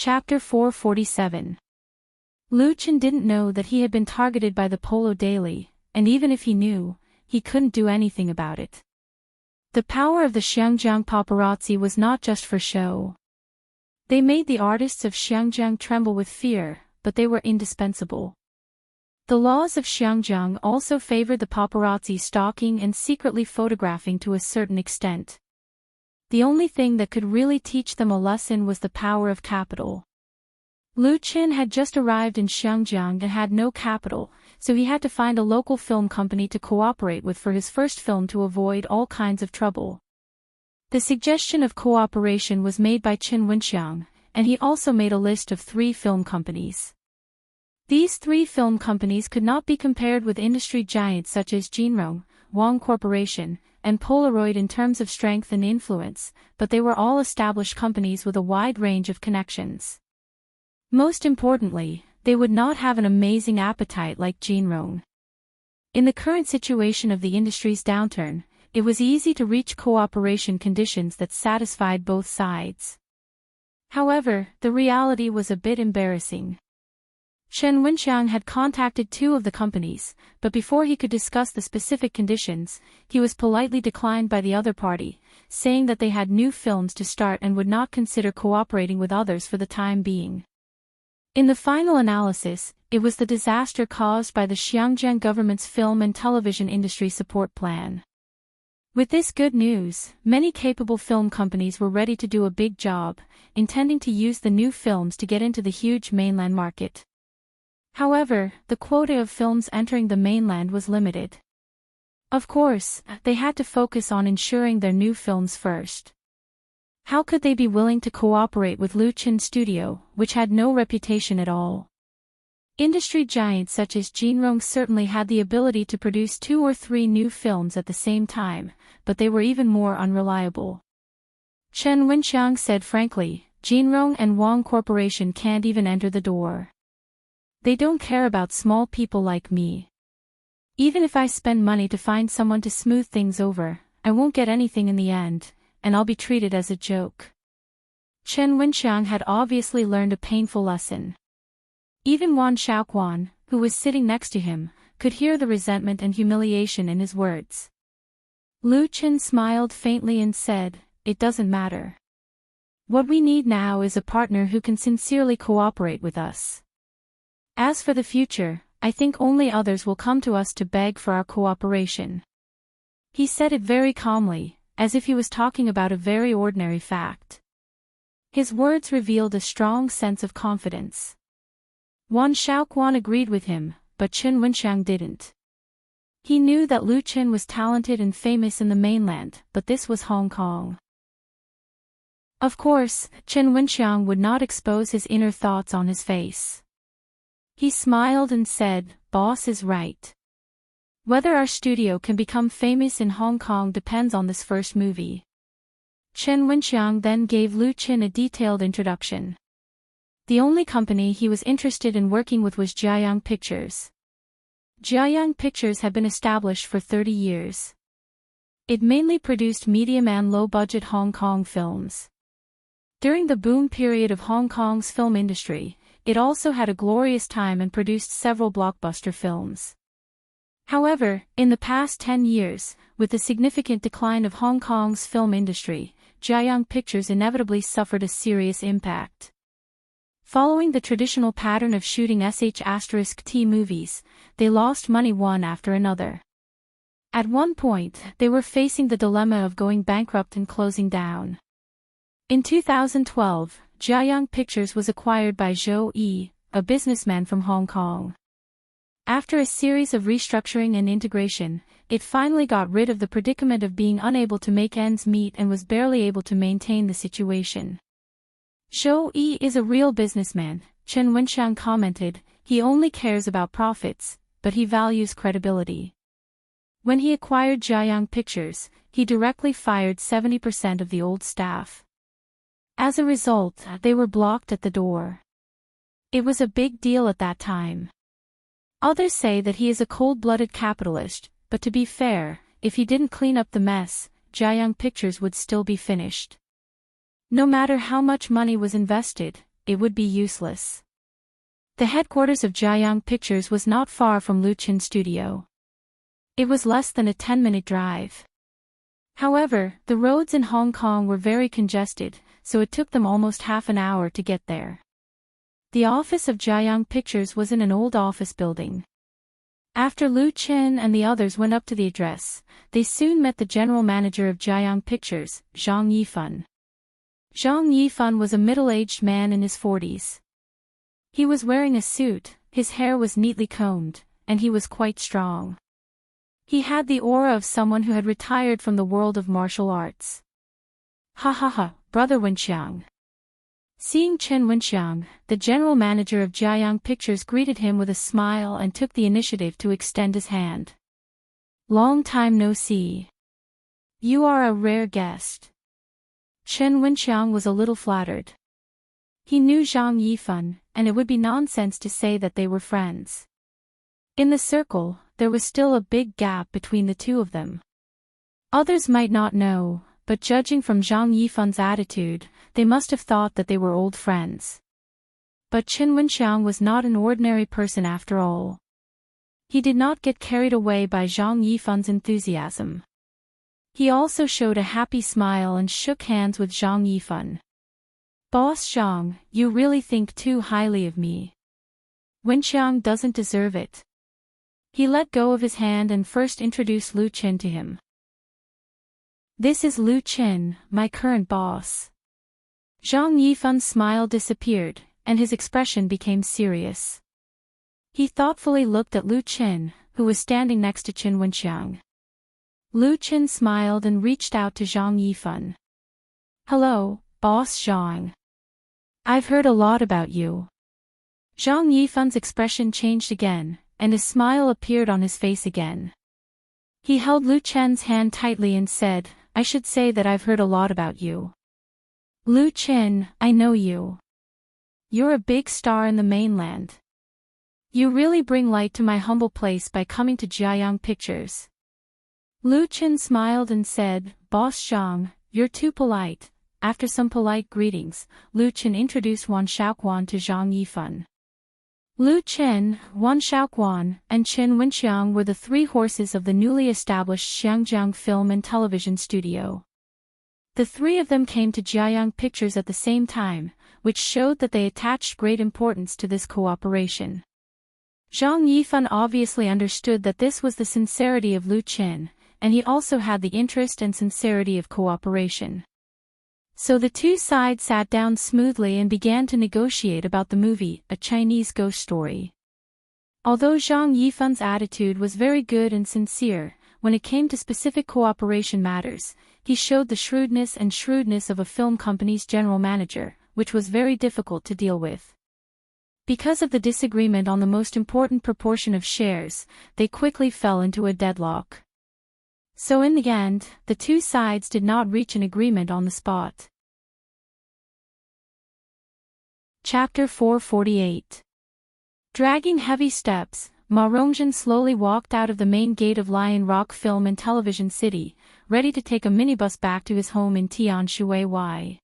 Chapter 447. Lu Chen didn't know that he had been targeted by the Polo Daily, and even if he knew, he couldn't do anything about it. The power of the Xiangjiang paparazzi was not just for show. They made the artists of Xiangjiang tremble with fear, but they were indispensable. The laws of Xiangjiang also favored the paparazzi stalking and secretly photographing to a certain extent. The only thing that could really teach them a lesson was the power of capital. Lu Chen had just arrived in Xiangjiang and had no capital, so he had to find a local film company to cooperate with for his first film to avoid all kinds of trouble. The suggestion of cooperation was made by Chen Wenxiang, and he also made a list of 3 film companies. These 3 film companies could not be compared with industry giants such as Jinrong, Wang Corporation, and Polaroid in terms of strength and influence, but they were all established companies with a wide range of connections. Most importantly, they would not have an amazing appetite like Jinrong. In the current situation of the industry's downturn, it was easy to reach cooperation conditions that satisfied both sides. However, the reality was a bit embarrassing. Chen Wenxiang had contacted 2 of the companies, but before he could discuss the specific conditions, he was politely declined by the other party, saying that they had new films to start and would not consider cooperating with others for the time being. In the final analysis, it was the disaster caused by the Xiangjiang government's film and television industry support plan. With this good news, many capable film companies were ready to do a big job, intending to use the new films to get into the huge mainland market. However, the quota of films entering the mainland was limited. Of course, they had to focus on ensuring their new films first. How could they be willing to cooperate with Lu Chen's studio, which had no reputation at all? Industry giants such as Jinrong certainly had the ability to produce 2 or 3 new films at the same time, but they were even more unreliable. Chen Wenxiang said frankly, Jinrong and Wang Corporation can't even enter the door. They don't care about small people like me. Even if I spend money to find someone to smooth things over, I won't get anything in the end, and I'll be treated as a joke. Chen Wenxiang had obviously learned a painful lesson. Even Wan Shaoquan, who was sitting next to him, could hear the resentment and humiliation in his words. Lu Chen smiled faintly and said, "It doesn't matter. What we need now is a partner who can sincerely cooperate with us. As for the future, I think only others will come to us to beg for our cooperation." He said it very calmly, as if he was talking about a very ordinary fact. His words revealed a strong sense of confidence. Wan Shaoquan agreed with him, but Chen Wenxiang didn't. He knew that Lu Chen was talented and famous in the mainland, but this was Hong Kong. Of course, Chen Wenxiang would not expose his inner thoughts on his face. He smiled and said, "Boss is right. Whether our studio can become famous in Hong Kong depends on this first movie." Chen Wenxiang then gave Lu Chen a detailed introduction. The only company he was interested in working with was Jiayang Pictures. Jiayang Pictures had been established for 30 years. It mainly produced medium and low-budget Hong Kong films. During the boom period of Hong Kong's film industry, it also had a glorious time and produced several blockbuster films. However, in the past 10 years, with the significant decline of Hong Kong's film industry, Jiayang Pictures inevitably suffered a serious impact. Following the traditional pattern of shooting sh*T movies, they lost money one after another. At one point, they were facing the dilemma of going bankrupt and closing down. In 2012, Jiayang Pictures was acquired by Zhou Yi, a businessman from Hong Kong. After a series of restructuring and integration, it finally got rid of the predicament of being unable to make ends meet and was barely able to maintain the situation. Zhou Yi is a real businessman, Chen Wenxiang commented. He only cares about profits, but he values credibility. When he acquired Jiayang Pictures, he directly fired 70% of the old staff. As a result, they were blocked at the door. It was a big deal at that time. Others say that he is a cold-blooded capitalist, but to be fair, if he didn't clean up the mess, Jiayang Pictures would still be finished. No matter how much money was invested, it would be useless. The headquarters of Jiayang Pictures was not far from Lu Qin's studio. It was less than a 10-minute drive. However, the roads in Hong Kong were very congested, so it took them almost half an hour to get there. The office of Jiayang Pictures was in an old office building. After Lu Qin and the others went up to the address, they soon met the general manager of Jiayang Pictures, Zhang Yifan. Zhang Yifan was a middle-aged man in his 40s. He was wearing a suit, his hair was neatly combed, and he was quite strong. He had the aura of someone who had retired from the world of martial arts. Ha ha ha, brother Wenxiang. Seeing Chen Wenxiang, the general manager of Jiayang Pictures greeted him with a smile and took the initiative to extend his hand. Long time no see. You are a rare guest. Chen Wenxiang was a little flattered. He knew Zhang Yifan, and it would be nonsense to say that they were friends. In the circle, there was still a big gap between the two of them. Others might not know, but judging from Zhang Yifan's attitude, they must have thought that they were old friends. But Chen Wenxiang was not an ordinary person after all. He did not get carried away by Zhang Yifan's enthusiasm. He also showed a happy smile and shook hands with Zhang Yifan. Boss Zhang, you really think too highly of me. Wenxiang doesn't deserve it. He let go of his hand and first introduced Lu Qin to him. This is Lu Qin, my current boss. Zhang Yifan's smile disappeared, and his expression became serious. He thoughtfully looked at Lu Qin, who was standing next to Chen Wenxiang. Lu Qin smiled and reached out to Zhang Yifan. Hello, Boss Zhang. I've heard a lot about you. Zhang Yifan's expression changed again, and his smile appeared on his face again. He held Lu Qin's hand tightly and said, I should say that I've heard a lot about you. Lu Qin, I know you. You're a big star in the mainland. You really bring light to my humble place by coming to Jiayang Pictures. Lu Qin smiled and said, Boss Zhang, you're too polite. After some polite greetings, Lu Qin introduced Wan Shaoquan to Zhang Yifan. Lu Qin, Wan Shaoquan, and Chen Wenxiang were the three horses of the newly established Xiangjiang Film and Television Studio. The three of them came to Jiayang Pictures at the same time, which showed that they attached great importance to this cooperation. Zhang Yifan obviously understood that this was the sincerity of Lu Qin, and he also had the interest and sincerity of cooperation. So the two sides sat down smoothly and began to negotiate about the movie, A Chinese Ghost Story. Although Zhang Yifan's attitude was very good and sincere, when it came to specific cooperation matters, he showed the shrewdness of a film company's general manager, which was very difficult to deal with. Because of the disagreement on the most important proportion of shares, they quickly fell into a deadlock. So in the end, the two sides did not reach an agreement on the spot. Chapter 448. Dragging heavy steps, Ma Rongzhen slowly walked out of the main gate of Lion Rock Film and Television City, ready to take a minibus back to his home in Tianshui.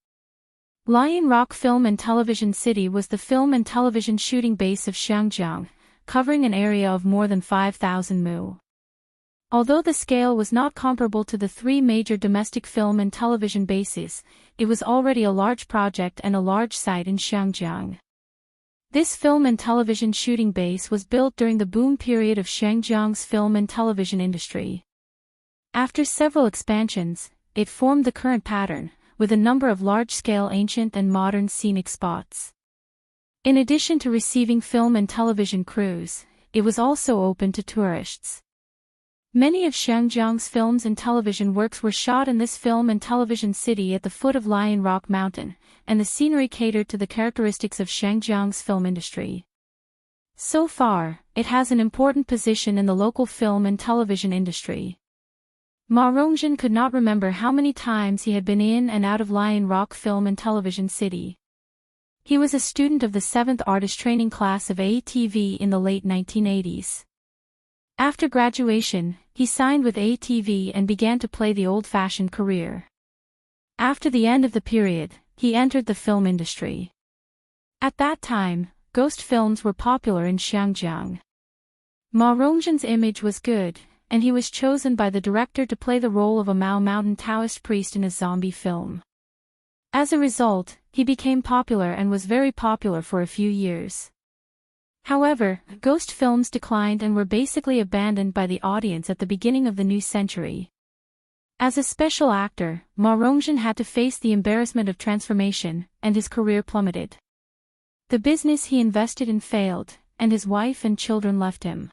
Lion Rock Film and Television City was the film and television shooting base of Xiangjiang, covering an area of more than 5,000 mu. Although the scale was not comparable to the three major domestic film and television bases, it was already a large project and a large site in Xiangjiang. This film and television shooting base was built during the boom period of Xiangjiang's film and television industry. After several expansions, it formed the current pattern, with a number of large-scale ancient and modern scenic spots. In addition to receiving film and television crews, it was also open to tourists. Many of Xiangjiang's films and television works were shot in this film and television city at the foot of Lion Rock Mountain, and the scenery catered to the characteristics of Xiangjiang's film industry. So far, it has an important position in the local film and television industry. Ma Rongzhen could not remember how many times he had been in and out of Lion Rock Film and Television City. He was a student of the 7th artist training class of ATV in the late 1980s. After graduation, he signed with ATV and began to play the old-fashioned career. After the end of the period, he entered the film industry. At that time, ghost films were popular in Xiangjiang. Ma Rongzhen's image was good, and he was chosen by the director to play the role of a Mao Mountain Taoist priest in a zombie film. As a result, he became popular and was very popular for a few years. However, ghost films declined and were basically abandoned by the audience at the beginning of the new century. As a special actor, Ma Rongzhen had to face the embarrassment of transformation, and his career plummeted. The business he invested in failed, and his wife and children left him.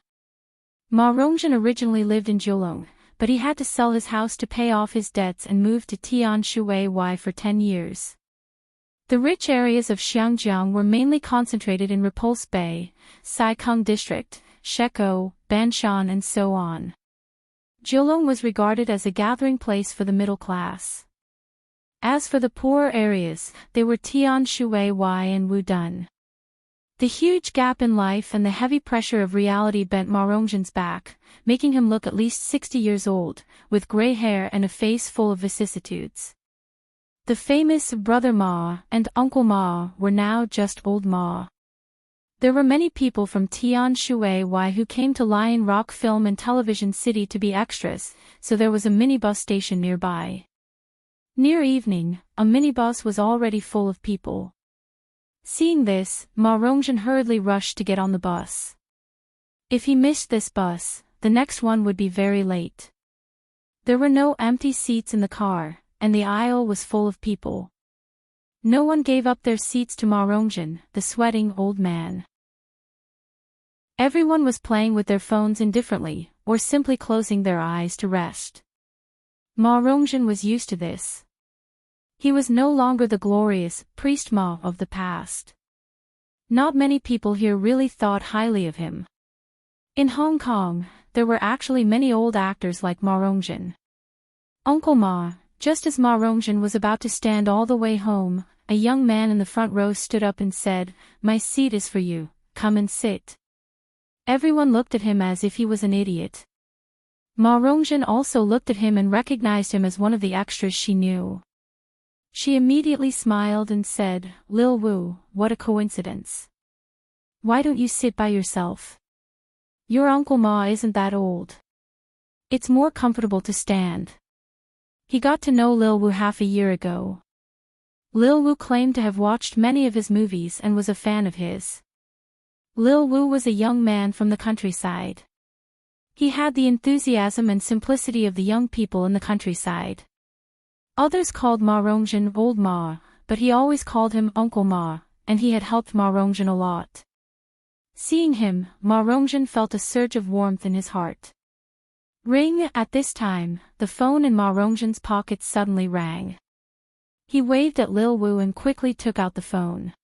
Ma Rongzhen originally lived in Jiulong, but he had to sell his house to pay off his debts and moved to Tianshui for 10 years. The rich areas of Xiangjiang were mainly concentrated in Repulse Bay, Saikeng District, Shekou, Banshan and so on. Jiulong was regarded as a gathering place for the middle class. As for the poorer areas, they were Tianshui and Wudun. The huge gap in life and the heavy pressure of reality bent Ma Rongzhen's back, making him look at least 60 years old, with gray hair and a face full of vicissitudes. The famous Brother Ma and Uncle Ma were now just Old Ma. There were many people from Tianshui who came to Lion Rock Film and Television City to be extras, so there was a minibus station nearby. Near evening, a minibus was already full of people. Seeing this, Ma Rongzhen hurriedly rushed to get on the bus. If he missed this bus, the next one would be very late. There were no empty seats in the car, and the aisle was full of people. No one gave up their seats to Ma Rongzhen, the sweating old man. Everyone was playing with their phones indifferently, or simply closing their eyes to rest. Ma Rongzhen was used to this. He was no longer the glorious priest Ma of the past. Not many people here really thought highly of him. In Hong Kong, there were actually many old actors like Ma Rongzhen. Uncle Ma, just as Ma Rongzhen was about to stand all the way home, a young man in the front row stood up and said, "My seat is for you, come and sit." Everyone looked at him as if he was an idiot. Ma Rongzhen also looked at him and recognized him as one of the extras she knew. She immediately smiled and said, "Lil Wu, what a coincidence. Why don't you sit by yourself? Your Uncle Ma isn't that old. It's more comfortable to stand." He got to know Lil Wu half a year ago. Lil Wu claimed to have watched many of his movies and was a fan of his. Lil Wu was a young man from the countryside. He had the enthusiasm and simplicity of the young people in the countryside. Others called Ma Rongzhen Old Ma, but he always called him Uncle Ma, and he had helped Ma Rongzhen a lot. Seeing him, Ma Rongzhen felt a surge of warmth in his heart. Ring! At this time, the phone in Ma Rongzhen's pocket suddenly rang. He waved at Lil Wu and quickly took out the phone.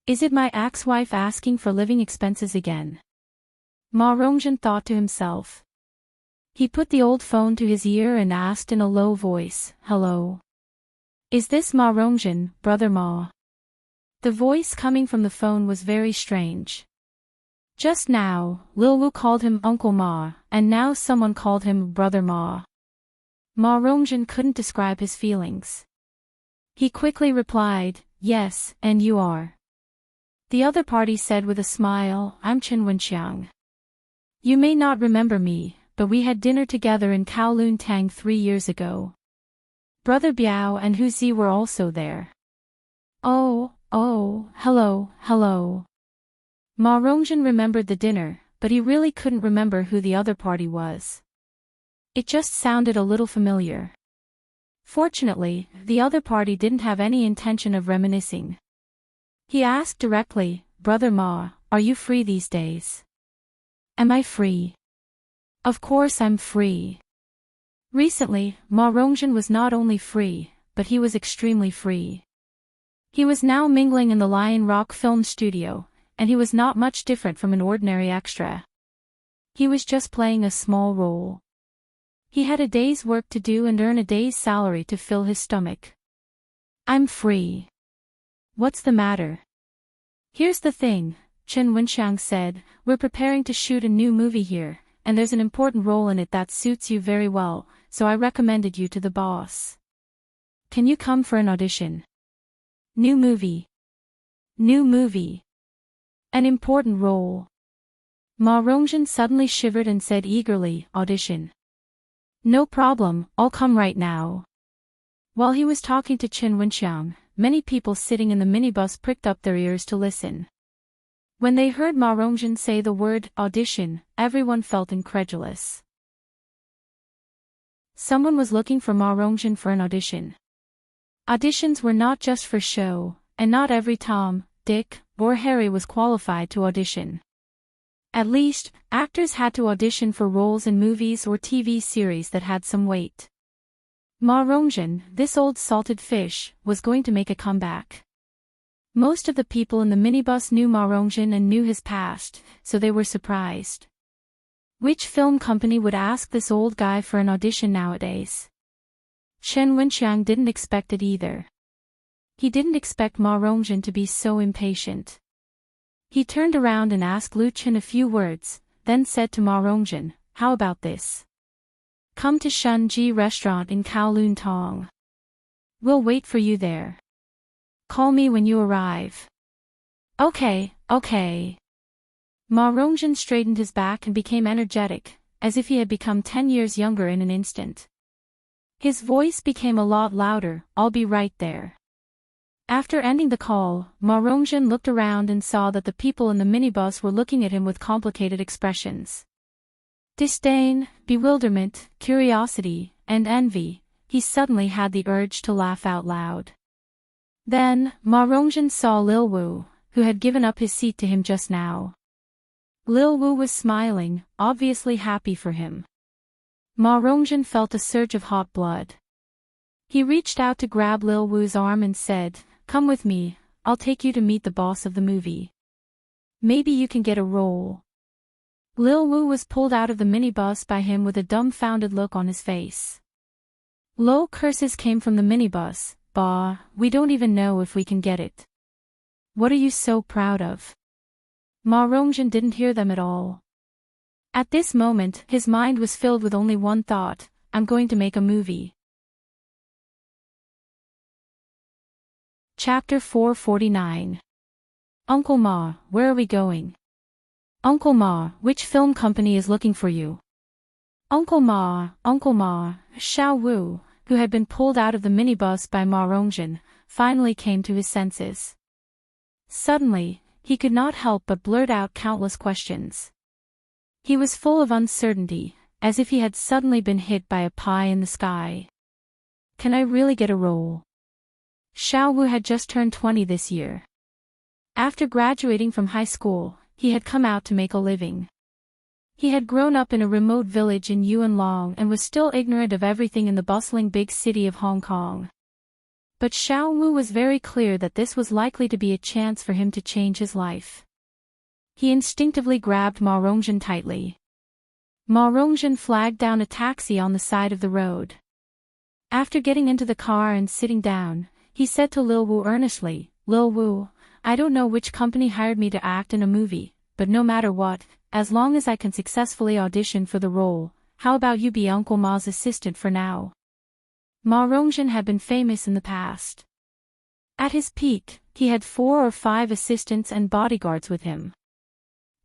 Is it my ex-wife asking for living expenses again? Ma Rongzhen thought to himself. He put the old phone to his ear and asked in a low voice, "Hello? Is this Ma Rongzhen, Brother Ma?" The voice coming from the phone was very strange. Just now, Lil Wu called him Uncle Ma, and now someone called him Brother Ma. Ma Rongzhen couldn't describe his feelings. He quickly replied, "Yes, and you are?" The other party said with a smile, "I'm Chen Wenxiang. You may not remember me, but we had dinner together in Kowloon Tang 3 years ago. Brother Biao and Hu Zi were also there." Oh, hello. Ma Rongzhen remembered the dinner, but he really couldn't remember who the other party was. It just sounded a little familiar. Fortunately, the other party didn't have any intention of reminiscing. He asked directly, "Brother Ma, are you free these days?" "Am I free? Of course I'm free." Recently, Ma Rongzhen was not only free, but he was extremely free. He was now mingling in the Lion Rock Film Studio, and he was not much different from an ordinary extra. He was just playing a small role. He had a day's work to do and earn a day's salary to fill his stomach. "I'm free. What's the matter?" "Here's the thing," Chen Wenxiang said, "we're preparing to shoot a new movie here, and there's an important role in it that suits you very well, so I recommended you to the boss. Can you come for an audition?" "New movie? New movie. An important role. Ma Rongjin suddenly shivered and said eagerly, audition. No problem, I'll come right now. While he was talking to Chen Wenxiang, many people sitting in the minibus pricked up their ears to listen. When they heard Ma Rongjin say the word audition, everyone felt incredulous. Someone was looking for Ma Rongjin for an audition. Auditions were not just for show, and not every Tom, Dick, or Harry was qualified to audition. At least, actors had to audition for roles in movies or TV series that had some weight. Ma Rongjin, this old salted fish, was going to make a comeback. Most of the people in the minibus knew Ma Rongjin and knew his past, so they were surprised. Which film company would ask this old guy for an audition nowadays? Chen Wenxiang didn't expect it either. He didn't expect Ma Rongjin to be so impatient. He turned around and asked Lu Chen a few words, then said to Ma Rongjin, how about this? Come to Shunji restaurant in Kowloon Tong. We'll wait for you there. Call me when you arrive. Okay. Ma Rongjin straightened his back and became energetic, as if he had become 10 years younger in an instant. His voice became a lot louder, I'll be right there. After ending the call, Ma Rongjin looked around and saw that the people in the minibus were looking at him with complicated expressions. Disdain, bewilderment, curiosity, and envy. He suddenly had the urge to laugh out loud. Then, Ma Rongjin saw Lil Wu, who had given up his seat to him just now. Lil Wu was smiling, obviously happy for him. Ma Rongjin felt a surge of hot blood. He reached out to grab Lil Wu's arm and said, come with me, I'll take you to meet the boss of the movie. Maybe you can get a role. Lil Wu was pulled out of the minibus by him with a dumbfounded look on his face. Low curses came from the minibus. Bah, we don't even know if we can get it. What are you so proud of? Ma Rongjin didn't hear them at all. At this moment, his mind was filled with only one thought, I'm going to make a movie. Chapter 449. Uncle Ma, where are we going? Uncle Ma, which film company is looking for you? Uncle Ma, Xiao Wu, who had been pulled out of the minibus by Ma Rongjin, finally came to his senses. Suddenly, he could not help but blurt out countless questions. He was full of uncertainty, as if he had suddenly been hit by a pie in the sky. Can I really get a role? Xiao Wu had just turned 20 this year. After graduating from high school, he had come out to make a living. He had grown up in a remote village in Yuanlong and was still ignorant of everything in the bustling big city of Hong Kong. But Xiao Wu was very clear that this was likely to be a chance for him to change his life. He instinctively grabbed Ma Rongjin tightly. Ma Rongjin flagged down a taxi on the side of the road. After getting into the car and sitting down, he said to Lil Wu earnestly, Lil Wu, I don't know which company hired me to act in a movie, but no matter what, as long as I can successfully audition for the role, how about you be Uncle Ma's assistant for now? Ma Rongjin had been famous in the past. At his peak, he had 4 or 5 assistants and bodyguards with him.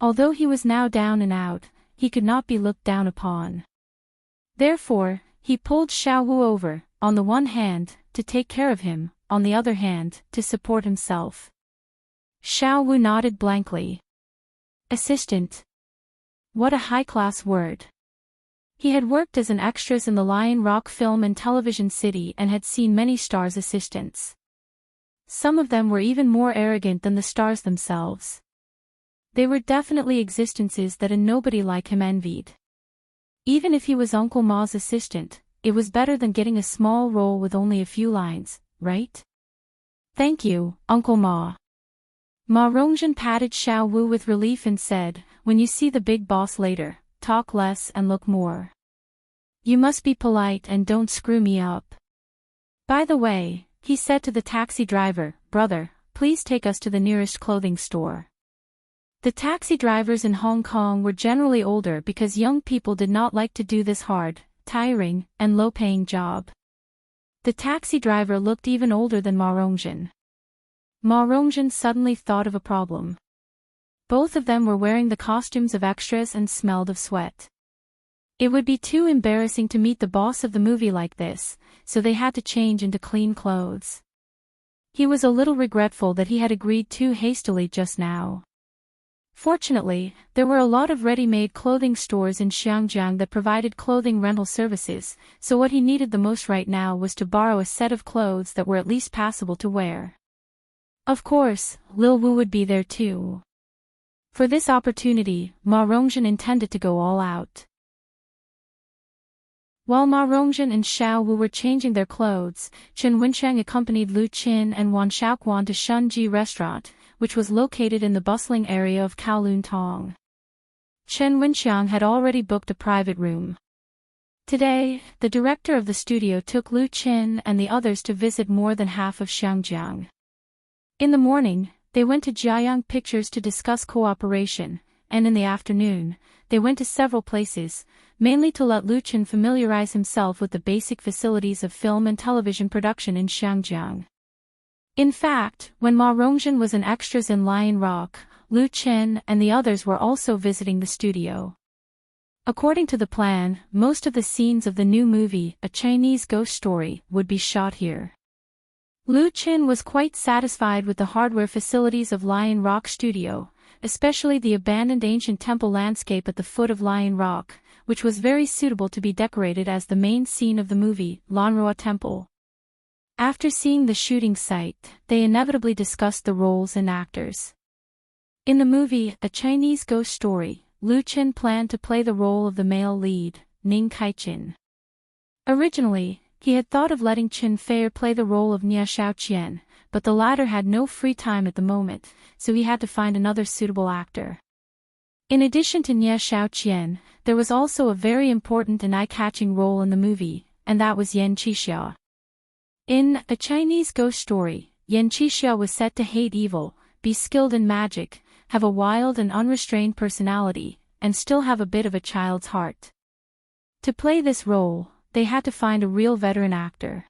Although he was now down and out, he could not be looked down upon. Therefore, he pulled Xiao Wu over, on the one hand, to take care of him, on the other hand, to support himself. Xiao Wu nodded blankly. Assistant. What a high-class word. He had worked as an extras in the Lion Rock Film and Television City and had seen many stars' assistants. Some of them were even more arrogant than the stars themselves. They were definitely existences that a nobody like him envied. Even if he was Uncle Ma's assistant, it was better than getting a small role with only a few lines, right? Thank you, Uncle Ma. Ma Rongjin patted Xiao Wu with relief and said, when you see the big boss later, talk less and look more. You must be polite and don't screw me up. By the way, he said to the taxi driver, brother, please take us to the nearest clothing store. The taxi drivers in Hong Kong were generally older because young people did not like to do this hard, tiring, and low-paying job. The taxi driver looked even older than Ma Rongjin. Ma Rongjin suddenly thought of a problem. Both of them were wearing the costumes of extras and smelled of sweat. It would be too embarrassing to meet the boss of the movie like this, so they had to change into clean clothes. He was a little regretful that he had agreed too hastily just now. Fortunately, there were a lot of ready-made clothing stores in Xiangjiang that provided clothing rental services, so what he needed the most right now was to borrow a set of clothes that were at least passable to wear. Of course, Lil Wu would be there too. For this opportunity, Ma Rongjin intended to go all out. While Ma Rongjin and Xiao Wu were changing their clothes, Chen Wenxiang accompanied Lu Qin and Wan Xiaoquan to Shunji Restaurant, which was located in the bustling area of Kowloon Tong. Chen Wenxiang had already booked a private room. Today, the director of the studio took Lu Qin and the others to visit more than half of Xiangjiang. In the morning, they went to Jiayang Pictures to discuss cooperation, and in the afternoon, they went to several places, mainly to let Lu Qin familiarize himself with the basic facilities of film and television production in Xiangjiang. In fact, when Ma Rongjin was in extras in Lion Rock, Lu Qin and the others were also visiting the studio. According to the plan, most of the scenes of the new movie, A Chinese Ghost Story, would be shot here. Lu Qin was quite satisfied with the hardware facilities of Lion Rock Studio, especially the abandoned ancient temple landscape at the foot of Lion Rock, which was very suitable to be decorated as the main scene of the movie, Lanroa Temple. After seeing the shooting site, they inevitably discussed the roles and actors. In the movie, A Chinese Ghost Story, Lu Qin planned to play the role of the male lead, Ning Kaiqin. Originally, he had thought of letting Qin Fei play the role of Nia Xiaoqian, but the latter had no free time at the moment, so he had to find another suitable actor. In addition to Nia Xiaoqian, there was also a very important and eye-catching role in the movie, and that was Yan Qixia. In A Chinese Ghost Story, Yan Qixia was said to hate evil, be skilled in magic, have a wild and unrestrained personality, and still have a bit of a child's heart. To play this role, they had to find a real veteran actor.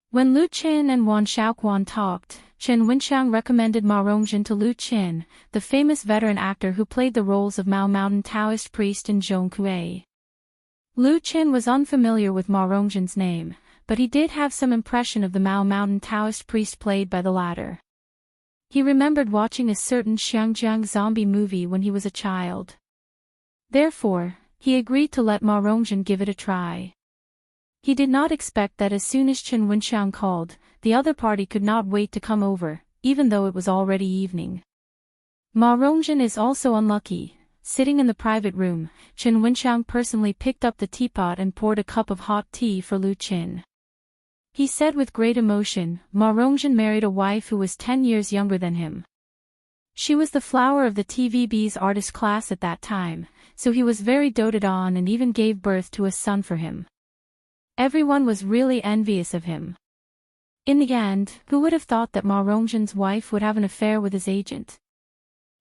When Lu Qin and Wan Xiaoquan talked, Chen Wenxiang recommended Ma Rongjin to Lu Qin, the famous veteran actor who played the roles of Mao Mountain Taoist priest and Zhong Kuei. Lu Qin was unfamiliar with Ma Rongjin's name, but he did have some impression of the Mao Mountain Taoist priest played by the latter. He remembered watching a certain Xiangjiang zombie movie when he was a child. Therefore, he agreed to let Ma Rongjin give it a try. He did not expect that as soon as Chen Wenxiang called, the other party could not wait to come over, even though it was already evening. Ma Rongjin is also unlucky. Sitting in the private room, Chen Wenxiang personally picked up the teapot and poured a cup of hot tea for Lu Qin. He said with great emotion, Ma Rongjin married a wife who was 10 years younger than him. She was the flower of the TVB's artist class at that time, so he was very doted on and even gave birth to a son for him. Everyone was really envious of him. In the end, who would have thought that Ma Rongjin's wife would have an affair with his agent?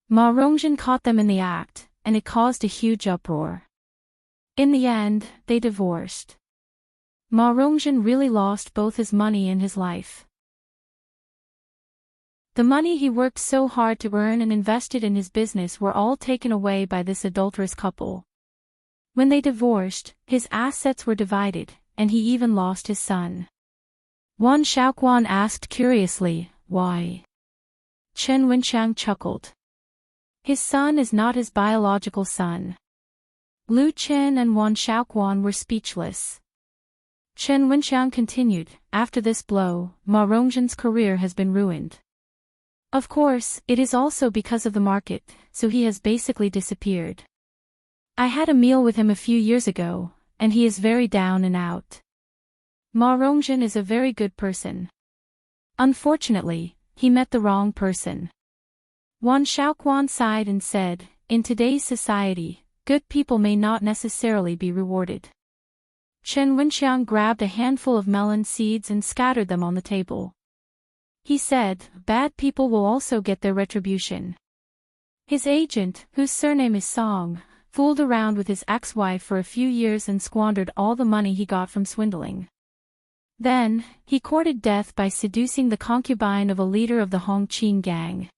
Ma Rongjin caught them in the act, and it caused a huge uproar. In the end, they divorced. Ma Rongjin really lost both his money and his life. The money he worked so hard to earn and invested in his business were all taken away by this adulterous couple. When they divorced, his assets were divided, and he even lost his son. Wan Xiaoquan asked curiously, why? Chen Wenxiang chuckled. His son is not his biological son. Lu Qin and Wan Xiaoquan were speechless. Chen Wenxiang continued, after this blow, Ma Rongjin's career has been ruined. Of course, it is also because of the market, so he has basically disappeared. I had a meal with him a few years ago, and he is very down and out. Ma Rongjin is a very good person. Unfortunately, he met the wrong person. Wan Xiaoquan sighed and said, in today's society, good people may not necessarily be rewarded. Chen Wenxiang grabbed a handful of melon seeds and scattered them on the table. He said, bad people will also get their retribution. His agent, whose surname is Song, fooled around with his ex-wife for a few years and squandered all the money he got from swindling. Then, he courted death by seducing the concubine of a leader of the Hongqin gang.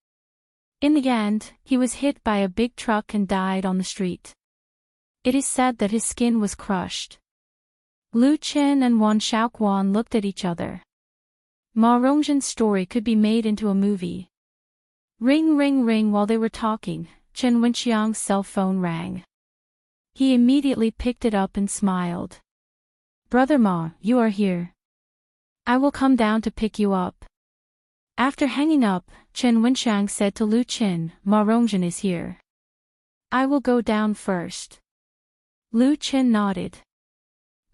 In the end, he was hit by a big truck and died on the street. It is said that his skin was crushed. Lu Qin and Wan Shaoquan looked at each other. Ma Rongzhen's story could be made into a movie. Ring ring ring. While they were talking, Chen Wenxiang's cell phone rang. He immediately picked it up and smiled. "Brother Ma, you are here. I will come down to pick you up." After hanging up, Chen Wenxiang said to Lu Qin, "Ma Rongzhen is here. I will go down first." Lu Qin nodded.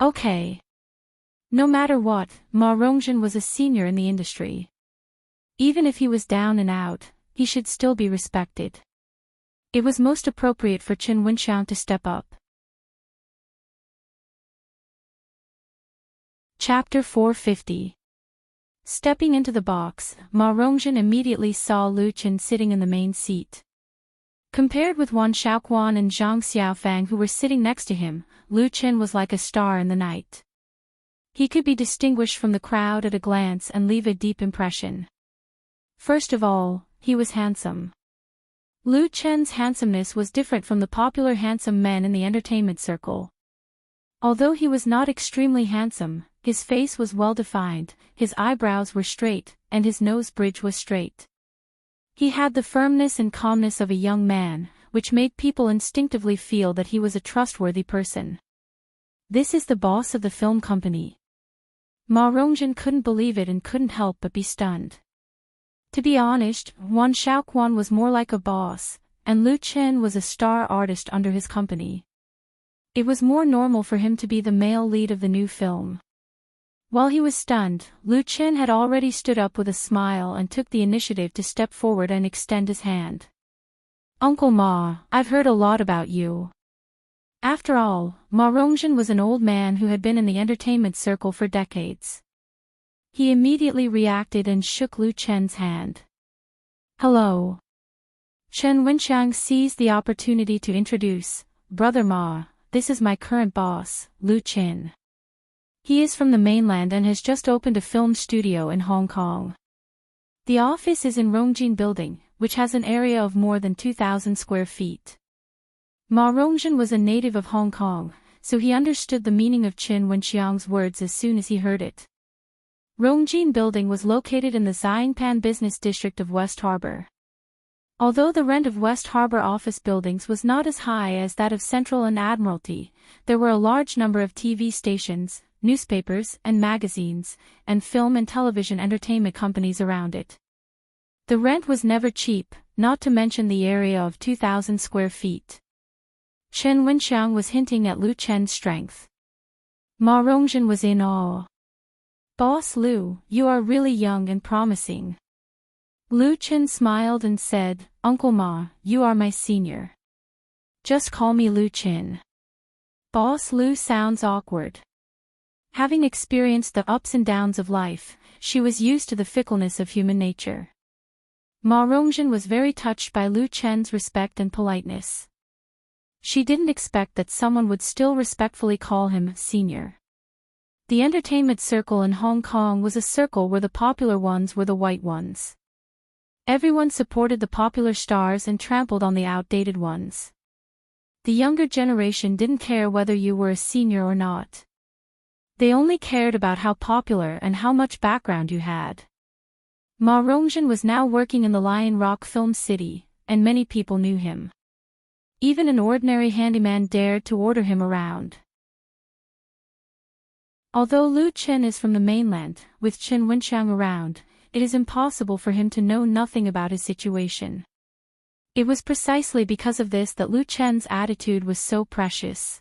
"Okay." No matter what, Ma Rongzhen was a senior in the industry. Even if he was down and out, he should still be respected. It was most appropriate for Chen Wenxiang to step up. Chapter 450. Stepping into the box, Ma Rongzhen immediately saw Lu Qin sitting in the main seat. Compared with Wan Shaoquan and Zhang Xiaofang who were sitting next to him, Lu Qin was like a star in the night. He could be distinguished from the crowd at a glance and leave a deep impression. First of all, he was handsome. Lu Qin's handsomeness was different from the popular handsome men in the entertainment circle. Although he was not extremely handsome, his face was well-defined, his eyebrows were straight, and his nose bridge was straight. He had the firmness and calmness of a young man, which made people instinctively feel that he was a trustworthy person. "This is the boss of the film company." Ma Rongzhen couldn't believe it and couldn't help but be stunned. To be honest, Wan Shaoquan was more like a boss, and Lu Qin was a star artist under his company. It was more normal for him to be the male lead of the new film. While he was stunned, Lu Qin had already stood up with a smile and took the initiative to step forward and extend his hand. "Uncle Ma, I've heard a lot about you." After all, Ma Rongzhen was an old man who had been in the entertainment circle for decades. He immediately reacted and shook Lu Qin's hand. "Hello." Chen Wenxiang seized the opportunity to introduce, "Brother Ma, this is my current boss, Lu Qin. He is from the mainland and has just opened a film studio in Hong Kong. The office is in Rongjin Building, which has an area of more than 2,000 square feet. Ma Rongzhen was a native of Hong Kong, so he understood the meaning of Chen Wenxiang's words as soon as he heard it. Rongjin Building was located in the Xiangpan business district of West Harbor. Although the rent of West Harbor office buildings was not as high as that of Central and Admiralty, there were a large number of TV stations, newspapers and magazines, and film and television entertainment companies around it. The rent was never cheap, not to mention the area of 2,000 square feet. Chen Wenxiang was hinting at Lu Qin's strength. Ma Rongzhen was in awe. "Boss Lu, you are really young and promising." Lu Qin smiled and said, "Uncle Ma, you are my senior. Just call me Lu Qin." Boss Lu sounds awkward. Having experienced the ups and downs of life, she was used to the fickleness of human nature. Ma Rongzhen was very touched by Lu Qin's respect and politeness. She didn't expect that someone would still respectfully call him senior. The entertainment circle in Hong Kong was a circle where the popular ones were the white ones. Everyone supported the popular stars and trampled on the outdated ones. The younger generation didn't care whether you were a senior or not. They only cared about how popular and how much background you had. Ma Rongzhen was now working in the Lion Rock Film City, and many people knew him. Even an ordinary handyman dared to order him around. Although Lu Qin is from the mainland, with Chen Wenxiang around, it is impossible for him to know nothing about his situation. It was precisely because of this that Lu Qin's attitude was so precious.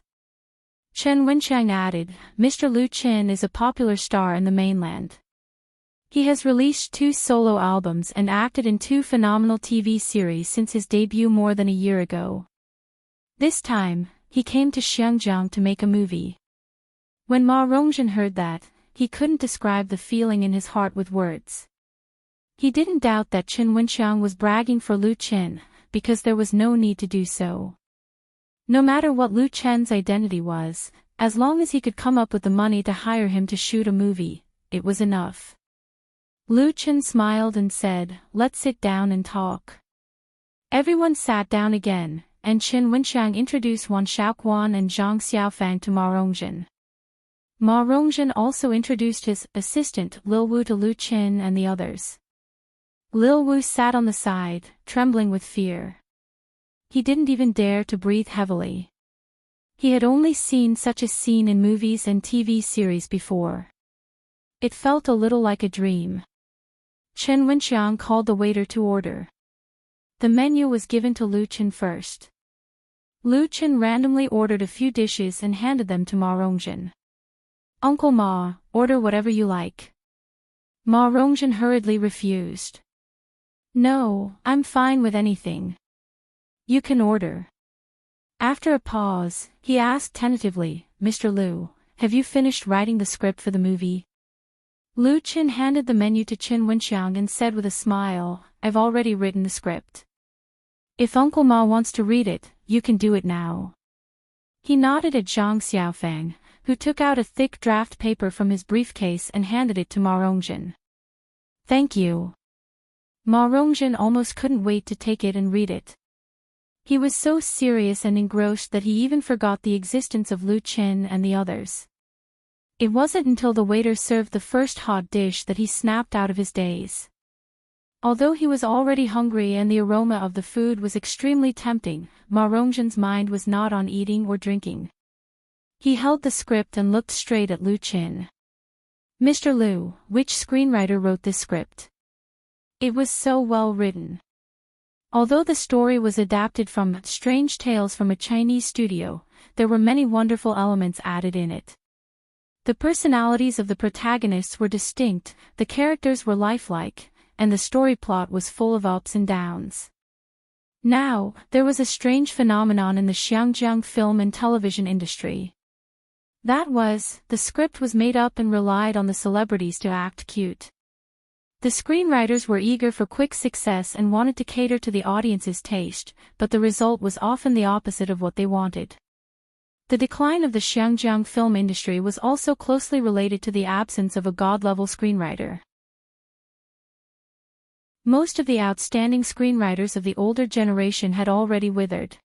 Chen Wenxiang added, "Mr. Lu Qin is a popular star in the mainland. He has released 2 solo albums and acted in 2 phenomenal TV series since his debut more than a year ago. This time, he came to Xinjiang to make a movie." When Ma Rongzhen heard that, he couldn't describe the feeling in his heart with words. He didn't doubt that Chen Wenxiang was bragging for Lu Qin, because there was no need to do so. No matter what Lu Qin's identity was, as long as he could come up with the money to hire him to shoot a movie, it was enough. Lu Chen smiled and said, "Let's sit down and talk." Everyone sat down again, and Chen Wenxiang introduced Wan Xiaoquan and Zhang Xiaofang to Ma Rongjin. Ma Rongjin also introduced his assistant Lil Wu to Lu Chen and the others. Lil Wu sat on the side, trembling with fear. He didn't even dare to breathe heavily. He had only seen such a scene in movies and TV series before. It felt a little like a dream. Chen Wenxiang called the waiter to order. The menu was given to Lu Chen first. Lu Chen randomly ordered a few dishes and handed them to Ma Rongjin. "Uncle Ma, order whatever you like." Ma Rongjin hurriedly refused. "No, I'm fine with anything. You can order." After a pause, he asked tentatively, "Mr. Lu, have you finished writing the script for the movie?" Lu Chen handed the menu to Chen Wenxiang and said with a smile, "I've already written the script. If Uncle Ma wants to read it, you can do it now." He nodded at Zhang Xiaofang, who took out a thick draft paper from his briefcase and handed it to Ma Rongjin. "Thank you." Ma Rongjin almost couldn't wait to take it and read it. He was so serious and engrossed that he even forgot the existence of Lu Chen and the others. It wasn't until the waiter served the first hot dish that he snapped out of his daze. Although he was already hungry and the aroma of the food was extremely tempting, Ma Rongjin's mind was not on eating or drinking. He held the script and looked straight at Lu Chen. "Mr. Lu, which screenwriter wrote this script?" It was so well written. Although the story was adapted from Strange Tales from a Chinese studio, there were many wonderful elements added in it. The personalities of the protagonists were distinct, the characters were lifelike, and the story plot was full of ups and downs. Now, there was a strange phenomenon in the Xinjiang film and television industry. That was, the script was made up and relied on the celebrities to act cute. The screenwriters were eager for quick success and wanted to cater to the audience's taste, but the result was often the opposite of what they wanted. The decline of the Xinjiang film industry was also closely related to the absence of a god-level screenwriter. Most of the outstanding screenwriters of the older generation had already withered.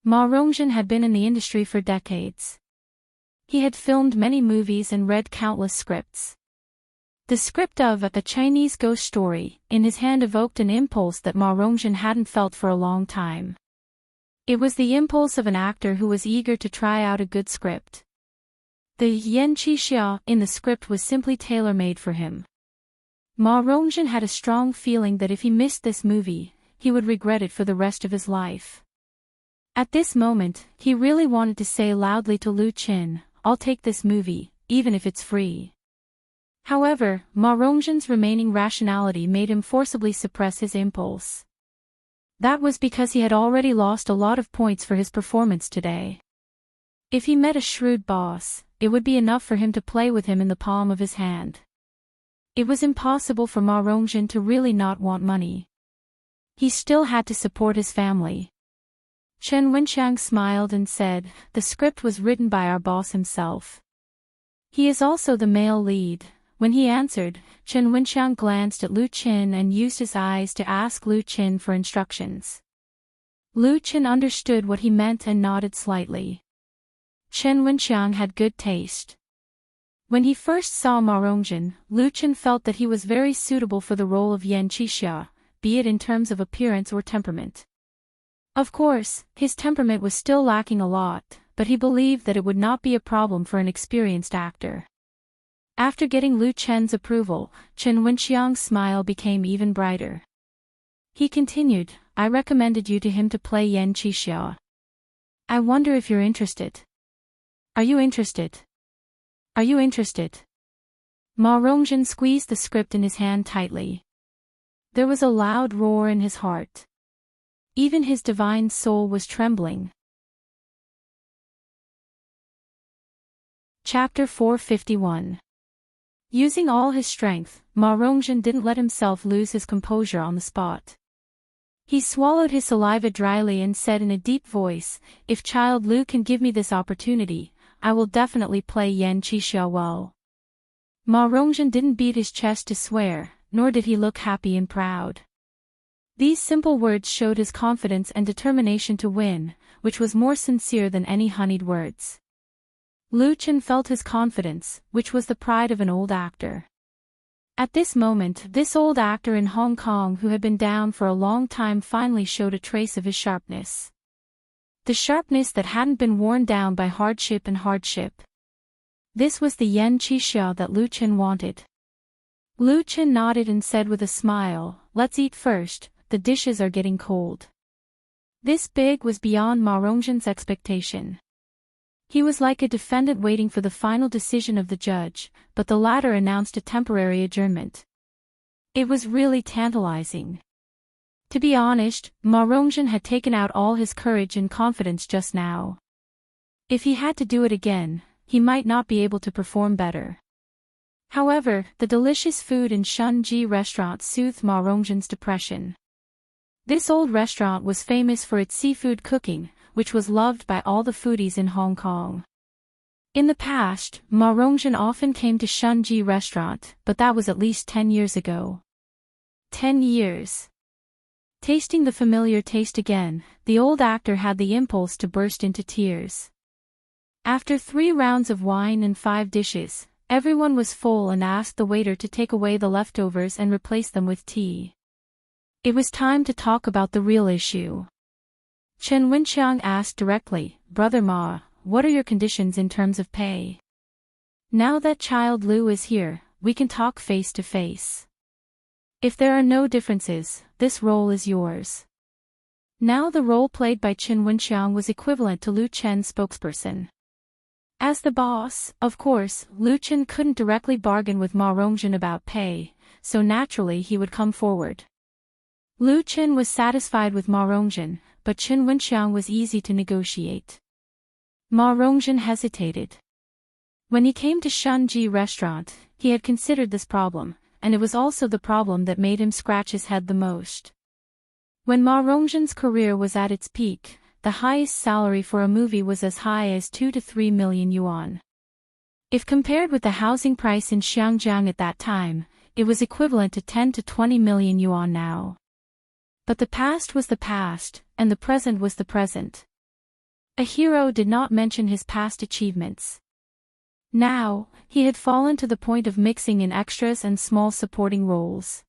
Ma Rongjin had been in the industry for decades. He had filmed many movies and read countless scripts. The script of A Chinese Ghost Story in his hand evoked an impulse that Ma Rongjin hadn't felt for a long time. It was the impulse of an actor who was eager to try out a good script. The Yan Qixia in the script was simply tailor-made for him. Ma Rongjin had a strong feeling that if he missed this movie, he would regret it for the rest of his life. At this moment, he really wanted to say loudly to Lu Chen, "I'll take this movie, even if it's free." However, Ma Rongjin's remaining rationality made him forcibly suppress his impulse. That was because he had already lost a lot of points for his performance today. If he met a shrewd boss, it would be enough for him to play with him in the palm of his hand. It was impossible for Ma Rongjin to really not want money. He still had to support his family. Chen Wenxiang smiled and said, "The script was written by our boss himself. He is also the male lead." When he answered, Chen Wenxiang glanced at Lu Chen and used his eyes to ask Lu Chen for instructions. Lu Chen understood what he meant and nodded slightly. Chen Wenxiang had good taste. When he first saw Ma Rongjin, Lu Chen felt that he was very suitable for the role of Yan Qixia, be it in terms of appearance or temperament. Of course, his temperament was still lacking a lot, but he believed that it would not be a problem for an experienced actor. After getting Lu Chen's approval, Chen Wenxiang's smile became even brighter. He continued, "I recommended you to him to play Yan Qixia. I wonder if you're interested. Are you interested? Are you interested?" Ma Rongjin squeezed the script in his hand tightly. There was a loud roar in his heart. Even his divine soul was trembling. Chapter 451. Using all his strength, Ma Rongjin didn't let himself lose his composure on the spot. He swallowed his saliva dryly and said in a deep voice, "If Child Lu can give me this opportunity, I will definitely play Yan Qixia well." Ma Rongzhen didn't beat his chest to swear, nor did he look happy and proud. These simple words showed his confidence and determination to win, which was more sincere than any honeyed words. Lu Chen felt his confidence, which was the pride of an old actor. At this moment, this old actor in Hong Kong who had been down for a long time finally showed a trace of his sharpness. The sharpness that hadn't been worn down by hardship. This was the yen qixia that Lu Chen wanted. Lu Chen nodded and said with a smile, "Let's eat first, the dishes are getting cold." This big was beyond Ma Rongzhen's expectation. He was like a defendant waiting for the final decision of the judge, but the latter announced a temporary adjournment. It was really tantalizing. To be honest, Ma Rongzhen had taken out all his courage and confidence just now. If he had to do it again, he might not be able to perform better. However, the delicious food in Shunji restaurant soothed Ma Rongzhen's depression. This old restaurant was famous for its seafood cooking, which was loved by all the foodies in Hong Kong. In the past, Ma Rongzhen often came to Shunji restaurant, but that was at least 10 years ago. 10 years. Tasting the familiar taste again, the old actor had the impulse to burst into tears. After 3 rounds of wine and 5 dishes, everyone was full and asked the waiter to take away the leftovers and replace them with tea. It was time to talk about the real issue. Chen Wenxiang asked directly, "Brother Ma, what are your conditions in terms of pay? Now that child Lu is here, we can talk face to face. If there are no differences, this role is yours." Now the role played by Chen Wenxiang was equivalent to Lu Chen's spokesperson. As the boss, of course, Lu Chen couldn't directly bargain with Ma Rongzhen about pay, so naturally he would come forward. Lu Chen was satisfied with Ma Rongzhen, but Chen Wenxiang was easy to negotiate. Ma Rongzhen hesitated. When he came to Shunji restaurant, he had considered this problem, and it was also the problem that made him scratch his head the most. When Ma Rongzhen's career was at its peak, the highest salary for a movie was as high as 2 to 3 million yuan. If compared with the housing price in Xiangjiang at that time, it was equivalent to 10 to 20 million yuan now. But the past was the past, and the present was the present. A hero did not mention his past achievements. Now, he had fallen to the point of mixing in extras and small supporting roles.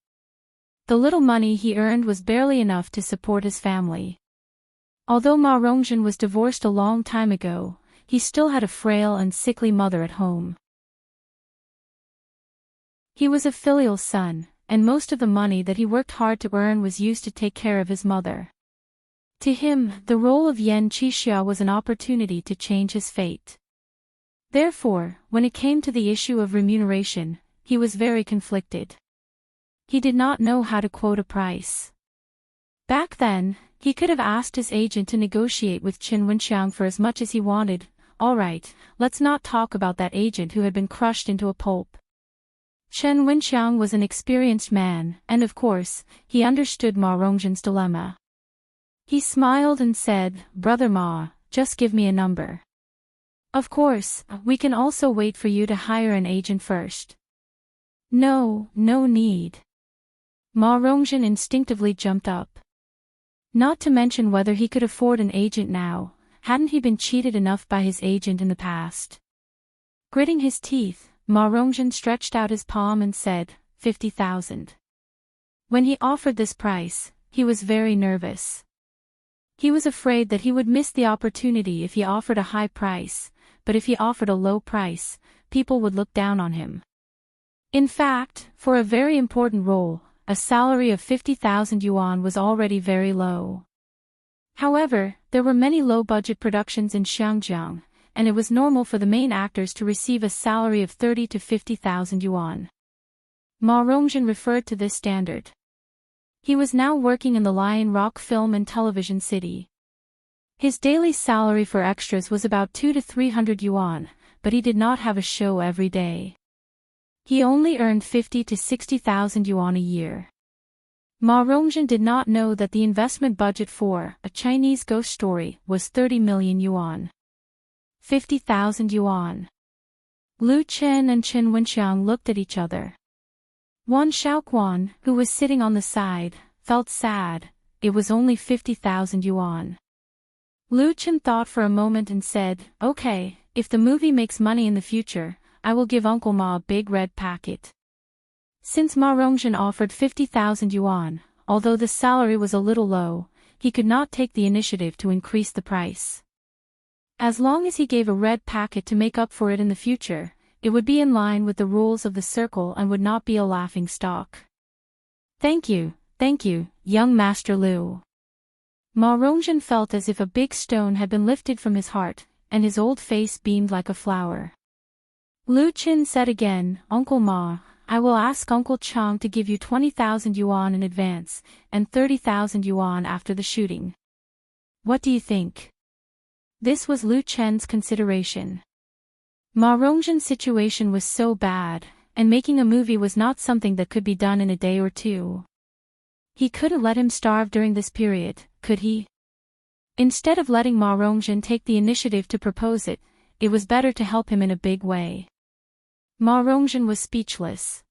The little money he earned was barely enough to support his family. Although Ma Rongzhen was divorced a long time ago, he still had a frail and sickly mother at home. He was a filial son, and most of the money that he worked hard to earn was used to take care of his mother. To him, the role of yen qixia was an opportunity to change his fate. Therefore, when it came to the issue of remuneration, he was very conflicted. He did not know how to quote a price. Back then, he could have asked his agent to negotiate with Chen Wenxiang for as much as he wanted. All right, let's not talk about that agent who had been crushed into a pulp. Chen Wenxiang was an experienced man, and of course, he understood Ma Rongzhen's dilemma. He smiled and said, "Brother Ma, just give me a number. Of course, we can also wait for you to hire an agent first." No need. Ma Rongzhen instinctively jumped up. Not to mention whether he could afford an agent now, hadn't he been cheated enough by his agent in the past? Gritting his teeth, Ma Rongzhen stretched out his palm and said, 50,000. When he offered this price, he was very nervous. He was afraid that he would miss the opportunity if he offered a high price, but if he offered a low price, people would look down on him. In fact, for a very important role, a salary of 50,000 yuan was already very low. However, there were many low-budget productions in Xiangjiang, and it was normal for the main actors to receive a salary of 30 to 50,000 yuan. Ma Rongzhen referred to this standard. He was now working in the Lion Rock Film and Television City. His daily salary for extras was about 2 to 300 yuan, but he did not have a show every day. He only earned 50 to 60,000 yuan a year. Ma Rongzhen did not know that the investment budget for A Chinese Ghost Story was 30 million yuan. 50,000 yuan. Lu Chen and Chen Wenxiang looked at each other. Wan Xiaoquan, who was sitting on the side, felt sad. It was only 50,000 yuan. Lu Chen thought for a moment and said, "Okay, if the movie makes money in the future, I will give Uncle Ma a big red packet." Since Ma Rongzhen offered 50,000 yuan, although the salary was a little low, he could not take the initiative to increase the price. As long as he gave a red packet to make up for it in the future, it would be in line with the rules of the circle and would not be a laughing stock. Thank you, young Master Lu." Ma Rongzhen felt as if a big stone had been lifted from his heart, and his old face beamed like a flower. Lu Qin said again, "Uncle Ma, I will ask Uncle Chang to give you 20,000 yuan in advance, and 30,000 yuan after the shooting. What do you think?" This was Lu Chen's consideration. Ma Rongzhen's situation was so bad, and making a movie was not something that could be done in a day or two. He couldn't let him starve during this period, could he? Instead of letting Ma Rongzhen take the initiative to propose it, it was better to help him in a big way. Ma Rongzhen was speechless.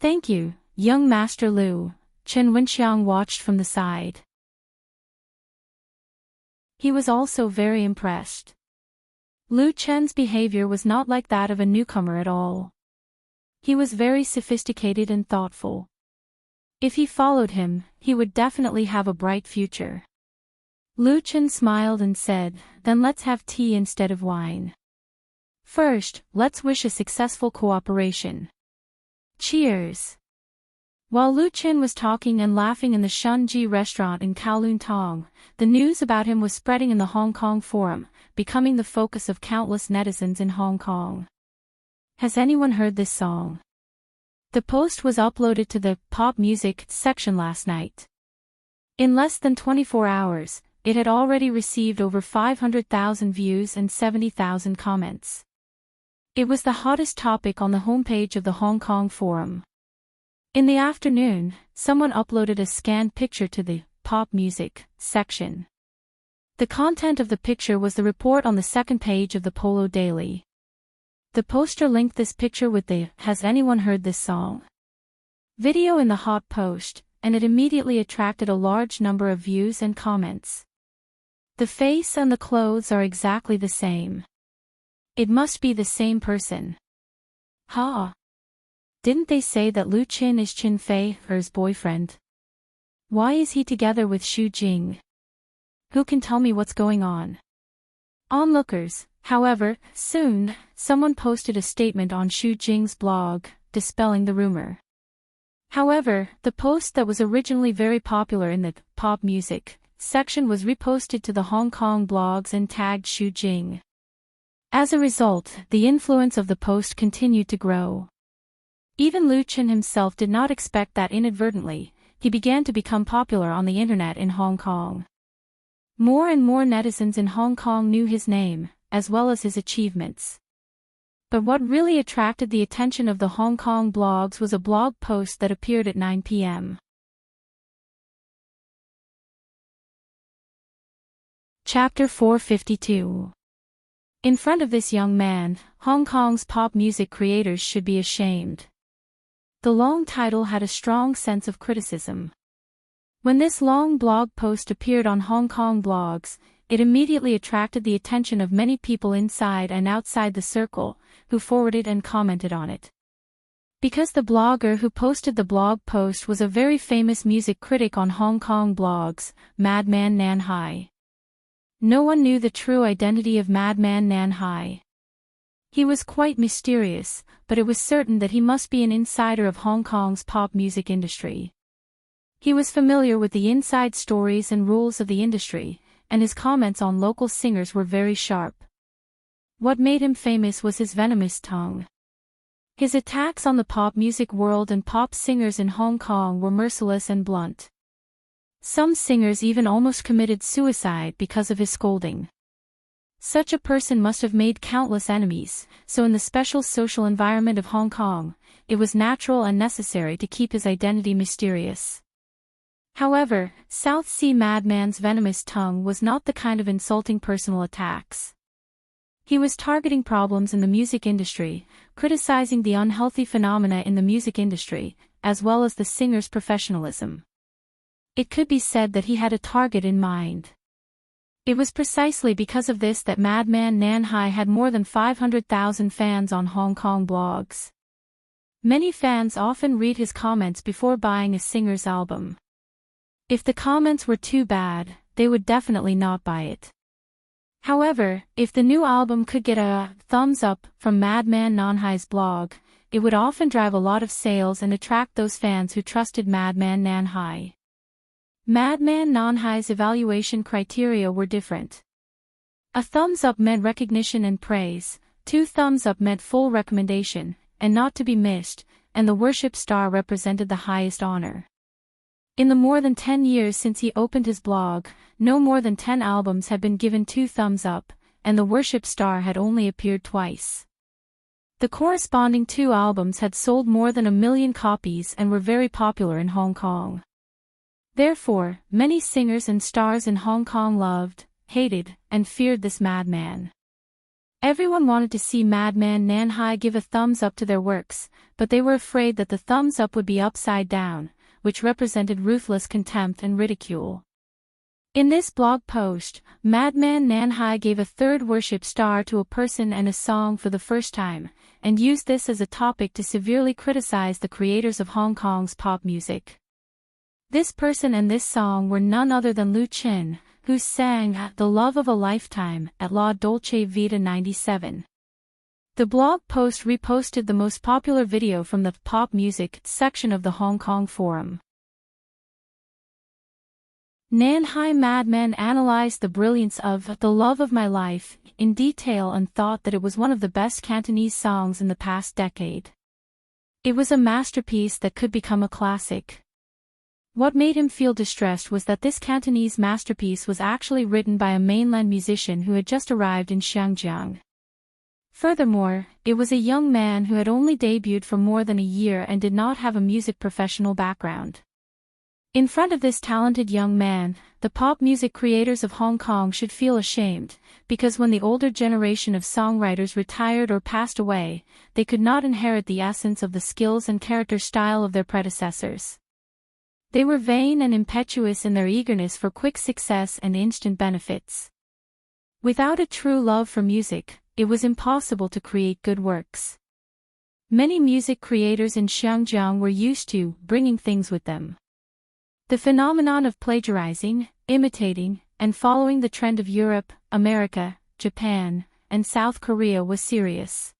"Thank you, young Master Lu," Chen Wenxiang watched from the side. He was also very impressed. Lu Chen's behavior was not like that of a newcomer at all. He was very sophisticated and thoughtful. If he followed him, he would definitely have a bright future. Lu Chen smiled and said, "Then let's have tea instead of wine. First, let's wish a successful cooperation. Cheers." While Lu Chen was talking and laughing in the Shunji restaurant in Kowloon Tong, the news about him was spreading in the Hong Kong forum, becoming the focus of countless netizens in Hong Kong. Has anyone heard this song? The post was uploaded to the pop music section last night. In less than 24 hours, it had already received over 500,000 views and 70,000 comments. It was the hottest topic on the homepage of the Hong Kong forum. In the afternoon, someone uploaded a scanned picture to the pop music section. The content of the picture was the report on the second page of the Polo Daily. The poster linked this picture with the "Has anyone heard this song?" video in the hot post, and it immediately attracted a large number of views and comments. The face and the clothes are exactly the same. It must be the same person. Ha! Didn't they say that Lu Qin is Qin Fei's boyfriend? Why is he together with Xu Jing? Who can tell me what's going on? Onlookers, however, soon, someone posted a statement on Xu Jing's blog, dispelling the rumor. However, the post that was originally very popular in the pop music section was reposted to the Hong Kong blogs and tagged Xu Jing. As a result, the influence of the post continued to grow. Even Lu Chen himself did not expect that inadvertently, he began to become popular on the internet in Hong Kong. More and more netizens in Hong Kong knew his name, as well as his achievements. But what really attracted the attention of the Hong Kong blogs was a blog post that appeared at 9 p.m. Chapter 452. In front of this young man, Hong Kong's pop music creators should be ashamed. The long title had a strong sense of criticism. When this long blog post appeared on Hong Kong blogs, it immediately attracted the attention of many people inside and outside the circle, who forwarded and commented on it. Because the blogger who posted the blog post was a very famous music critic on Hong Kong blogs, Madman Nan Hai. No one knew the true identity of Madman Nan Hai. He was quite mysterious, but it was certain that he must be an insider of Hong Kong's pop music industry. He was familiar with the inside stories and rules of the industry, and his comments on local singers were very sharp. What made him famous was his venomous tongue. His attacks on the pop music world and pop singers in Hong Kong were merciless and blunt. Some singers even almost committed suicide because of his scolding. Such a person must have made countless enemies, so in the special social environment of Hong Kong, it was natural and necessary to keep his identity mysterious. However, South Sea Madman's venomous tongue was not the kind of insulting personal attacks. He was targeting problems in the music industry, criticizing the unhealthy phenomena in the music industry, as well as the singer's professionalism. It could be said that he had a target in mind. It was precisely because of this that Madman Nanhai had more than 500,000 fans on Hong Kong blogs. Many fans often read his comments before buying a singer's album. If the comments were too bad, they would definitely not buy it. However, if the new album could get a thumbs up from Madman Nanhai's blog, it would often drive a lot of sales and attract those fans who trusted Madman Nanhai. Madman Nanhai's evaluation criteria were different. A thumbs up meant recognition and praise, 2 thumbs up meant full recommendation, and not to be missed, and the worship star represented the highest honor. In the more than 10 years since he opened his blog, no more than 10 albums had been given 2 thumbs up, and the worship star had only appeared twice. The corresponding 2 albums had sold more than 1 million copies and were very popular in Hong Kong. Therefore, many singers and stars in Hong Kong loved, hated, and feared this madman. Everyone wanted to see Madman Nanhai give a thumbs up to their works, but they were afraid that the thumbs up would be upside down, which represented ruthless contempt and ridicule. In this blog post, Madman Nanhai gave a 3rd worship star to a person and a song for the first time, and used this as a topic to severely criticize the creators of Hong Kong's pop music. This person and this song were none other than Lu Chin, who sang The Love of a Lifetime at La Dolce Vita 97. The blog post reposted the most popular video from the pop music section of the Hong Kong forum. Nanhai Madman analyzed the brilliance of The Love of My Life in detail and thought that it was one of the best Cantonese songs in the past decade. It was a masterpiece that could become a classic. What made him feel distressed was that this Cantonese masterpiece was actually written by a mainland musician who had just arrived in Xinjiang. Furthermore, it was a young man who had only debuted for more than a year and did not have a music professional background. In front of this talented young man, the pop music creators of Hong Kong should feel ashamed, because when the older generation of songwriters retired or passed away, they could not inherit the essence of the skills and character style of their predecessors. They were vain and impetuous in their eagerness for quick success and instant benefits. Without a true love for music, it was impossible to create good works. Many music creators in Xinjiang were used to bringing things with them. The phenomenon of plagiarizing, imitating, and following the trend of Europe, America, Japan, and South Korea was serious.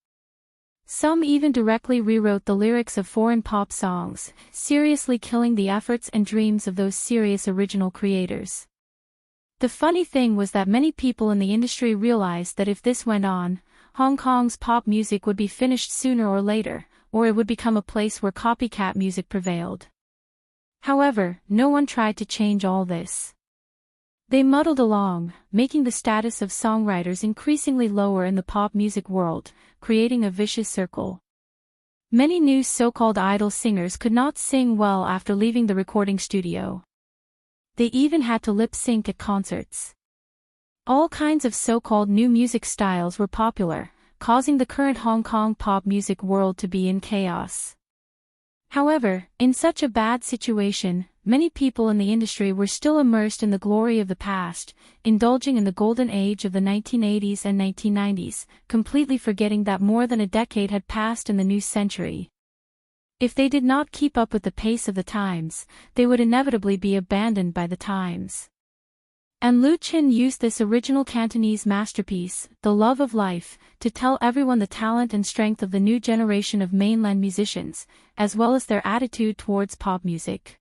Some even directly rewrote the lyrics of foreign pop songs, seriously killing the efforts and dreams of those serious original creators. The funny thing was that many people in the industry realized that if this went on, Hong Kong's pop music would be finished sooner or later, or it would become a place where copycat music prevailed. However, no one tried to change all this. They muddled along, making the status of songwriters increasingly lower in the pop music world, creating a vicious circle. Many new so-called idol singers could not sing well after leaving the recording studio. They even had to lip-sync at concerts. All kinds of so-called new music styles were popular, causing the current Hong Kong pop music world to be in chaos. However, in such a bad situation, many people in the industry were still immersed in the glory of the past, indulging in the golden age of the 1980s and 1990s, completely forgetting that more than a decade had passed in the new century. If they did not keep up with the pace of the times, they would inevitably be abandoned by the times. And Lu Chin used this original Cantonese masterpiece, The Love of Life, to tell everyone the talent and strength of the new generation of mainland musicians, as well as their attitude towards pop music.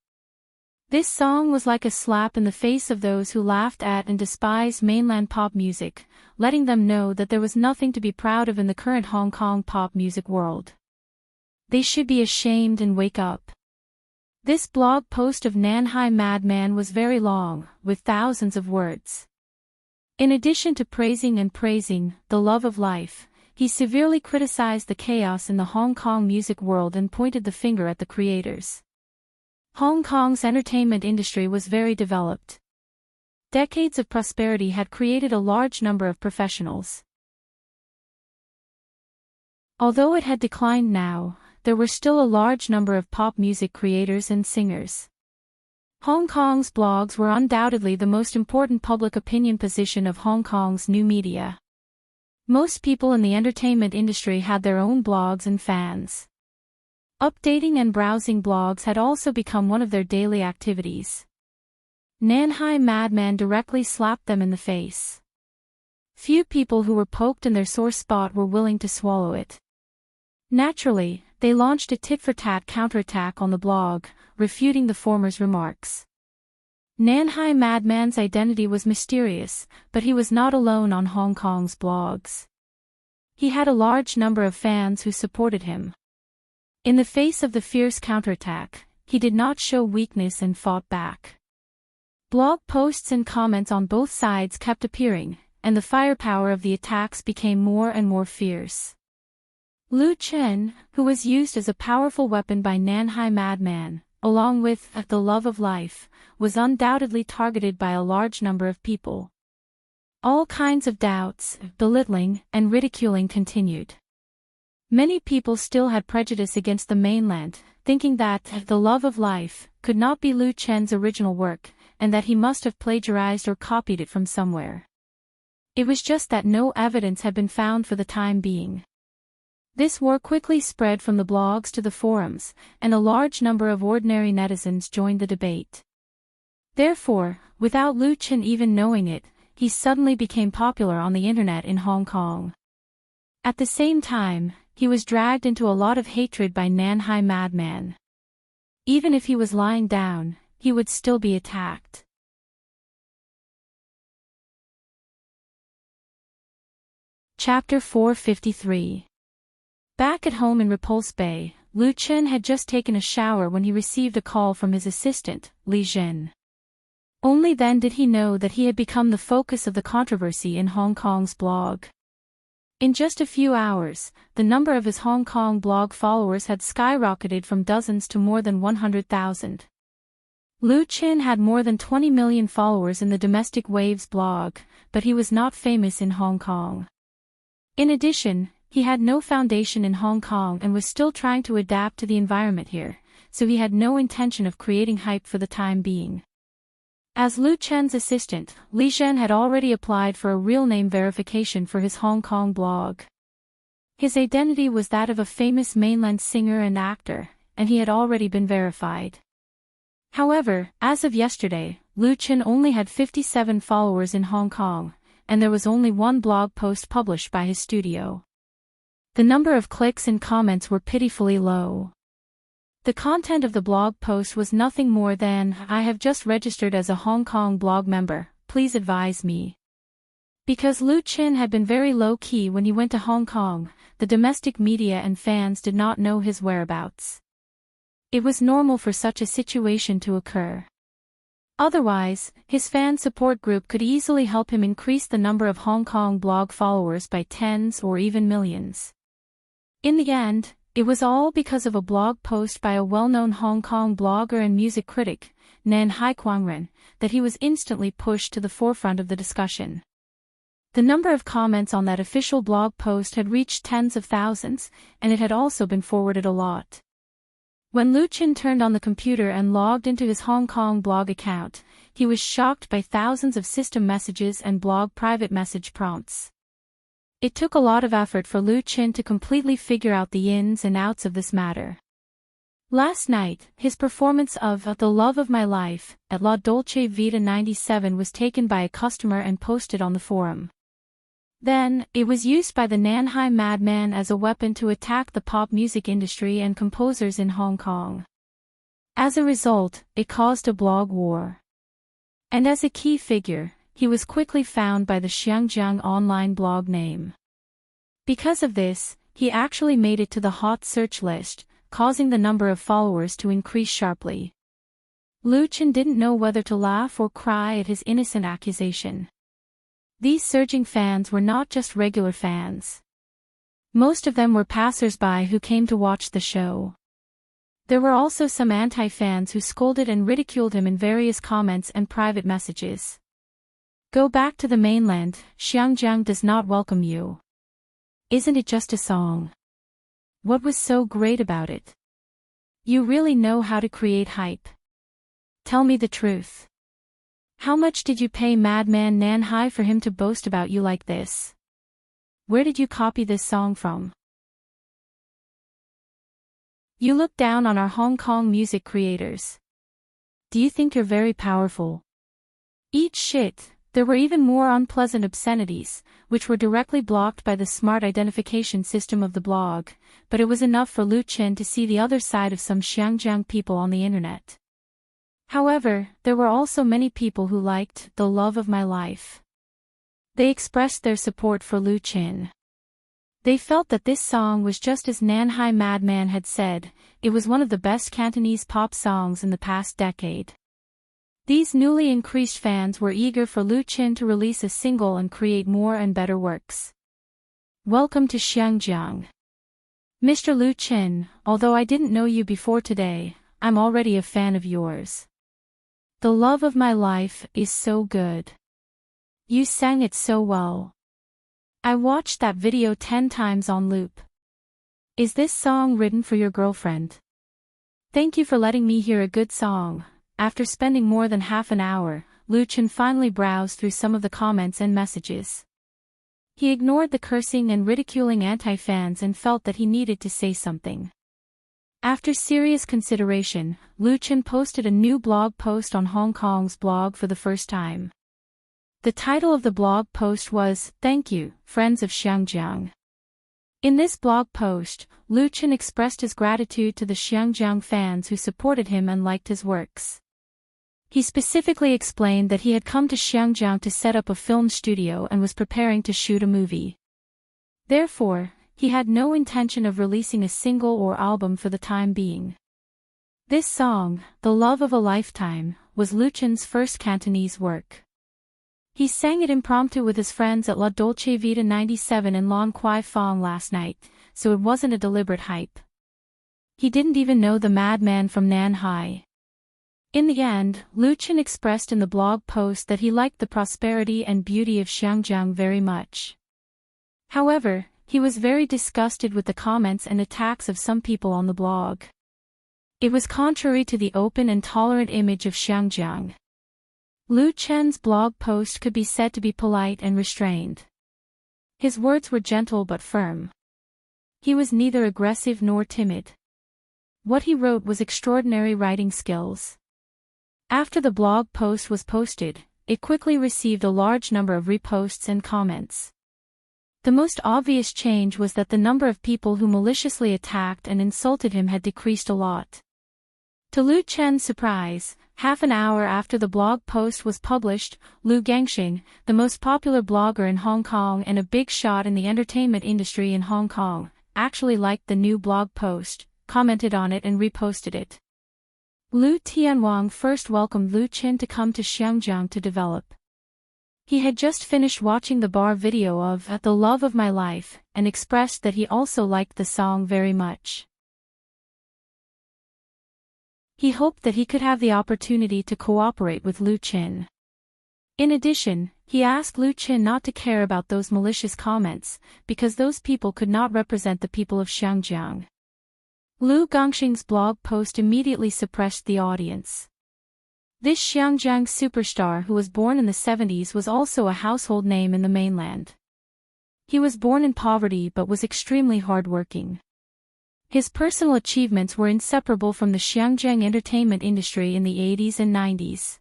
This song was like a slap in the face of those who laughed at and despised mainland pop music, letting them know that there was nothing to be proud of in the current Hong Kong pop music world. They should be ashamed and wake up. This blog post of Nanhai Madman was very long, with thousands of words. In addition to praising The Love of Life, he severely criticized the chaos in the Hong Kong music world and pointed the finger at the creators. Hong Kong's entertainment industry was very developed. Decades of prosperity had created a large number of professionals. Although it had declined now, there were still a large number of pop music creators and singers. Hong Kong's blogs were undoubtedly the most important public opinion position of Hong Kong's new media. Most people in the entertainment industry had their own blogs and fans. Updating and browsing blogs had also become one of their daily activities. Nanhai Madman directly slapped them in the face. Few people who were poked in their sore spot were willing to swallow it. Naturally, they launched a tit-for-tat counterattack on the blog, refuting the former's remarks. Nanhai Madman's identity was mysterious, but he was not alone on Hong Kong's blogs. He had a large number of fans who supported him. In the face of the fierce counterattack, he did not show weakness and fought back. Blog posts and comments on both sides kept appearing, and the firepower of the attacks became more and more fierce. Lu Chen, who was used as a powerful weapon by Nanhai Madman, along with the love of life, was undoubtedly targeted by a large number of people. All kinds of doubts, belittling, and ridiculing continued. Many people still had prejudice against the mainland, thinking that the love of life could not be Lu Chen's original work, and that he must have plagiarized or copied it from somewhere. It was just that no evidence had been found for the time being. This war quickly spread from the blogs to the forums, and a large number of ordinary netizens joined the debate. Therefore, without Lu Chen even knowing it, he suddenly became popular on the internet in Hong Kong. At the same time, he was dragged into a lot of hatred by Nanhai Madman. Even if he was lying down, he would still be attacked. Chapter 453. Back at home in Repulse Bay, Lu Chen had just taken a shower when he received a call from his assistant, Li Zhen. Only then did he know that he had become the focus of the controversy in Hong Kong's blog. In just a few hours, the number of his Hong Kong blog followers had skyrocketed from dozens to more than 100,000. Lu Chen had more than 20 million followers in the Domestic Waves blog, but he was not famous in Hong Kong. In addition, he had no foundation in Hong Kong and was still trying to adapt to the environment here, so he had no intention of creating hype for the time being. As Lu Chen's assistant, Li Zhen had already applied for a real name verification for his Hong Kong blog. His identity was that of a famous mainland singer and actor, and he had already been verified. However, as of yesterday, Lu Chen only had 57 followers in Hong Kong, and there was only one blog post published by his studio. The number of clicks and comments were pitifully low. The content of the blog post was nothing more than, "I have just registered as a Hong Kong blog member, please advise me." Because Lu Chen had been very low-key when he went to Hong Kong, the domestic media and fans did not know his whereabouts. It was normal for such a situation to occur. Otherwise, his fan support group could easily help him increase the number of Hong Kong blog followers by tens or even millions. In the end, it was all because of a blog post by a well-known Hong Kong blogger and music critic, Nan Haiquangren, that he was instantly pushed to the forefront of the discussion. The number of comments on that official blog post had reached tens of thousands, and it had also been forwarded a lot. When Lu Chen turned on the computer and logged into his Hong Kong blog account, he was shocked by thousands of system messages and blog private message prompts. It took a lot of effort for Lu Chen to completely figure out the ins and outs of this matter. Last night, his performance of The Love of My Life at La Dolce Vita 97 was taken by a customer and posted on the forum. Then, it was used by the Nanhai Madman as a weapon to attack the pop music industry and composers in Hong Kong. As a result, it caused a blog war. And as a key figure, he was quickly found by the Xiangjiang online blog name. Because of this, he actually made it to the hot search list, causing the number of followers to increase sharply. Lu Chen didn't know whether to laugh or cry at his innocent accusation. These surging fans were not just regular fans. Most of them were passers-by who came to watch the show. There were also some anti-fans who scolded and ridiculed him in various comments and private messages. "Go back to the mainland, Xiangjiang does not welcome you. Isn't it just a song? What was so great about it? You really know how to create hype. Tell me the truth. How much did you pay Madman Nan Hai for him to boast about you like this? Where did you copy this song from? You look down on our Hong Kong music creators. Do you think you're very powerful? Eat shit. There were even more unpleasant obscenities, which were directly blocked by the smart identification system of the blog, but it was enough for Lu Chen to see the other side of some Xiangjiang people on the internet. However, there were also many people who liked The Love of My Life. They expressed their support for Lu Chen. They felt that this song was just as Nanhai Madman had said, it was one of the best Cantonese pop songs in the past decade. These newly increased fans were eager for Lu Chen to release a single and create more and better works. Welcome to Xiangjiang. Mr. Lu Chen, although I didn't know you before today, I'm already a fan of yours. The Love of My Life is so good. You sang it so well. I watched that video 10 times on loop. Is this song written for your girlfriend? Thank you for letting me hear a good song. After spending more than half an hour, Lu Chen finally browsed through some of the comments and messages. He ignored the cursing and ridiculing anti-fans and felt that he needed to say something. After serious consideration, Lu Chen posted a new blog post on Hong Kong's blog for the first time. The title of the blog post was, "Thank you, Friends of Xiangjiang." In this blog post, Lu Chen expressed his gratitude to the Xiangjiang fans who supported him and liked his works. He specifically explained that he had come to Xiangjiang to set up a film studio and was preparing to shoot a movie. Therefore, he had no intention of releasing a single or album for the time being. This song, The Love of a Lifetime, was Lu Chen's first Cantonese work. He sang it impromptu with his friends at La Dolce Vita 97 in Long Kwai Fong last night, so it wasn't a deliberate hype. He didn't even know the madman from Nanhai. In the end, Lu Chen expressed in the blog post that he liked the prosperity and beauty of Xiangjiang very much. However, he was very disgusted with the comments and attacks of some people on the blog. It was contrary to the open and tolerant image of Xiangjiang. Lu Chen's blog post could be said to be polite and restrained. His words were gentle but firm. He was neither aggressive nor timid. What he wrote was extraordinary writing skills. After the blog post was posted, it quickly received a large number of reposts and comments. The most obvious change was that the number of people who maliciously attacked and insulted him had decreased a lot. To Lu Chen's surprise, half an hour after the blog post was published, Lu Gangxing, the most popular blogger in Hong Kong and a big shot in the entertainment industry in Hong Kong, actually liked the new blog post, commented on it and reposted it. Lu Tianwang first welcomed Lu Chen to come to Xiangjiang to develop. He had just finished watching the bar video of The Love of My Life, and expressed that he also liked the song very much. He hoped that he could have the opportunity to cooperate with Lu Chen. In addition, he asked Lu Chen not to care about those malicious comments, because those people could not represent the people of Xiangjiang. Lu Gangxing's blog post immediately suppressed the audience. This Xiangjiang superstar who was born in the 70s was also a household name in the mainland. He was born in poverty but was extremely hardworking. His personal achievements were inseparable from the Xiangjiang entertainment industry in the 80s and 90s.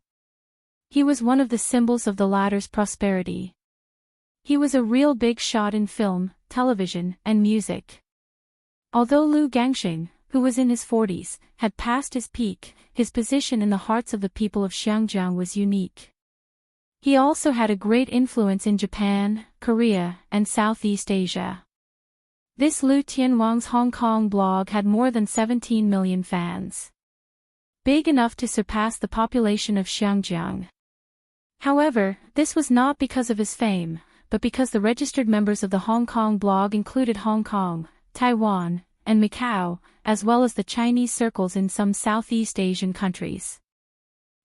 He was one of the symbols of the latter's prosperity. He was a real big shot in film, television, and music. Although Lu Gangxing, who was in his 40s, had passed his peak, his position in the hearts of the people of Xiangjiang was unique. He also had a great influence in Japan, Korea, and Southeast Asia. This Lu Tianwang's Hong Kong blog had more than 17 million fans. Big enough to surpass the population of Xiangjiang. However, this was not because of his fame, but because the registered members of the Hong Kong blog included Hong Kong, Taiwan, and Macau, as well as the Chinese circles in some Southeast Asian countries.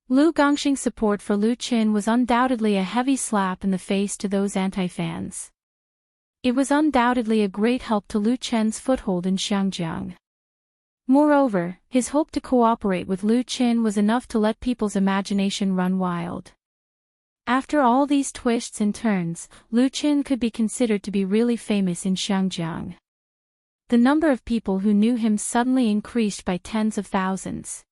Lu Gangxing's support for Lu Chen was undoubtedly a heavy slap in the face to those anti-fans. It was undoubtedly a great help to Lu Chen's foothold in Xiangjiang. Moreover, his hope to cooperate with Lu Chen was enough to let people's imagination run wild. After all these twists and turns, Lu Chen could be considered to be really famous in Xiangjiang. The number of people who knew him suddenly increased by tens of thousands.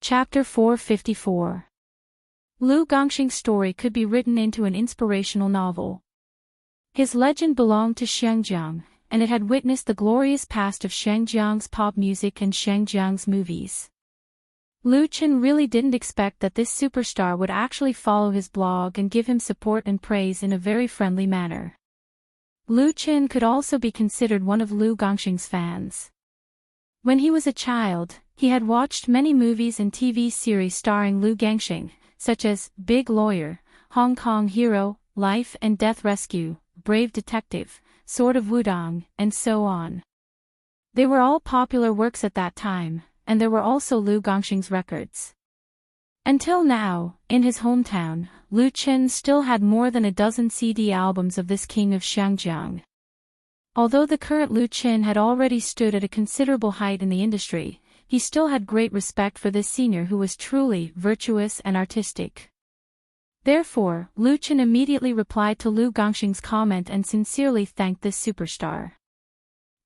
Chapter 454. Lu Gongxing's story could be written into an inspirational novel. His legend belonged to Xiangjiang, and it had witnessed the glorious past of Xiangjiang's pop music and Xiangjiang's movies. Lu Chen really didn't expect that this superstar would actually follow his blog and give him support and praise in a very friendly manner. Lu Chen could also be considered one of Lu Gongxing's fans. When he was a child, he had watched many movies and TV series starring Lu Gongxing, such as Big Lawyer, Hong Kong Hero, Life and Death Rescue, Brave Detective, Sword of Wudong, and so on. They were all popular works at that time, and there were also Lu Gongxing's records. Until now, in his hometown, Lu Chen still had more than a dozen CD albums of this king of Xiangjiang. Although the current Lu Chen had already stood at a considerable height in the industry, he still had great respect for this senior who was truly virtuous and artistic. Therefore, Lu Chen immediately replied to Lu Gongxing's comment and sincerely thanked this superstar.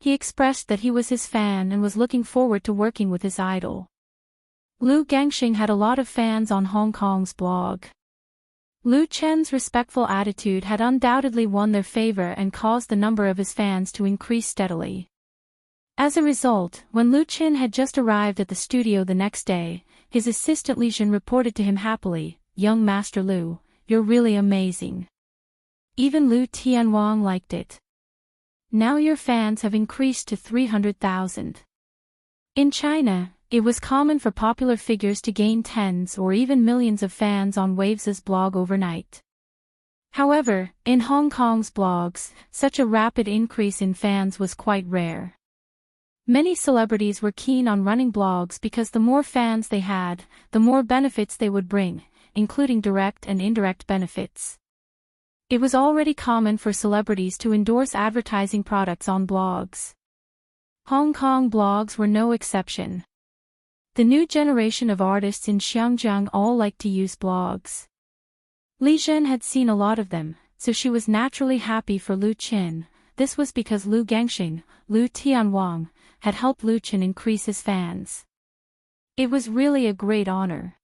He expressed that he was his fan and was looking forward to working with his idol. Lu Gongxing had a lot of fans on Hong Kong's blog. Lu Chen's respectful attitude had undoubtedly won their favor and caused the number of his fans to increase steadily. As a result, when Lu Chen had just arrived at the studio the next day, his assistant Li Zhen reported to him happily, "Young Master Lu, you're really amazing." Even Lu Tianwang liked it. Now your fans have increased to 300,000. In China, it was common for popular figures to gain tens or even millions of fans on Waves' blog overnight. However, in Hong Kong's blogs, such a rapid increase in fans was quite rare. Many celebrities were keen on running blogs because the more fans they had, the more benefits they would bring, including direct and indirect benefits. It was already common for celebrities to endorse advertising products on blogs. Hong Kong blogs were no exception. The new generation of artists in Xiangjiang all liked to use blogs. Li Zhen had seen a lot of them, so she was naturally happy for Lu Chen. This was because Lu Gongxing, Lu Tianwang, had helped Lu Chen increase his fans. It was really a great honor.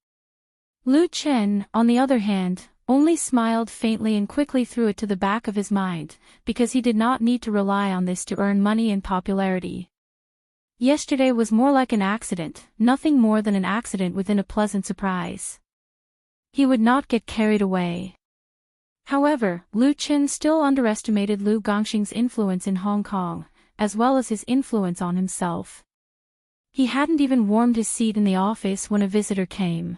Lu Chen, on the other hand, only smiled faintly and quickly threw it to the back of his mind, because he did not need to rely on this to earn money and popularity. Yesterday was more like an accident, nothing more than an accident within a pleasant surprise. He would not get carried away. However, Lu Chen still underestimated Lu Gongxing's influence in Hong Kong, as well as his influence on himself. He hadn't even warmed his seat in the office when a visitor came.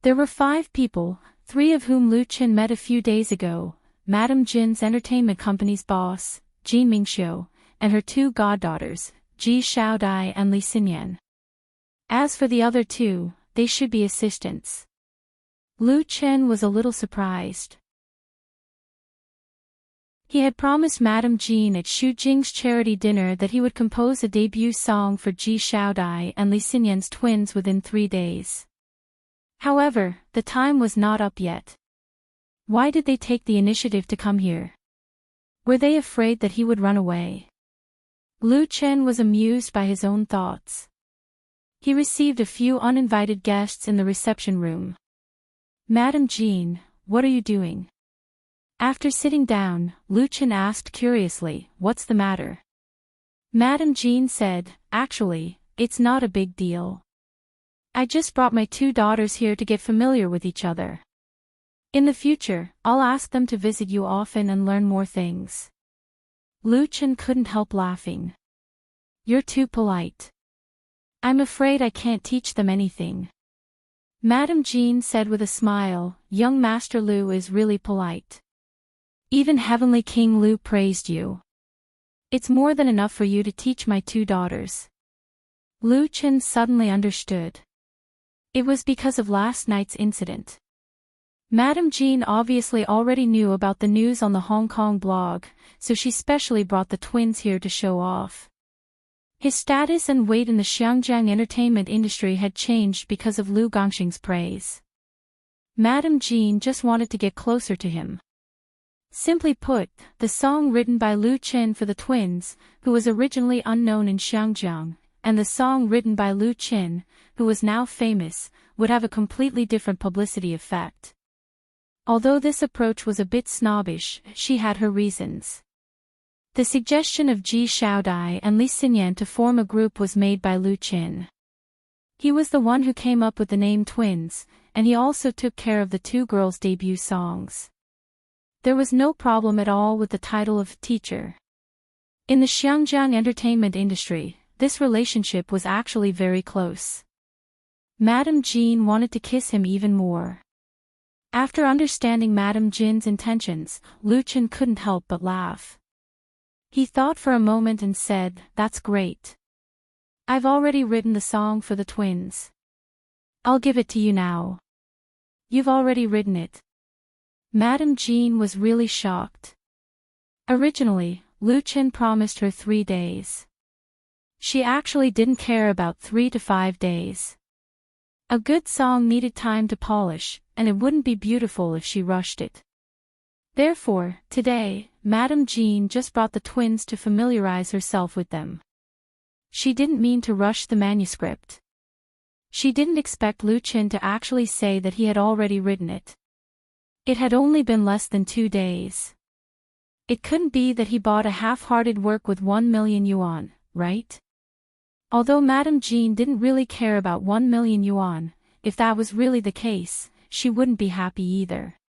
There were 5 people, 3 of whom Lu Chen met a few days ago: Madame Jin's entertainment company's boss, Ji Mingxiu, and her 2 goddaughters, Ji Xiaodai and Li Xinyan. As for the other 2, they should be assistants. Lu Chen was a little surprised. He had promised Madame Jean at Xu Jing's charity dinner that he would compose a debut song for Ji Xiaodai and Li Xinyan's twins within 3 days. However, the time was not up yet. Why did they take the initiative to come here? Were they afraid that he would run away? Lu Chen was amused by his own thoughts. He received a few uninvited guests in the reception room. "Madame Jean, what are you doing?" After sitting down, Lu Chen asked curiously, "What's the matter?" Madame Jean said, "Actually, it's not a big deal. I just brought my 2 daughters here to get familiar with each other. In the future, I'll ask them to visit you often and learn more things." Lu Chen couldn't help laughing. "You're too polite. I'm afraid I can't teach them anything." Madame Jean said with a smile, "Young Master Lu is really polite. Even Heavenly King Lu praised you. It's more than enough for you to teach my 2 daughters." Lu Chen suddenly understood. It was because of last night's incident. Madame Jean obviously already knew about the news on the Hong Kong blog, so she specially brought the twins here to show off. His status and weight in the Xiangjiang entertainment industry had changed because of Lu Gongxing's praise. Madame Jean just wanted to get closer to him. Simply put, the song written by Lu Chen for the twins, who was originally unknown in Xiangjiang, and the song written by Lu Chen, who was now famous, would have a completely different publicity effect. Although this approach was a bit snobbish, she had her reasons. The suggestion of Ji Xiaodai and Li Xinyan to form a group was made by Lu Chen. He was the one who came up with the name Twins, and he also took care of the two girls' debut songs. There was no problem at all with the title of teacher. In the Xiangjiang entertainment industry, this relationship was actually very close. Madame Jean wanted to kiss him even more. After understanding Madame Jean's intentions, Lu Chen couldn't help but laugh. He thought for a moment and said, "That's great. I've already written the song for the twins. I'll give it to you now." "You've already written it?" Madame Jean was really shocked. Originally, Lu Chen promised her 3 days. She actually didn't care about 3 to 5 days. A good song needed time to polish, and it wouldn't be beautiful if she rushed it. Therefore, today, Madame Jean just brought the twins to familiarize herself with them. She didn't mean to rush the manuscript. She didn't expect Lu Chen to actually say that he had already written it. It had only been less than 2 days. It couldn't be that he bought a half-hearted work with 1 million yuan, right? Although Madame Jean didn't really care about 1 million yuan, if that was really the case, she wouldn't be happy either.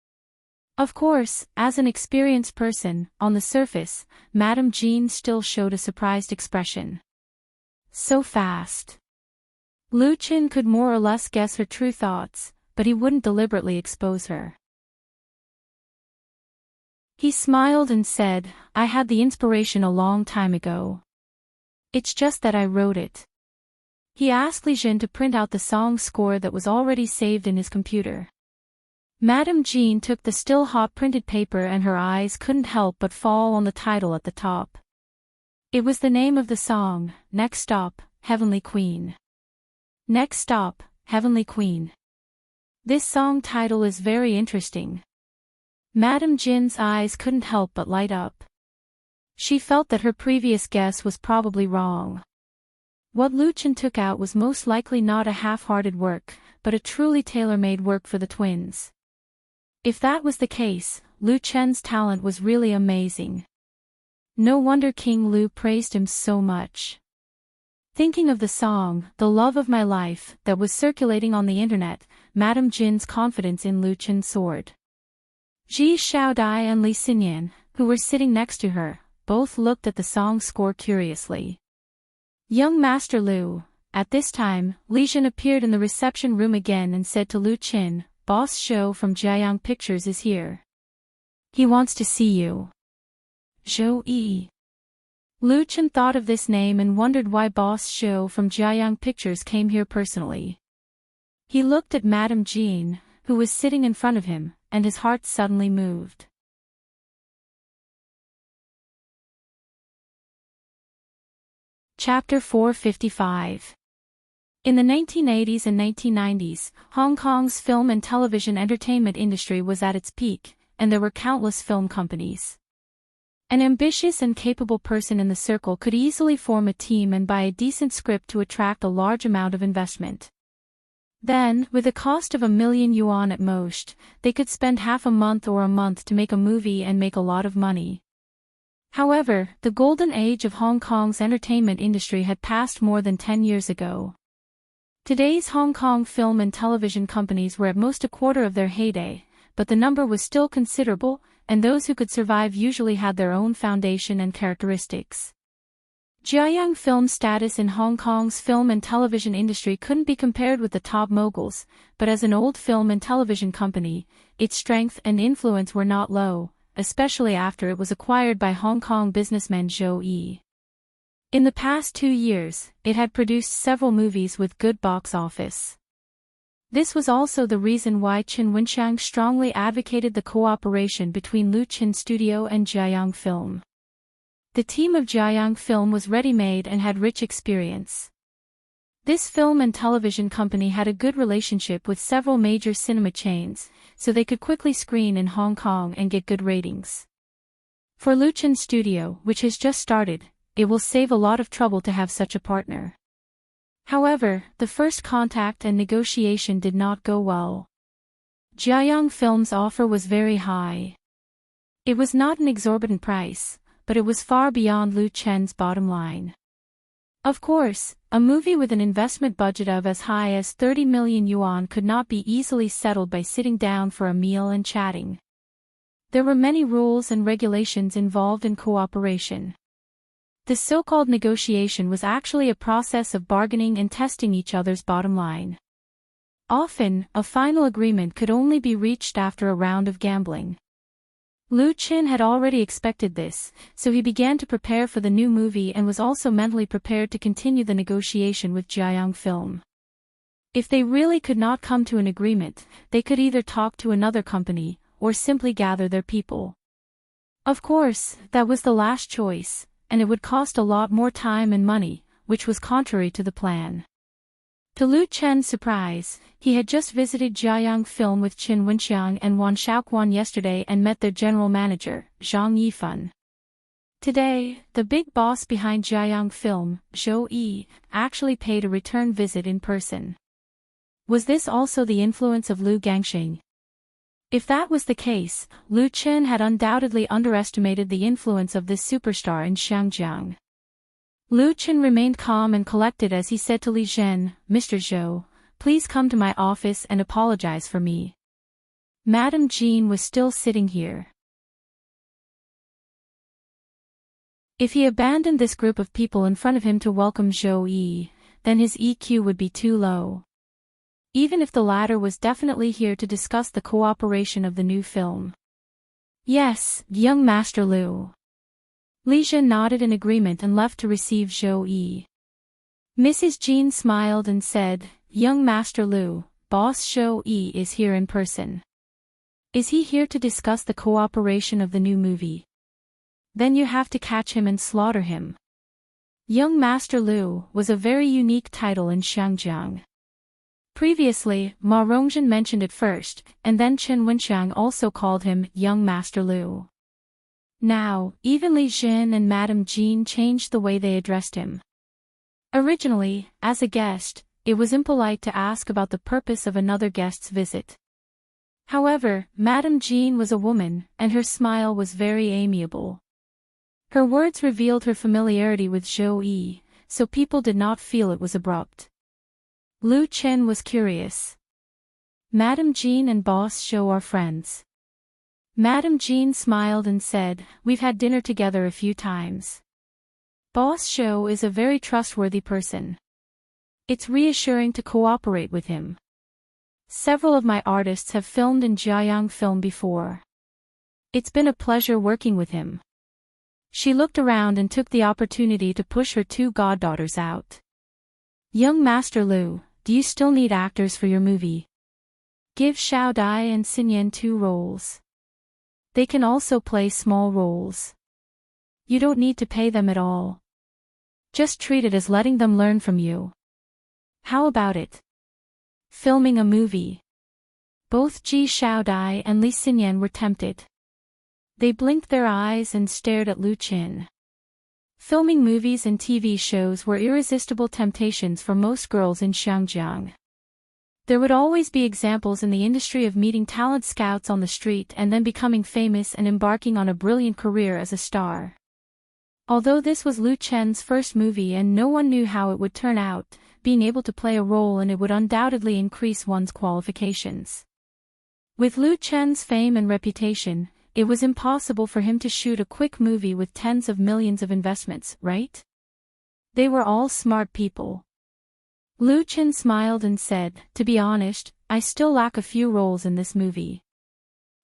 Of course, as an experienced person, on the surface, Madame Jean still showed a surprised expression. So fast. Lu Chen could more or less guess her true thoughts, but he wouldn't deliberately expose her. He smiled and said, "I had the inspiration a long time ago. It's just that I wrote it." He asked Li Jin to print out the song score that was already saved in his computer. Madame Jean took the still hot printed paper and her eyes couldn't help but fall on the title at the top. It was the name of the song, Next Stop, Heavenly Queen. Next Stop, Heavenly Queen. This song title is very interesting. Madame Jin's eyes couldn't help but light up. She felt that her previous guess was probably wrong. What Lu Chen took out was most likely not a half-hearted work, but a truly tailor-made work for the twins. If that was the case, Lu Chen's talent was really amazing. No wonder King Lu praised him so much. Thinking of the song, The Love of My Life, that was circulating on the internet, Madame Jin's confidence in Lu Chen soared. Ji Xiaodai and Li Xinyan, who were sitting next to her, both looked at the song score curiously. Young Master Lu. At this time, Li Jin appeared in the reception room again and said to Lu Chen, "Boss Zhou from Jiayang Pictures is here. He wants to see you." Zhou Yi. Lu Chen thought of this name and wondered why Boss Zhou from Jiayang Pictures came here personally. He looked at Madame Jean, who was sitting in front of him, and his heart suddenly moved. Chapter 455. In the 1980s and 1990s, Hong Kong's film and television entertainment industry was at its peak, and there were countless film companies. An ambitious and capable person in the circle could easily form a team and buy a decent script to attract a large amount of investment. Then, with a cost of 1 million yuan at most, they could spend half a month or a month to make a movie and make a lot of money. However, the golden age of Hong Kong's entertainment industry had passed more than 10 years ago. Today's Hong Kong film and television companies were at most a quarter of their heyday, but the number was still considerable, and those who could survive usually had their own foundation and characteristics. Jiayang Film's status in Hong Kong's film and television industry couldn't be compared with the top moguls, but as an old film and television company, its strength and influence were not low, especially after it was acquired by Hong Kong businessman Zhou Yi. In the past 2 years, it had produced several movies with good box office. This was also the reason why Chen Wenxiang strongly advocated the cooperation between Luchin Studio and Jiayang Film. The team of Jiayang Film was ready-made and had rich experience. This film and television company had a good relationship with several major cinema chains, so they could quickly screen in Hong Kong and get good ratings. For Luchin Studio, which has just started, it will save a lot of trouble to have such a partner. However, the first contact and negotiation did not go well. Jiayang Film's offer was very high. It was not an exorbitant price, but it was far beyond Lu Chen's bottom line. Of course, a movie with an investment budget of as high as 30 million yuan could not be easily settled by sitting down for a meal and chatting. There were many rules and regulations involved in cooperation. The so-called negotiation was actually a process of bargaining and testing each other's bottom line. Often, a final agreement could only be reached after a round of gambling. Lu Chin had already expected this, so he began to prepare for the new movie and was also mentally prepared to continue the negotiation with Jiayang Film. If they really could not come to an agreement, they could either talk to another company, or simply gather their people. Of course, that was the last choice, and it would cost a lot more time and money, which was contrary to the plan. To Lu Chen's surprise, he had just visited Jiayang Film with Chen Wenxiang and Wan Shaoquan yesterday and met their general manager, Zhang Yifan. Today, the big boss behind Jiayang Film, Zhou Yi, actually paid a return visit in person. Was this also the influence of Lu Gangxing? If that was the case, Lu Chen had undoubtedly underestimated the influence of this superstar in Xiangjiang. Lu Chen remained calm and collected as he said to Li Zhen, "Mr. Zhou, please come to my office and apologize for me." Madame Jean was still sitting here. If he abandoned this group of people in front of him to welcome Zhou Yi, then his EQ would be too low. Even if the latter was definitely here to discuss the cooperation of the new film. Yes, young Master Lu. Li Zhen nodded in agreement and left to receive Zhou Yi. Mrs. Jean smiled and said, "Young Master Lu, Boss Zhou Yi is here in person. Is he here to discuss the cooperation of the new movie? Then you have to catch him and slaughter him." Young Master Lu was a very unique title in Xiangjiang. Previously, Ma Rongzhen mentioned it first, and then Chen Wenxiang also called him Young Master Lu. Now, even Li Zhen and Madame Jean changed the way they addressed him. Originally, as a guest, it was impolite to ask about the purpose of another guest's visit. However, Madame Jean was a woman, and her smile was very amiable. Her words revealed her familiarity with Zhou Yi, so people did not feel it was abrupt. Lu Chen was curious. Madame Jean and Boss Zhou are friends. Madame Jean smiled and said, "We've had dinner together a few times. Boss Zhou is a very trustworthy person. It's reassuring to cooperate with him. Several of my artists have filmed in Jiayang Film before. It's been a pleasure working with him." She looked around and took the opportunity to push her two goddaughters out. "Young Master Lu, do you still need actors for your movie? Give Xiao Dai and Xinyan 2 roles. They can also play small roles. You don't need to pay them at all. Just treat it as letting them learn from you. How about it? Filming a movie." Both Ji Xiaodai and Li Xinyan were tempted. They blinked their eyes and stared at Lu Qin. Filming movies and TV shows were irresistible temptations for most girls in Xiangjiang. There would always be examples in the industry of meeting talent scouts on the street and then becoming famous and embarking on a brilliant career as a star. Although this was Lu Chen's first movie and no one knew how it would turn out, being able to play a role in it would undoubtedly increase one's qualifications. With Lu Chen's fame and reputation, it was impossible for him to shoot a quick movie with tens of millions of investments, right? They were all smart people. Lu Chen smiled and said, "To be honest, I still lack a few roles in this movie.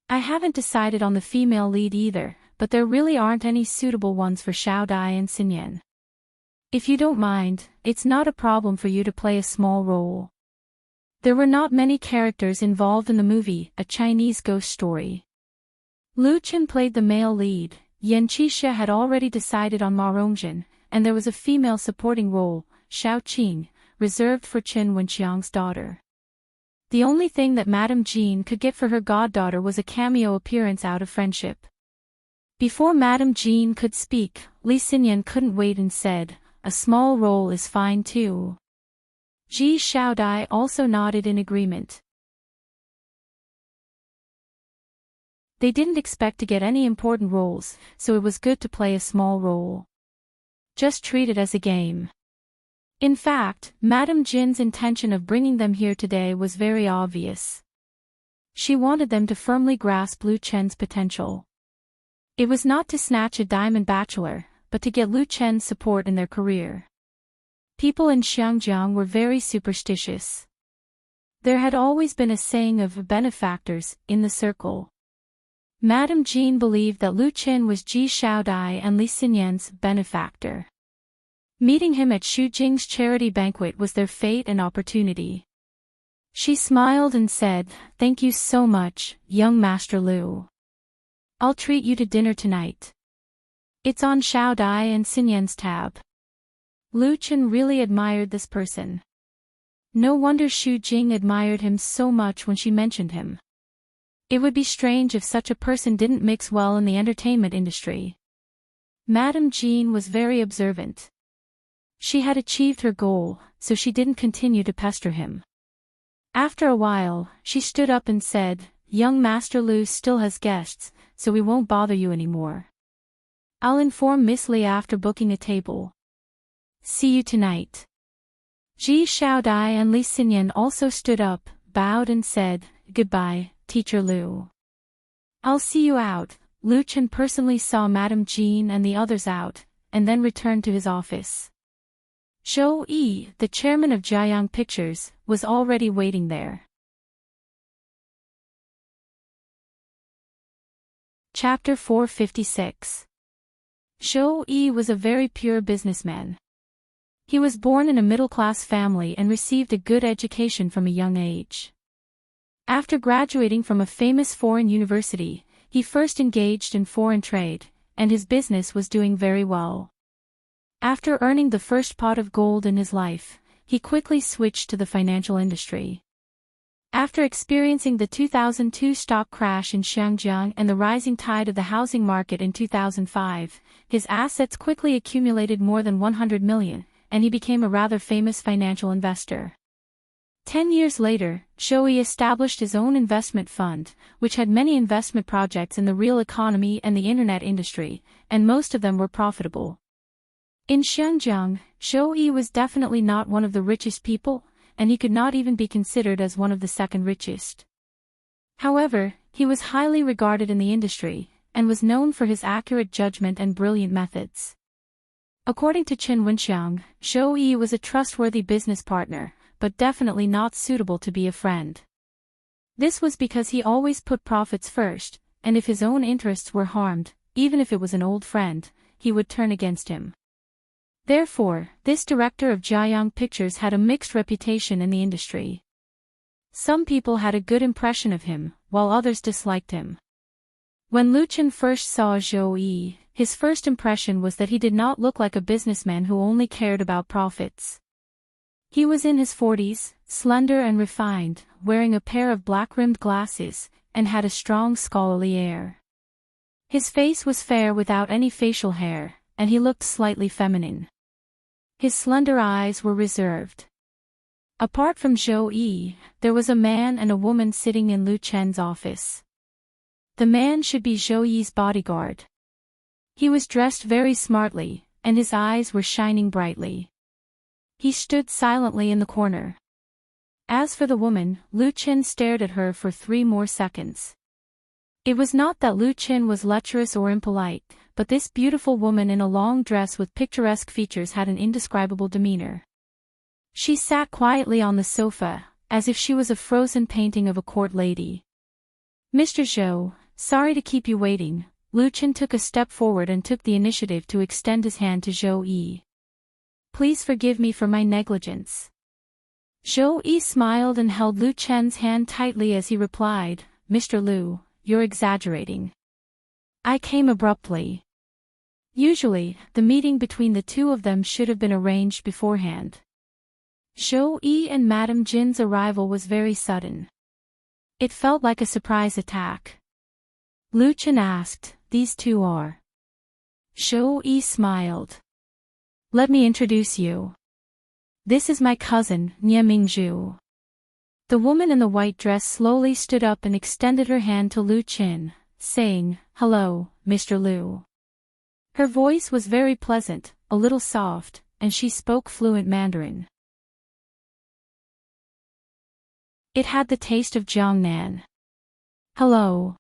I haven't decided on the female lead either, but there really aren't any suitable ones for Xiao Dai and Xinyan. If you don't mind, it's not a problem for you to play a small role." There were not many characters involved in the movie, a Chinese ghost story. Lu Chen played the male lead, Yan Qixia had already decided on Ma Rongjin, and there was a female supporting role, Xiao Qing, reserved for Chen Wenxiang's daughter. The only thing that Madame Jean could get for her goddaughter was a cameo appearance out of friendship. Before Madame Jean could speak, Li Xinyan couldn't wait and said, "A small role is fine too." Ji Xiaodai also nodded in agreement. They didn't expect to get any important roles, so it was good to play a small role. Just treat it as a game. In fact, Madame Jin's intention of bringing them here today was very obvious. She wanted them to firmly grasp Lu Chen's potential. It was not to snatch a diamond bachelor, but to get Lu Chen's support in their career. People in Xiangjiang were very superstitious. There had always been a saying of benefactors in the circle. Madame Jean believed that Lu Chen was Ji Xiaodai and Li Xinyan's benefactor. Meeting him at Xu Jing's charity banquet was their fate and opportunity. She smiled and said, "Thank you so much, young Master Lu. I'll treat you to dinner tonight. It's on Xiaodai and Xinyan's tab." Lu Chen really admired this person. No wonder Xu Jing admired him so much when she mentioned him. It would be strange if such a person didn't mix well in the entertainment industry. Madame Jean was very observant. She had achieved her goal, so she didn't continue to pester him. After a while, she stood up and said, "Young Master Lu still has guests, so we won't bother you anymore. I'll inform Miss Li after booking a table. See you tonight." Ji Xiaodai and Li Xinyan also stood up, bowed and said, "Goodbye, Teacher Lu. I'll see you out." Lu Chen personally saw Madame Jean and the others out, and then returned to his office. Zhou Yi, the chairman of Jiayang Pictures, was already waiting there. Chapter 456. Zhou Yi was a very pure businessman. He was born in a middle-class family and received a good education from a young age. After graduating from a famous foreign university, he first engaged in foreign trade, and his business was doing very well. After earning the first pot of gold in his life, he quickly switched to the financial industry. After experiencing the 2002 stock crash in Xiangjiang and the rising tide of the housing market in 2005, his assets quickly accumulated more than 100 million, and he became a rather famous financial investor. 10 years later, Zhou Yi established his own investment fund, which had many investment projects in the real economy and the internet industry, and most of them were profitable. In Xiangjiang, Zhou Yi was definitely not one of the richest people, and he could not even be considered as one of the second richest. However, he was highly regarded in the industry, and was known for his accurate judgment and brilliant methods. According to Chen Wenxiang, Zhou Yi was a trustworthy business partner, but definitely not suitable to be a friend. This was because he always put profits first, and if his own interests were harmed, even if it was an old friend, he would turn against him. Therefore, this director of Jiayang Pictures had a mixed reputation in the industry. Some people had a good impression of him, while others disliked him. When Lu Chen first saw Zhou Yi, his first impression was that he did not look like a businessman who only cared about profits. He was in his 40s, slender and refined, wearing a pair of black-rimmed glasses, and had a strong scholarly air. His face was fair without any facial hair, and he looked slightly feminine. His slender eyes were reserved. Apart from Zhou Yi, there was a man and a woman sitting in Lu Chen's office. The man should be Zhou Yi's bodyguard. He was dressed very smartly, and his eyes were shining brightly. He stood silently in the corner. As for the woman, Lu Chen stared at her for 3 more seconds. It was not that Lu Chen was lecherous or impolite, but this beautiful woman in a long dress with picturesque features had an indescribable demeanor. She sat quietly on the sofa, as if she was a frozen painting of a court lady. "Mr. Zhou, sorry to keep you waiting." Lu Chen took a step forward and took the initiative to extend his hand to Zhou Yi. "Please forgive me for my negligence." Zhou Yi smiled and held Lu Chen's hand tightly as he replied, "Mr. Lu, you're exaggerating. I came abruptly. Usually, the meeting between the two of them should have been arranged beforehand." Zhou Yi and Madame Jin's arrival was very sudden. It felt like a surprise attack. Lu Chen asked, "These two are?" Zhou Yi smiled. "Let me introduce you. This is my cousin, Nie Mingzhu." The woman in the white dress slowly stood up and extended her hand to Lu Chen, saying, "Hello, Mr. Lu." Her voice was very pleasant, a little soft, and she spoke fluent Mandarin. It had the taste of Jiangnan. "Hello."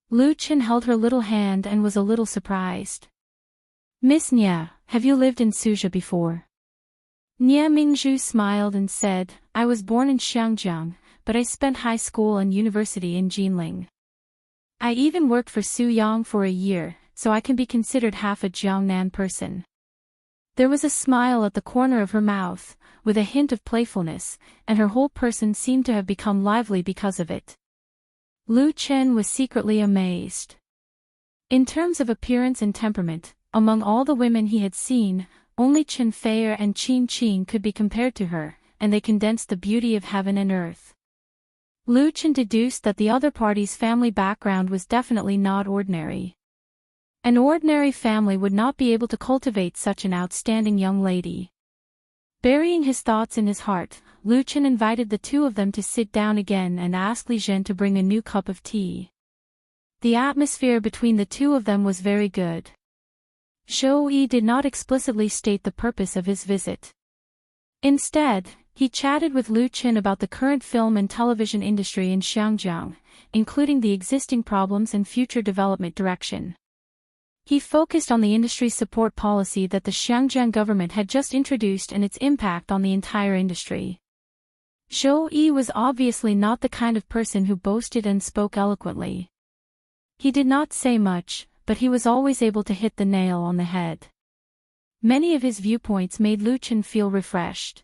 Lu Chen held her little hand and was a little surprised. "Miss Nie, have you lived in Suzhou before?" Nie Mingzhu smiled and said, "I was born in Xiangjiang, but I spent high school and university in Jinling. I even worked for Su Yang for a year, so I can be considered half a Jiangnan person." There was a smile at the corner of her mouth, with a hint of playfulness, and her whole person seemed to have become lively because of it. Lu Chen was secretly amazed. In terms of appearance and temperament, among all the women he had seen, only Chen Feier and Qin Qin could be compared to her, and they condensed the beauty of heaven and earth. Lu Chen deduced that the other party's family background was definitely not ordinary. An ordinary family would not be able to cultivate such an outstanding young lady. Burying his thoughts in his heart, Lu Chen invited the two of them to sit down again and asked Li Zhen to bring a new cup of tea. The atmosphere between the two of them was very good. Zhou Yi did not explicitly state the purpose of his visit. Instead, he chatted with Lu Chen about the current film and television industry in Xiangjiang, including the existing problems and future development direction. He focused on the industry support policy that the Xiangjiang government had just introduced and its impact on the entire industry. Zhou Yi was obviously not the kind of person who boasted and spoke eloquently. He did not say much, but he was always able to hit the nail on the head. Many of his viewpoints made Lu Chen feel refreshed.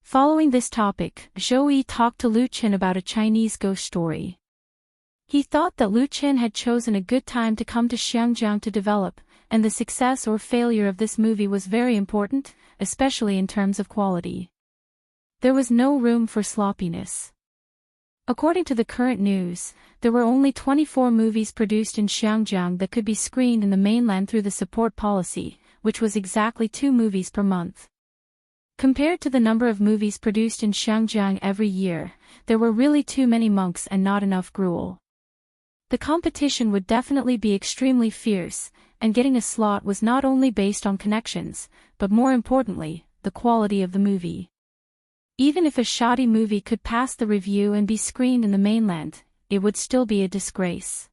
Following this topic, Zhou Yi talked to Lu Chen about a Chinese ghost story. He thought that Lu Chen had chosen a good time to come to Xiangjiang to develop, and the success or failure of this movie was very important, especially in terms of quality. There was no room for sloppiness. According to the current news, there were only 24 movies produced in Xiangjiang that could be screened in the mainland through the support policy, which was exactly 2 movies per month. Compared to the number of movies produced in Xiangjiang every year, there were really too many monks and not enough gruel. The competition would definitely be extremely fierce, and getting a slot was not only based on connections, but more importantly, the quality of the movie. Even if a shoddy movie could pass the review and be screened in the mainland, it would still be a disgrace.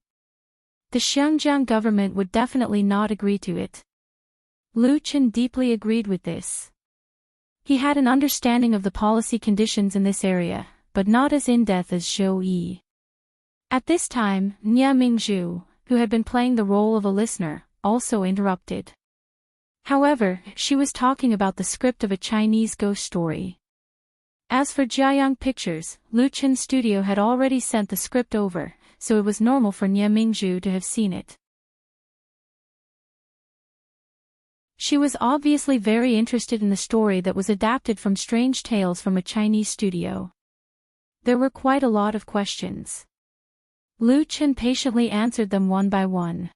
The Xiangjiang government would definitely not agree to it. Lu Chen deeply agreed with this. He had an understanding of the policy conditions in this area, but not as in-depth as Zhou Yi. At this time, Nie Mingzhu, who had been playing the role of a listener, also interrupted. However, she was talking about the script of a Chinese ghost story. As for Jiayang Pictures, Lu Chen's studio had already sent the script over, so it was normal for Nie Mingzhu to have seen it. She was obviously very interested in the story that was adapted from Strange Tales from a Chinese studio. There were quite a lot of questions. Lu Chen patiently answered them one by one.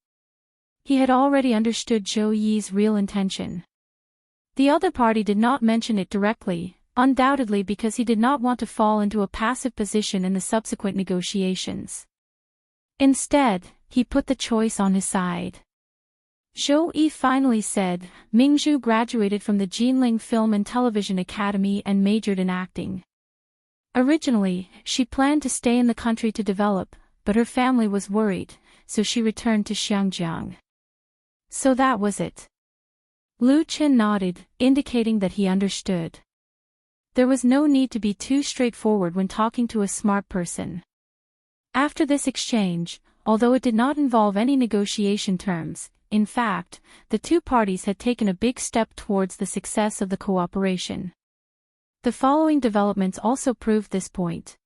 He had already understood Zhou Yi's real intention. The other party did not mention it directly, undoubtedly because he did not want to fall into a passive position in the subsequent negotiations. Instead, he put the choice on his side. Zhou Yi finally said, Mingzhu graduated from the Jinling Film and Television Academy and majored in acting. Originally, she planned to stay in the country to develop, but her family was worried, so she returned to Xiangjiang. So that was it. Lu Chen nodded, indicating that he understood. There was no need to be too straightforward when talking to a smart person. After this exchange, although it did not involve any negotiation terms, in fact, the two parties had taken a big step towards the success of the cooperation. The following developments also proved this point.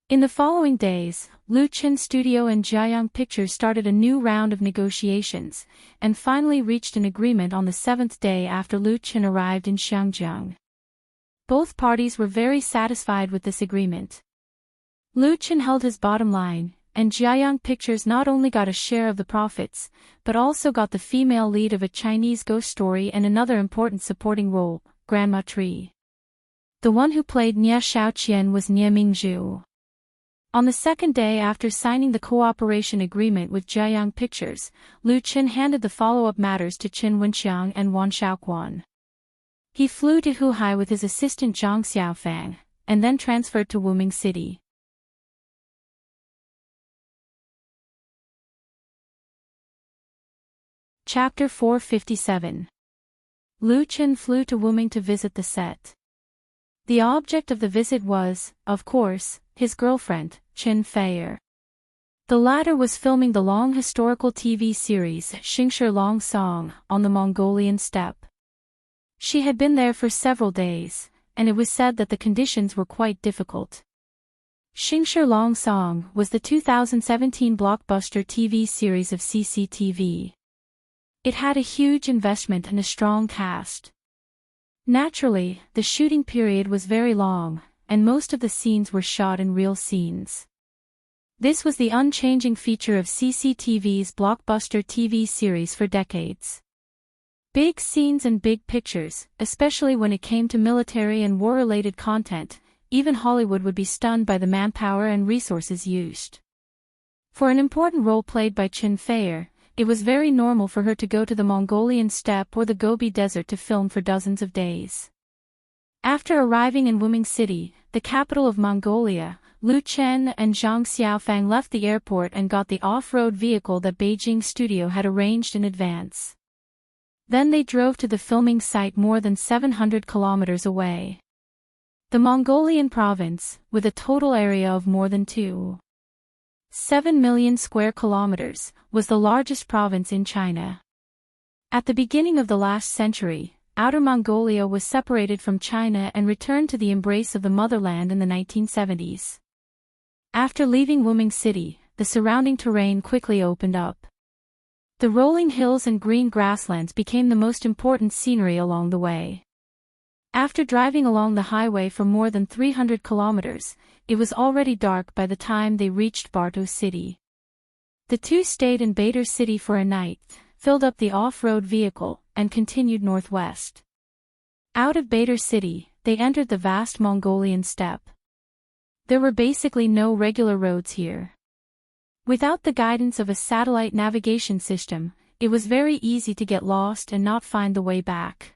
In the following days, Lu Qin Studio and Jiayang Pictures started a new round of negotiations, and finally reached an agreement on the 7th day after Lu Qin arrived in Xiangjiang. Both parties were very satisfied with this agreement. Lu Qin held his bottom line, and Jiayang Pictures not only got a share of the profits, but also got the female lead of a Chinese ghost story and another important supporting role, Grandma Tree. The one who played Nie Xiaoqian was Nie Mingzhu. On the second day after signing the cooperation agreement with Jiayang Pictures, Lu Qin handed the follow-up matters to Qin Wenxiang and Wan Shaoquan. He flew to Huhai with his assistant Zhang Xiaofang, and then transferred to Wuming City. Chapter 457. Lu Qin flew to Wuming to visit the set. The object of the visit was, of course, his girlfriend, Qin Feier. The latter was filming the long historical TV series Xingshi Long Song on the Mongolian steppe. She had been there for several days, and it was said that the conditions were quite difficult. Xingshi Long Song was the 2017 blockbuster TV series of CCTV. It had a huge investment and a strong cast. Naturally, the shooting period was very long, and most of the scenes were shot in real scenes. This was the unchanging feature of CCTV's blockbuster TV series for decades. Big scenes and big pictures, especially when it came to military and war-related content, even Hollywood would be stunned by the manpower and resources used. For an important role played by Qin Feier, it was very normal for her to go to the Mongolian steppe or the Gobi Desert to film for dozens of days. After arriving in Wuming City, the capital of Mongolia, Lu Qin and Zhang Xiaofang left the airport and got the off-road vehicle that Beijing studio had arranged in advance. Then they drove to the filming site more than 700 kilometers away. The Mongolian province, with a total area of more than 2.7 million square kilometers, was the largest province in China. At the beginning of the last century, Outer Mongolia was separated from China and returned to the embrace of the motherland in the 1970s. After leaving Wuming City, the surrounding terrain quickly opened up. The rolling hills and green grasslands became the most important scenery along the way. After driving along the highway for more than 300 kilometers, it was already dark by the time they reached Barto City. The two stayed in Beitar City for a night, filled up the off-road vehicle, and continued northwest. Out of Beitar City, they entered the vast Mongolian steppe. There were basically no regular roads here. Without the guidance of a satellite navigation system, it was very easy to get lost and not find the way back.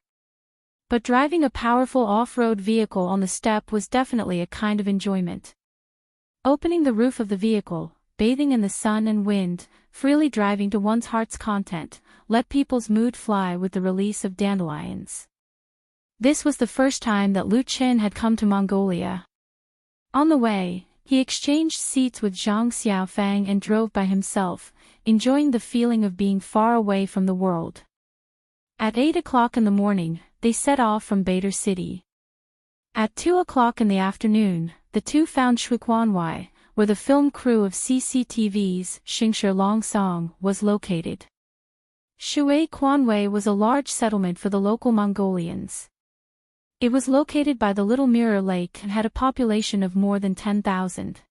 But driving a powerful off-road vehicle on the steppe was definitely a kind of enjoyment. Opening the roof of the vehicle, bathing in the sun and wind, freely driving to one's heart's content, let people's mood fly with the release of dandelions. This was the first time that Lu Qin had come to Mongolia. On the way, he exchanged seats with Zhang Xiaofang and drove by himself, enjoying the feeling of being far away from the world. At 8 o'clock in the morning, they set off from Beitar City. At 2 o'clock in the afternoon, the two found Shuiquanwai, where the film crew of CCTV's Xingshi Long Song was located. Shuiquanwai was a large settlement for the local Mongolians. It was located by the Little Mirror Lake and had a population of more than 10,000.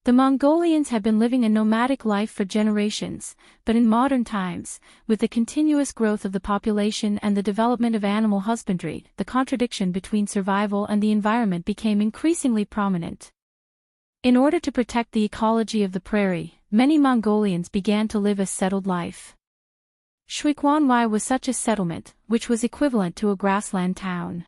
The Mongolians had been living a nomadic life for generations, but in modern times, with the continuous growth of the population and the development of animal husbandry, the contradiction between survival and the environment became increasingly prominent. In order to protect the ecology of the prairie, many Mongolians began to live a settled life. Shuiquanwai was such a settlement, which was equivalent to a grassland town.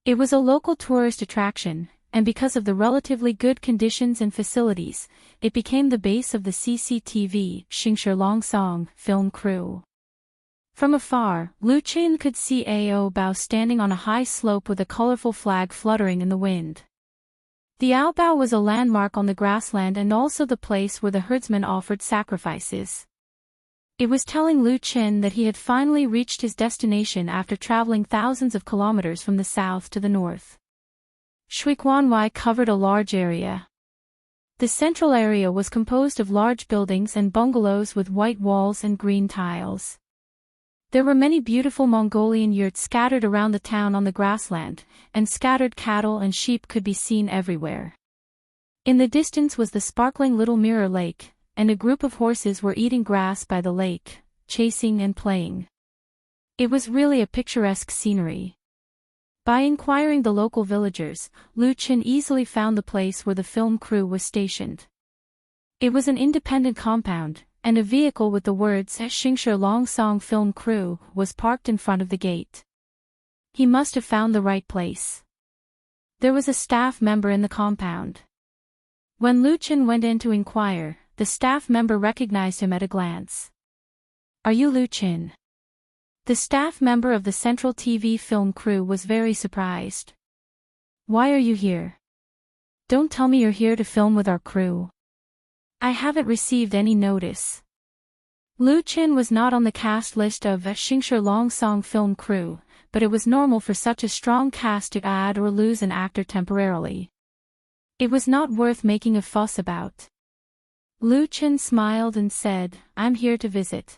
It was a local tourist attraction, and because of the relatively good conditions and facilities, it became the base of the CCTV Xingshi Long Song film crew. From afar, Lu Qin could see Ao Bao standing on a high slope with a colorful flag fluttering in the wind. The Ao Bao was a landmark on the grassland and also the place where the herdsmen offered sacrifices. It was telling Lu Qin that he had finally reached his destination after traveling thousands of kilometers from the south to the north. Shuiquanwei covered a large area. The central area was composed of large buildings and bungalows with white walls and green tiles. There were many beautiful Mongolian yurts scattered around the town on the grassland, and scattered cattle and sheep could be seen everywhere. In the distance was the sparkling little mirror lake, and a group of horses were eating grass by the lake, chasing and playing. It was really a picturesque scenery. By inquiring the local villagers, Lu Qin easily found the place where the film crew was stationed. It was an independent compound, and a vehicle with the words Xingshi Longsong Film Crew was parked in front of the gate. He must have found the right place. There was a staff member in the compound. When Lu Qin went in to inquire, the staff member recognized him at a glance. "Are you Lu Qin?" The staff member of the Central TV film crew was very surprised. "Why are you here? Don't tell me you're here to film with our crew. I haven't received any notice." Lu Qin was not on the cast list of Xingshi Longsong film crew, but it was normal for such a strong cast to add or lose an actor temporarily. It was not worth making a fuss about. Lu Qin smiled and said, "I'm here to visit."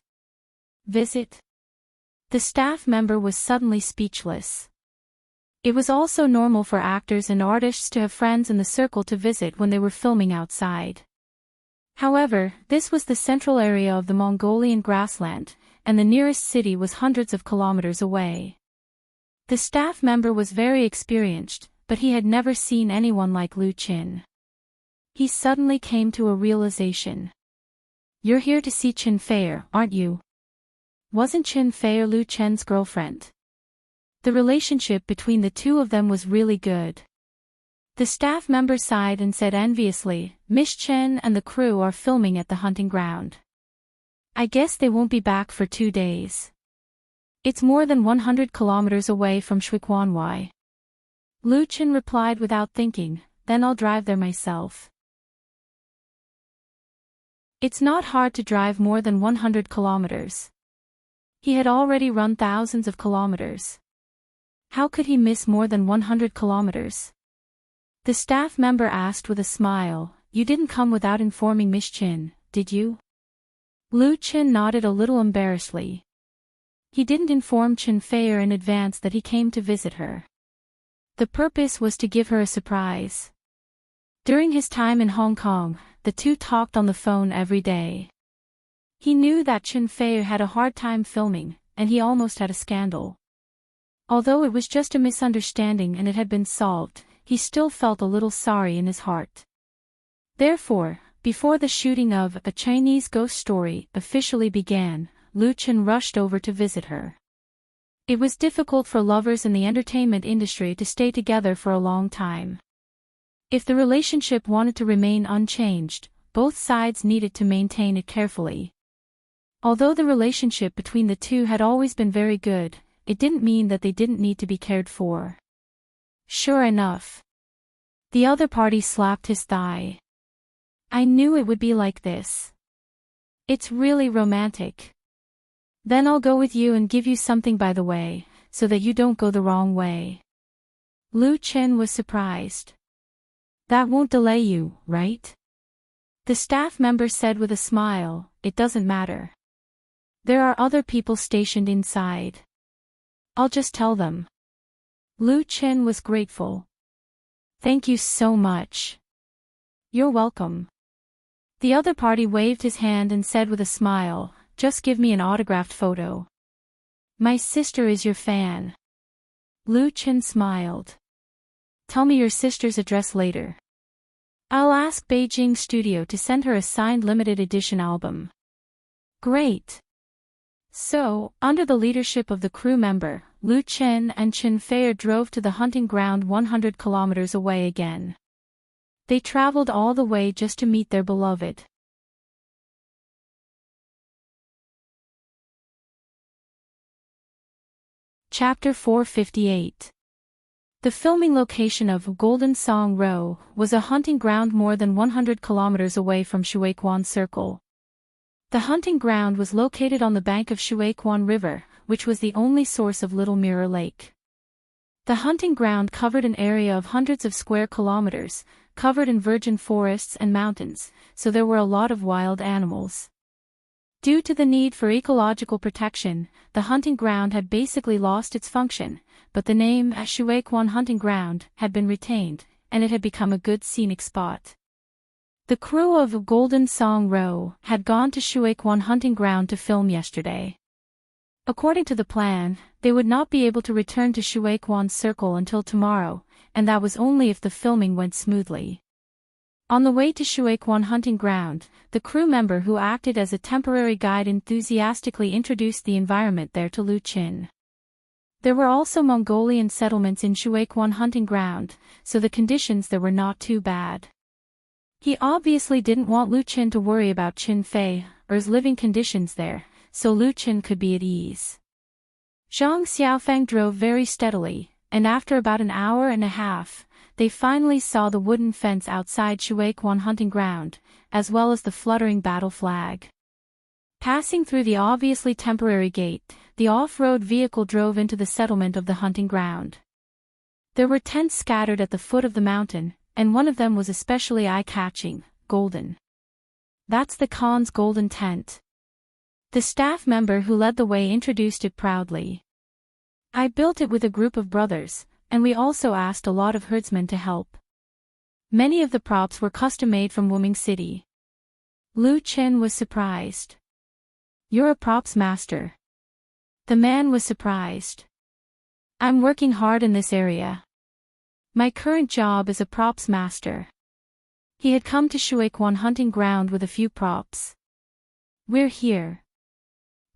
Visit? The staff member was suddenly speechless. It was also normal for actors and artists to have friends in the circle to visit when they were filming outside. However, this was the central area of the Mongolian grassland, and the nearest city was hundreds of kilometers away. The staff member was very experienced, but he had never seen anyone like Lu Qin. He suddenly came to a realization. "You're here to see Qin Fei, aren't you? Wasn't Qin Fei Lu Qin's girlfriend?" The relationship between the two of them was really good. The staff member sighed and said enviously, "Miss Chen and the crew are filming at the hunting ground. I guess they won't be back for 2 days. It's more than 100 kilometers away from Shuiquanwei." Lu Qin replied without thinking, "Then I'll drive there myself." It's not hard to drive more than 100 kilometers. He had already run thousands of kilometers. How could he miss more than 100 kilometers? The staff member asked with a smile, "You didn't come without informing Miss Qin, did you?" Lu Qin nodded a little embarrassedly. He didn't inform Qin Fei in advance that he came to visit her. The purpose was to give her a surprise. During his time in Hong Kong, the two talked on the phone every day. He knew that Qin Fei had a hard time filming, and he almost had a scandal. Although it was just a misunderstanding and it had been solved, he still felt a little sorry in his heart. Therefore, before the shooting of A Chinese Ghost Story officially began, Lu Qin rushed over to visit her. It was difficult for lovers in the entertainment industry to stay together for a long time. If the relationship wanted to remain unchanged, both sides needed to maintain it carefully. Although the relationship between the two had always been very good, it didn't mean that they didn't need to be cared for. Sure enough. The other party slapped his thigh. "I knew it would be like this. It's really romantic. Then I'll go with you and give you something by the way, so that you don't go the wrong way." Lu Qin was surprised. "That won't delay you, right?" The staff member said with a smile, "It doesn't matter. There are other people stationed inside. I'll just tell them." Lu Qin was grateful. "Thank you so much." "You're welcome." The other party waved his hand and said with a smile, "Just give me an autographed photo. My sister is your fan." Lu Qin smiled. "Tell me your sister's address later. I'll ask Beijing Studio to send her a signed limited edition album." Great. So, under the leadership of the crew member, Lu Qin and Qin Fei drove to the hunting ground 100 kilometers away again. They traveled all the way just to meet their beloved. Chapter 458. The filming location of Golden Song Row was a hunting ground more than 100 kilometers away from Shuiquan Circle. The hunting ground was located on the bank of Shuaiquan River, which was the only source of Little Mirror Lake. The hunting ground covered an area of hundreds of square kilometers, covered in virgin forests and mountains, so there were a lot of wild animals. Due to the need for ecological protection, the hunting ground had basically lost its function, but the name Shuaiquan Hunting Ground had been retained, and it had become a good scenic spot. The crew of Golden Song Row had gone to Shuaiquan Hunting Ground to film yesterday. According to the plan, they would not be able to return to Shuaiquan Circle until tomorrow, and that was only if the filming went smoothly. On the way to Shuaiquan Hunting Ground, the crew member who acted as a temporary guide enthusiastically introduced the environment there to Lu Qin. There were also Mongolian settlements in Shuaiquan Hunting Ground, so the conditions there were not too bad. He obviously didn't want Lu Qin to worry about Qin Fei, or his living conditions there, so Lu Qin could be at ease. Zhang Xiaofeng drove very steadily, and after about an hour and a half, they finally saw the wooden fence outside Shuaiquan Hunting Ground, as well as the fluttering battle flag. Passing through the obviously temporary gate, the off-road vehicle drove into the settlement of the hunting ground. There were tents scattered at the foot of the mountain, and one of them was especially eye-catching, golden. That's the Khan's golden tent. The staff member who led the way introduced it proudly. I built it with a group of brothers, and we also asked a lot of herdsmen to help. Many of the props were custom-made from Wuming City. Lu Qin was surprised. You're a props master. The man was surprised. I'm working hard in this area. My current job is a props master. He had come to Shuaiquan Hunting Ground with a few props. We're here.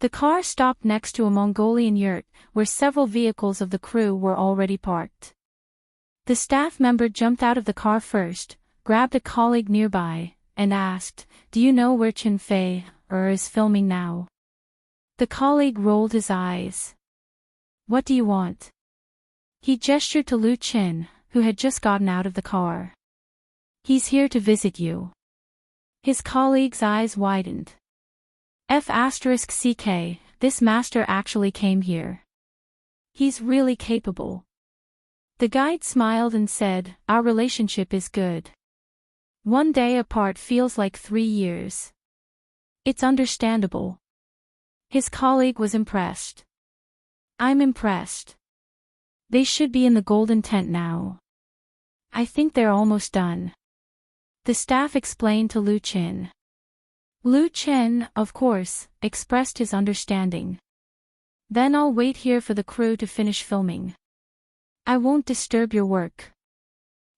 The car stopped next to a Mongolian yurt, where several vehicles of the crew were already parked. The staff member jumped out of the car first, grabbed a colleague nearby, and asked, "Do you know where Qin Fei is filming now?" The colleague rolled his eyes. "What do you want?" He gestured to Lu Qin, who had just gotten out of the car. "He's here to visit you." His colleague's eyes widened. F***ck, this master actually came here. He's really capable. The guide smiled and said, "Our relationship is good. One day apart feels like 3 years. It's understandable." His colleague was impressed. "I'm impressed. They should be in the golden tent now. I think they're almost done." The staff explained to Lu Qin. Lu Qin, of course, expressed his understanding. "Then I'll wait here for the crew to finish filming. I won't disturb your work."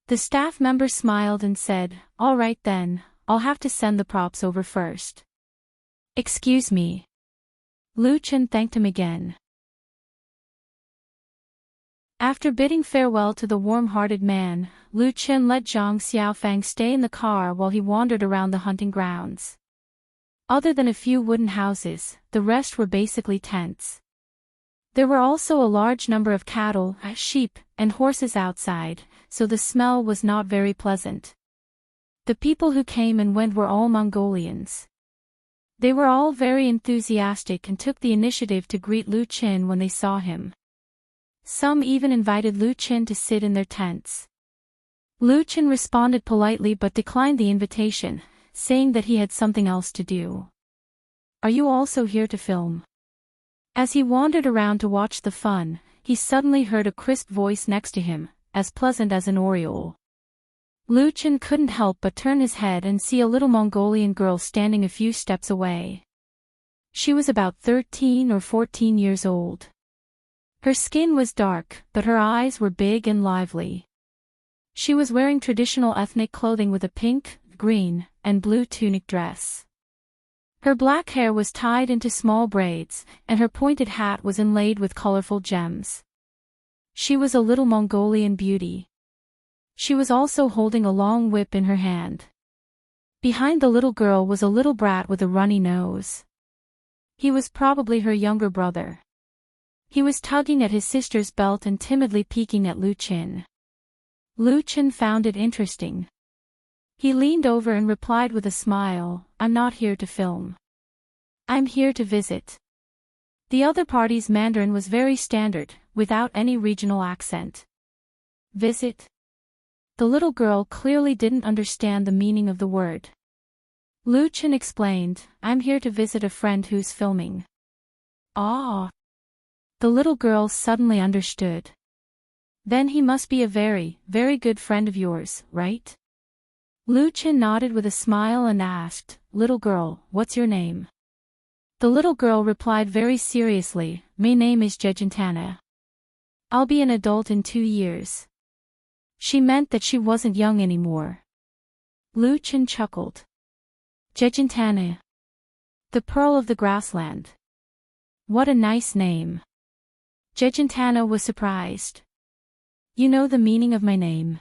The staff member smiled and said, "All right then, I'll have to send the props over first." "Excuse me." Lu Qin thanked him again. After bidding farewell to the warm-hearted man, Lu Qin let Zhang Xiaofeng stay in the car while he wandered around the hunting grounds. Other than a few wooden houses, the rest were basically tents. There were also a large number of cattle, sheep, and horses outside, so the smell was not very pleasant. The people who came and went were all Mongolians. They were all very enthusiastic and took the initiative to greet Lu Qin when they saw him. Some even invited Lu Qin to sit in their tents. Lu Qin responded politely but declined the invitation, saying that he had something else to do. "Are you also here to film?" As he wandered around to watch the fun, he suddenly heard a crisp voice next to him, as pleasant as an oriole. Lu Qin couldn't help but turn his head and see a little Mongolian girl standing a few steps away. She was about 13 or 14 years old. Her skin was dark, but her eyes were big and lively. She was wearing traditional ethnic clothing with a pink, green, and blue tunic dress. Her black hair was tied into small braids, and her pointed hat was inlaid with colorful gems. She was a little Mongolian beauty. She was also holding a long whip in her hand. Behind the little girl was a little brat with a runny nose. He was probably her younger brother. He was tugging at his sister's belt and timidly peeking at Lu Qin. Lu Qin found it interesting. He leaned over and replied with a smile, "I'm not here to film. I'm here to visit. The other party's Mandarin was very standard, without any regional accent. Visit? The little girl clearly didn't understand the meaning of the word. Lu Chen explained, I'm here to visit a friend who's filming. Ah. The little girl suddenly understood. Then he must be a very, very good friend of yours, right? Lu Chen nodded with a smile and asked, Little girl, what's your name? The little girl replied very seriously, My name is Jejentana. I'll be an adult in 2 years. She meant that she wasn't young anymore. Lu Chen chuckled. Jejentana. The pearl of the grassland. What a nice name. Jejentana was surprised. You know the meaning of my name?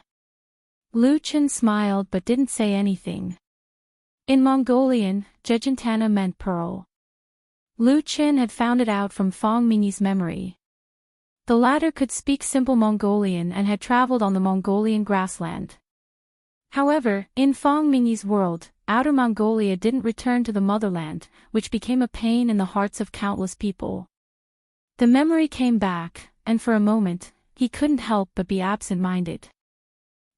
Lu Chen smiled but didn't say anything. In Mongolian, Jejentana meant pearl. Lu Chen had found it out from Fong Mingyi's memory. The latter could speak simple Mongolian and had traveled on the Mongolian grassland. However, in Fong Mingyi's world, Outer Mongolia didn't return to the motherland, which became a pain in the hearts of countless people. The memory came back, and for a moment, he couldn't help but be absent-minded.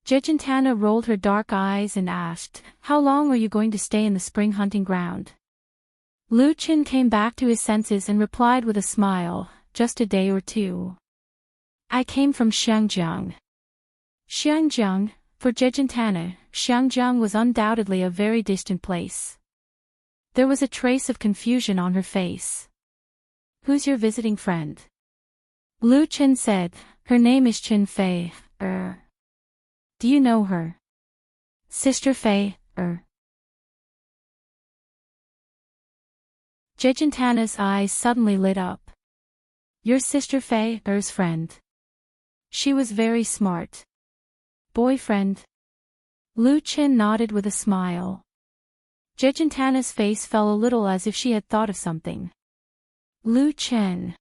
Jejentana rolled her dark eyes and asked, How long are you going to stay in the spring hunting ground? Lu Chen came back to his senses and replied with a smile, Just a day or 2. I came from Xiangjiang. Xiangjiang, for Jejentana, Xiangjiang was undoubtedly a very distant place. There was a trace of confusion on her face. Who's your visiting friend? Lu Chen said, Her name is Chen Fei, Do you know her? Sister Fei, Jejentana's eyes suddenly lit up. Your sister Fei's friend. She was very smart. Boyfriend? Lu Chen nodded with a smile. Jejentana's face fell a little as if she had thought of something. Lu Chen.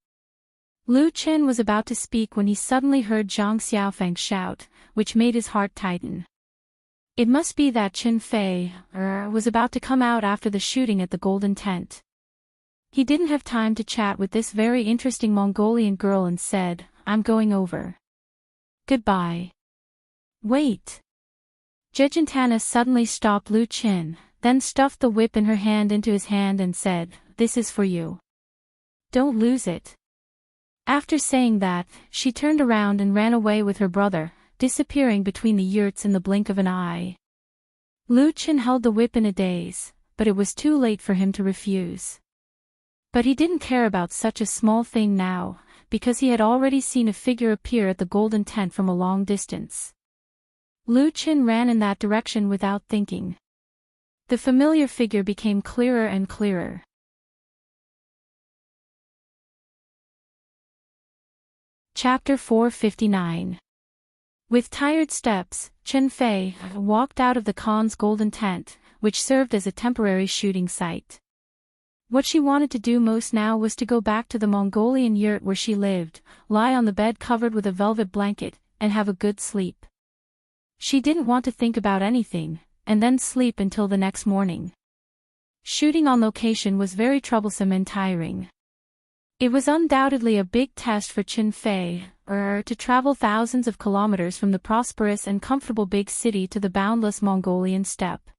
Lu Chen was about to speak when he suddenly heard Zhang Xiaofeng shout, which made his heart tighten. It must be that Chen Fei was about to come out after the shooting at the Golden Tent. He didn't have time to chat with this very interesting Mongolian girl and said, I'm going over. Goodbye. Wait. Jejentana suddenly stopped Lu Chen, then stuffed the whip in her hand into his hand and said, This is for you. Don't lose it. After saying that, she turned around and ran away with her brother, disappearing between the yurts in the blink of an eye. Lu Chen held the whip in a daze, but it was too late for him to refuse. But he didn't care about such a small thing now, because he had already seen a figure appear at the Golden Tent from a long distance. Lu Chen ran in that direction without thinking. The familiar figure became clearer and clearer. Chapter 459. With tired steps, Chen Fei walked out of the Khan's Golden Tent, which served as a temporary shooting site. What she wanted to do most now was to go back to the Mongolian yurt where she lived, lie on the bed covered with a velvet blanket, and have a good sleep. She didn't want to think about anything, and then sleep until the next morning. Shooting on location was very troublesome and tiring. It was undoubtedly a big test for Chen Fei, to travel thousands of kilometers from the prosperous and comfortable big city to the boundless Mongolian steppe.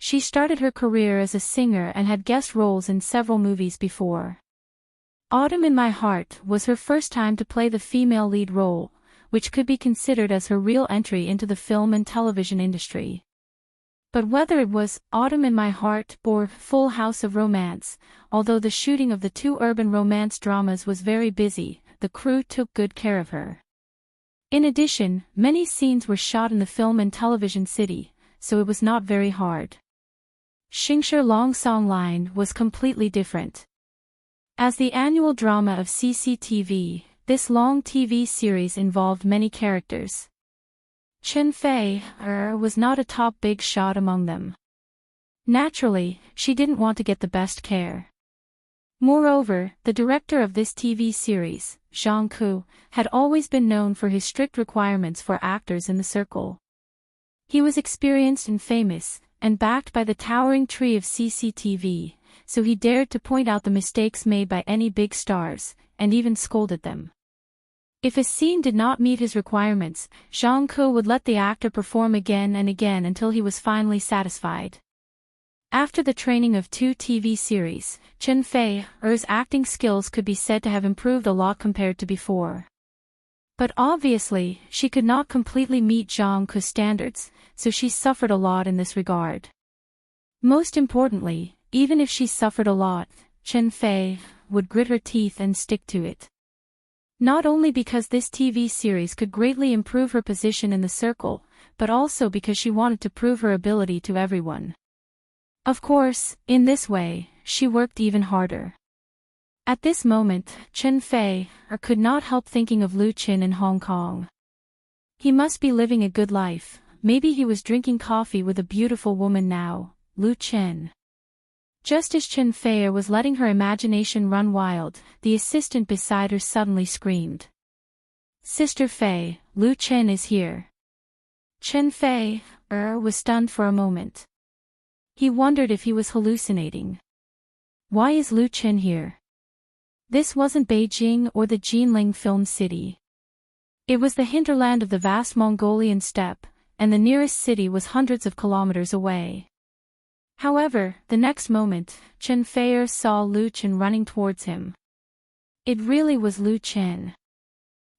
She started her career as a singer and had guest roles in several movies before. Autumn in My Heart was her first time to play the female lead role, which could be considered as her real entry into the film and television industry. But whether it was Autumn in My Heart or Full House of Romance, although the shooting of the 2 urban romance dramas was very busy, the crew took good care of her. In addition, many scenes were shot in the film and television city, so it was not very hard. Xingshi Long Song Line was completely different. As the annual drama of CCTV, this long TV series involved many characters. Chen Fei was not a top big shot among them. Naturally, she didn't want to get the best care. Moreover, the director of this TV series, Zhang Ku, had always been known for his strict requirements for actors in the circle. He was experienced and famous, and backed by the towering tree of CCTV, so he dared to point out the mistakes made by any big stars, and even scolded them. If a scene did not meet his requirements, Zhang Ke would let the actor perform again and again until he was finally satisfied. After the training of 2 TV series, Chen Fei's acting skills could be said to have improved a lot compared to before. But obviously, she could not completely meet Zhang Ke's standards, so she suffered a lot in this regard. Most importantly, even if she suffered a lot, Chen Fei would grit her teeth and stick to it. Not only because this TV series could greatly improve her position in the circle, but also because she wanted to prove her ability to everyone. Of course, in this way, she worked even harder. At this moment, Chen Fei could not help thinking of Lu Qin in Hong Kong. He must be living a good life. Maybe he was drinking coffee with a beautiful woman now, Lu Qin. Just as Chen Fei was letting her imagination run wild, the assistant beside her suddenly screamed. "Sister Fei, Lu Qin is here." Chen Fei was stunned for a moment. He wondered if he was hallucinating. Why is Lu Qin here? This wasn't Beijing or the Jinling film city. It was the hinterland of the vast Mongolian steppe, and the nearest city was hundreds of kilometers away. However, the next moment, Chen Fei saw Lu Qin running towards him. It really was Lu Qin.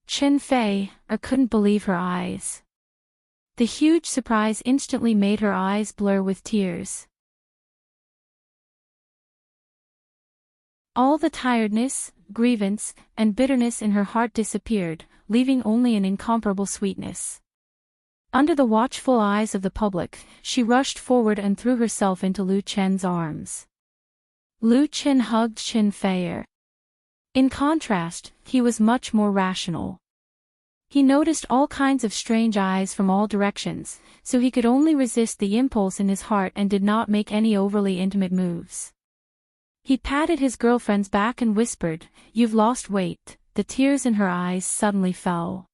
Chen Fei couldn't believe her eyes. The huge surprise instantly made her eyes blur with tears. All the tiredness, grievance, and bitterness in her heart disappeared, leaving only an incomparable sweetness. Under the watchful eyes of the public, she rushed forward and threw herself into Lu Qin's arms. Lu Qin hugged Chen Fei. In contrast, he was much more rational. He noticed all kinds of strange eyes from all directions, so he could only resist the impulse in his heart and did not make any overly intimate moves. He patted his girlfriend's back and whispered, "You've lost weight." The tears in her eyes suddenly fell.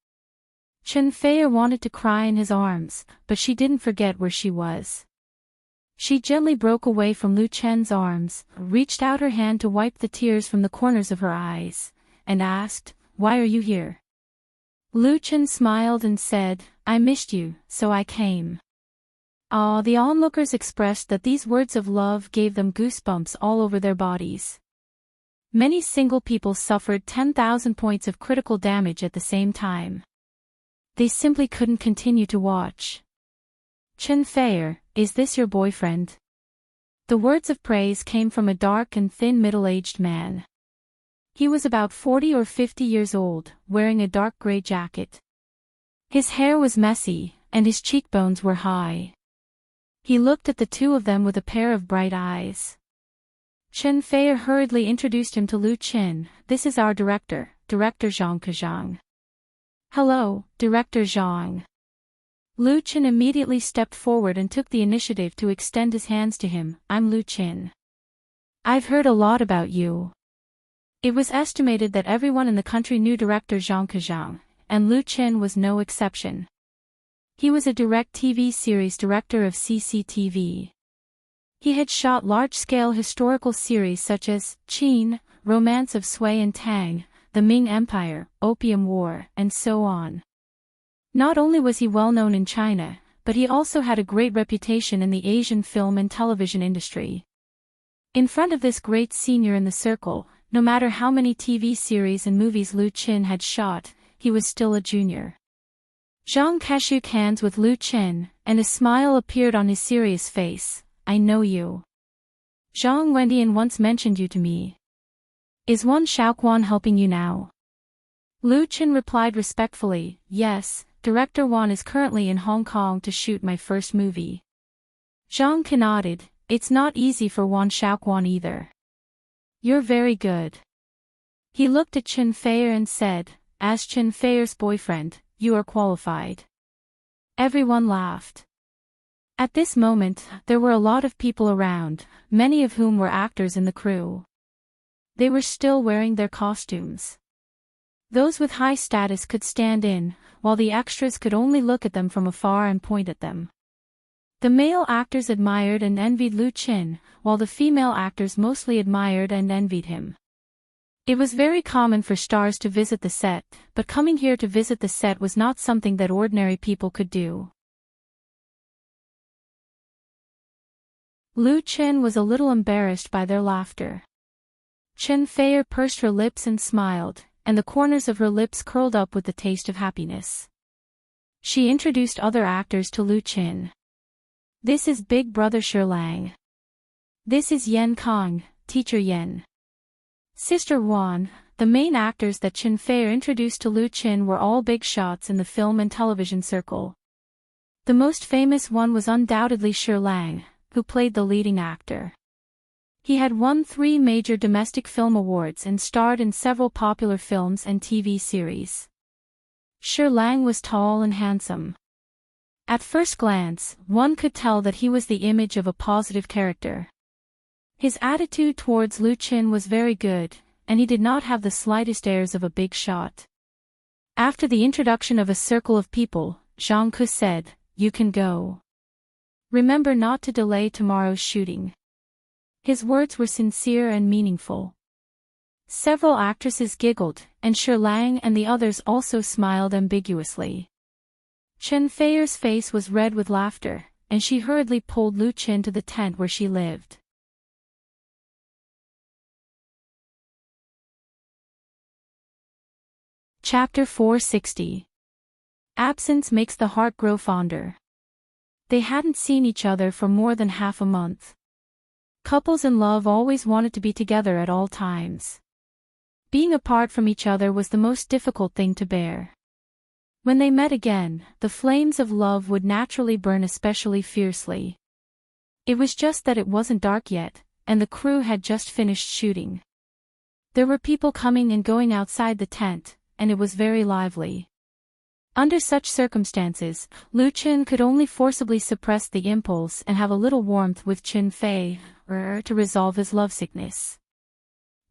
Chen Fei wanted to cry in his arms, but she didn't forget where she was. She gently broke away from Lu Qin's arms, reached out her hand to wipe the tears from the corners of her eyes, and asked, "Why are you here?" Lu Qin smiled and said, "I missed you, so I came." The onlookers expressed that these words of love gave them goosebumps all over their bodies. Many single people suffered 10,000 points of critical damage at the same time. They simply couldn't continue to watch. "Chen Fei, is this your boyfriend?" The words of praise came from a dark and thin middle-aged man. He was about 40 or 50 years old, wearing a dark gray jacket. His hair was messy, and his cheekbones were high. He looked at the two of them with a pair of bright eyes. Chen Fei hurriedly introduced him to Lu Qin. "This is our director, Director Zhang Ke. "Hello, Director Zhang." Lu Qin immediately stepped forward and took the initiative to extend his hands to him. "I'm Lu Qin. I've heard a lot about you." It was estimated that everyone in the country knew Director Zhang Ke, and Lu Qin was no exception. He was a direct TV series director of CCTV. He had shot large-scale historical series such as Qin, Romance of Sui and Tang, The Ming Empire, Opium War, and so on. Not only was he well known in China, but he also had a great reputation in the Asian film and television industry. In front of this great senior in the circle, no matter how many TV series and movies Lu Qin had shot, he was still a junior. Zhang Ke shook hands with Lu Qin, and a smile appeared on his serious face. "I know you. Zhang Wendian once mentioned you to me. Is Wan Shaoquan helping you now?" Lu Qin replied respectfully, "Yes, Director Wan is currently in Hong Kong to shoot my first movie." Zhang Ke nodded. "It's not easy for Wan Shaoquan either." "You're very good." He looked at Chen Fei and said, "As Chen Fei's boyfriend, you are qualified." Everyone laughed. At this moment, there were a lot of people around, many of whom were actors in the crew. They were still wearing their costumes. Those with high status could stand in, while the extras could only look at them from afar and point at them. The male actors admired and envied Lu Qin, while the female actors mostly admired and envied him. It was very common for stars to visit the set, but coming here to visit the set was not something that ordinary people could do. Lu Qin was a little embarrassed by their laughter. Chen Feier pursed her lips and smiled, and the corners of her lips curled up with the taste of happiness. She introduced other actors to Lu Qin. This is Big Brother Shirlang. This is Yen Kong, Teacher Yen. Sister Wan. The main actors that Chen Feier introduced to Lu Qin were all big shots in the film and television circle. The most famous one was undoubtedly Shirlang, who played the leading actor. He had won 3 major domestic film awards and starred in several popular films and TV series. Shirlang was tall and handsome. At first glance, one could tell that he was the image of a positive character. His attitude towards Lu Qin was very good, and he did not have the slightest airs of a big shot. After the introduction of a circle of people, Zhang Ke said, "You can go. Remember not to delay tomorrow's shooting." His words were sincere and meaningful. Several actresses giggled, and Shirlang and the others also smiled ambiguously. Chen Feier's face was red with laughter, and she hurriedly pulled Lu Qin to the tent where she lived. Chapter 460. Absence makes the heart grow fonder. They hadn't seen each other for more than half a month. Couples in love always wanted to be together at all times. Being apart from each other was the most difficult thing to bear. When they met again, the flames of love would naturally burn especially fiercely. It was just that it wasn't dark yet, and the crew had just finished shooting. There were people coming and going outside the tent, and it was very lively. Under such circumstances, Lu Qin could only forcibly suppress the impulse and have a little warmth with Chen Feier to resolve his lovesickness.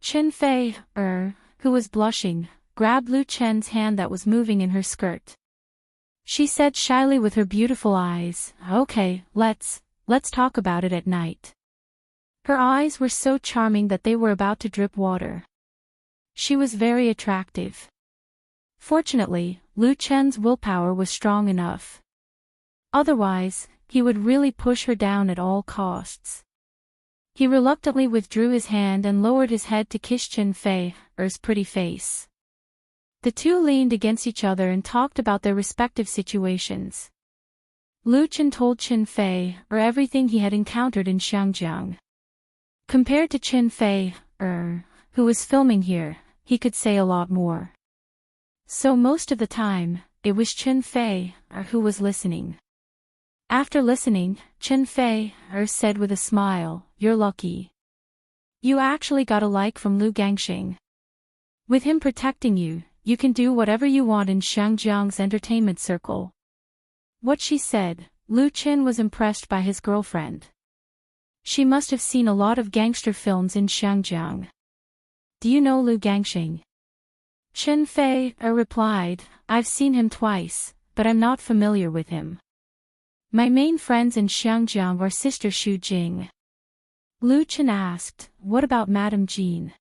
Chen Feier, who was blushing, grabbed Lu Qin's hand that was moving in her skirt. She said shyly with her beautiful eyes, "Okay, let's talk about it at night." Her eyes were so charming that they were about to drip water. She was very attractive. Fortunately, Lu Qin's willpower was strong enough. Otherwise, he would really push her down at all costs. He reluctantly withdrew his hand and lowered his head to kiss Chen Feier's pretty face. The two leaned against each other and talked about their respective situations. Lu Qin told Chen Feier everything he had encountered in Xiangjiang. Compared to Chen Feier, who was filming here, he could say a lot more. So most of the time, it was Chen Feier who was listening. After listening, Chen Feier said with a smile, "You're lucky. You actually got a like from Lu Gangxing. With him protecting you, you can do whatever you want in Xiangjiang's entertainment circle." What she said, Lu Qin was impressed by his girlfriend. She must have seen a lot of gangster films in Xiangjiang. "Do you know Lu Gangxing?" Chen Feier replied, "I've seen him twice, but I'm not familiar with him. My main friends in Xiangjiang are Sister Xu Jing." Lu Qin asked, "What about Madame Jean?"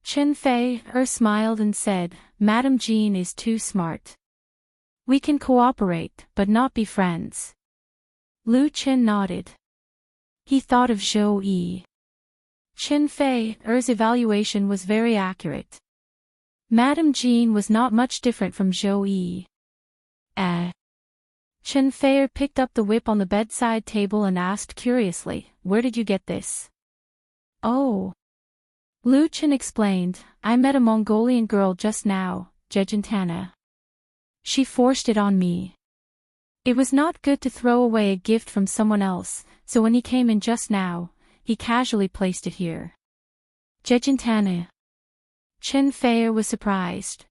Chen Feier smiled and said, "Madame Jean is too smart. We can cooperate, but not be friends." Lu Qin nodded. He thought of Zhou Yi. Chen Feier's evaluation was very accurate. Madame Jean was not much different from Zhou Yi. Chen Feier picked up the whip on the bedside table and asked curiously, "Where did you get this?" "Oh." Lu Qin explained, "I met a Mongolian girl just now, Jejentana. She forced it on me. It was not good to throw away a gift from someone else, so when he came in just now, he casually placed it here." Jejentana. Chen Feier was surprised.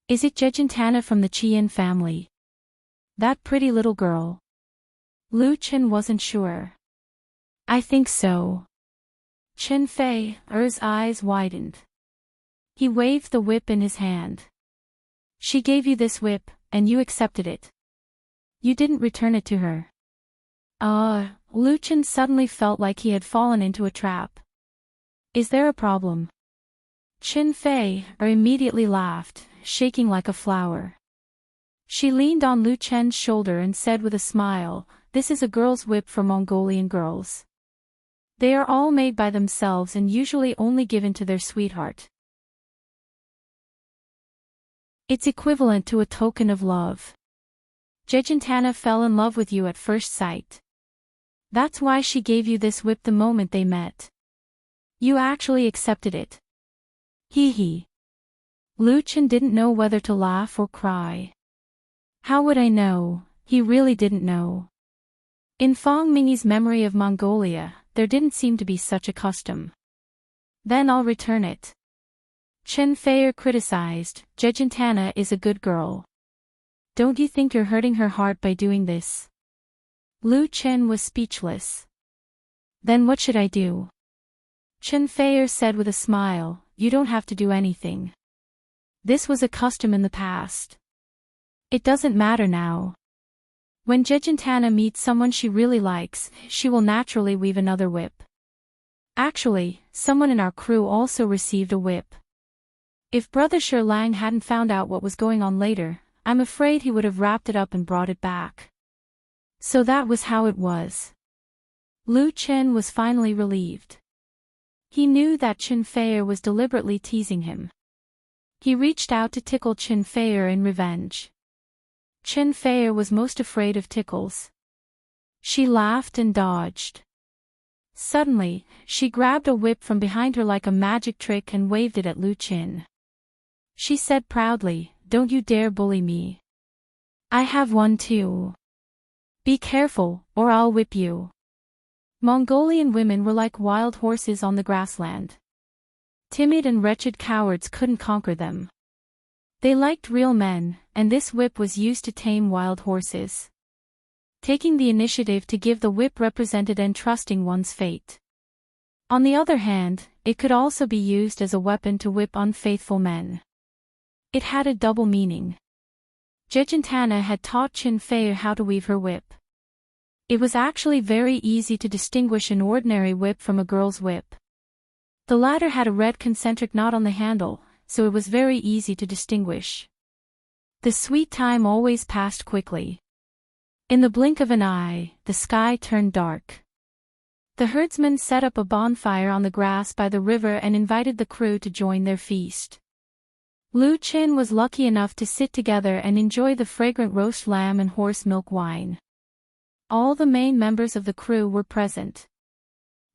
"Is it Jejentana from the Qian family? That pretty little girl?" Lu Qin wasn't sure. "I think so." Chen Feier's eyes widened. He waved the whip in his hand. "She gave you this whip, and you accepted it. You didn't return it to her." Lu Chen suddenly felt like he had fallen into a trap. Is there a problem? Qin Fei immediately laughed, shaking like a flower. She leaned on Lu Chen's shoulder and said with a smile, "This is a girl's whip for Mongolian girls. They are all made by themselves and usually only given to their sweetheart. It's equivalent to a token of love. Jejentana fell in love with you at first sight. That's why she gave you this whip the moment they met. You actually accepted it." Hee hee. Lu Chen didn't know whether to laugh or cry. How would I know? He really didn't know. In Fang Mingyi's memory of Mongolia, there didn't seem to be such a custom. Then I'll return it. Chen Fei criticized, "Jejentana is a good girl. Don't you think you're hurting her heart by doing this?" Lu Chen was speechless. Then what should I do? Chen Fei said with a smile, "You don't have to do anything. This was a custom in the past. It doesn't matter now. When Jejentana meets someone she really likes, she will naturally weave another whip. Actually, someone in our crew also received a whip. If Brother Sherlang hadn't found out what was going on later, I'm afraid he would have wrapped it up and brought it back." So that was how it was. Lu Chen was finally relieved. He knew that Chen Fei was deliberately teasing him. He reached out to tickle Chen Fei in revenge. Chen Fei was most afraid of tickles. She laughed and dodged. Suddenly, she grabbed a whip from behind her like a magic trick and waved it at Lu Chen. She said proudly, "Don't you dare bully me. I have one too. Be careful, or I'll whip you." Mongolian women were like wild horses on the grassland. Timid and wretched cowards couldn't conquer them. They liked real men, and this whip was used to tame wild horses. Taking the initiative to give the whip represented entrusting one's fate. On the other hand, it could also be used as a weapon to whip unfaithful men. It had a double meaning. Jejentana had taught Chen Fei how to weave her whip. It was actually very easy to distinguish an ordinary whip from a girl's whip. The latter had a red concentric knot on the handle, so it was very easy to distinguish. The sweet time always passed quickly. In the blink of an eye, the sky turned dark. The herdsmen set up a bonfire on the grass by the river and invited the crew to join their feast. Lu Chen was lucky enough to sit together and enjoy the fragrant roast lamb and horse milk wine. All the main members of the crew were present.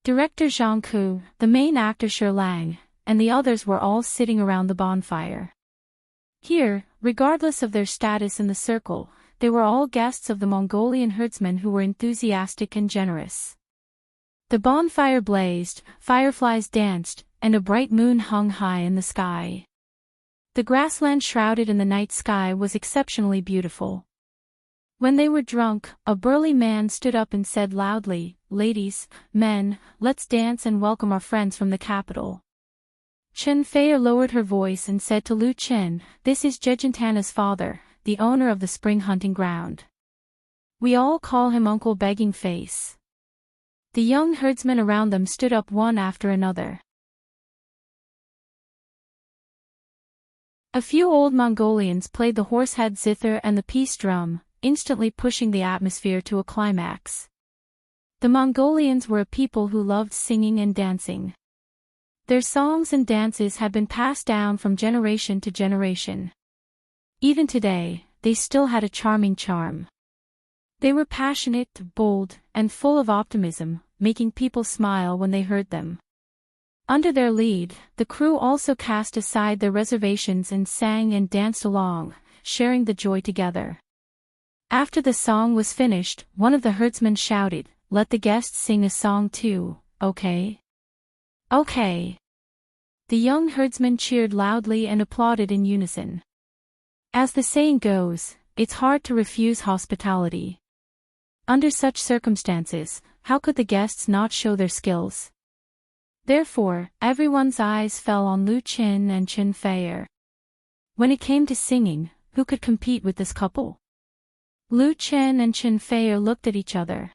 Director Zhang Ku, the main actor Sherlang, and the others were all sitting around the bonfire. Here, regardless of their status in the circle, they were all guests of the Mongolian herdsmen who were enthusiastic and generous. The bonfire blazed, fireflies danced, and a bright moon hung high in the sky. The grassland shrouded in the night sky was exceptionally beautiful. When they were drunk, a burly man stood up and said loudly, "Ladies, men, let's dance and welcome our friends from the capital." Chen Fei lowered her voice and said to Lu Chen, "This is Jejentana's father, the owner of the spring hunting ground. We all call him Uncle Begging Face." The young herdsmen around them stood up one after another. A few old Mongolians played the horsehead zither and the peace drum, instantly pushing the atmosphere to a climax. The Mongolians were a people who loved singing and dancing. Their songs and dances had been passed down from generation to generation. Even today, they still had a charming charm. They were passionate, bold, and full of optimism, making people smile when they heard them. Under their lead, the crew also cast aside their reservations and sang and danced along, sharing the joy together. After the song was finished, one of the herdsmen shouted, "Let the guests sing a song too, okay?" "Okay." The young herdsmen cheered loudly and applauded in unison. As the saying goes, it's hard to refuse hospitality. Under such circumstances, how could the guests not show their skills? Therefore, everyone's eyes fell on Lu Chen and Chen Fei. When it came to singing, who could compete with this couple? Lu Chen and Chen Fei looked at each other.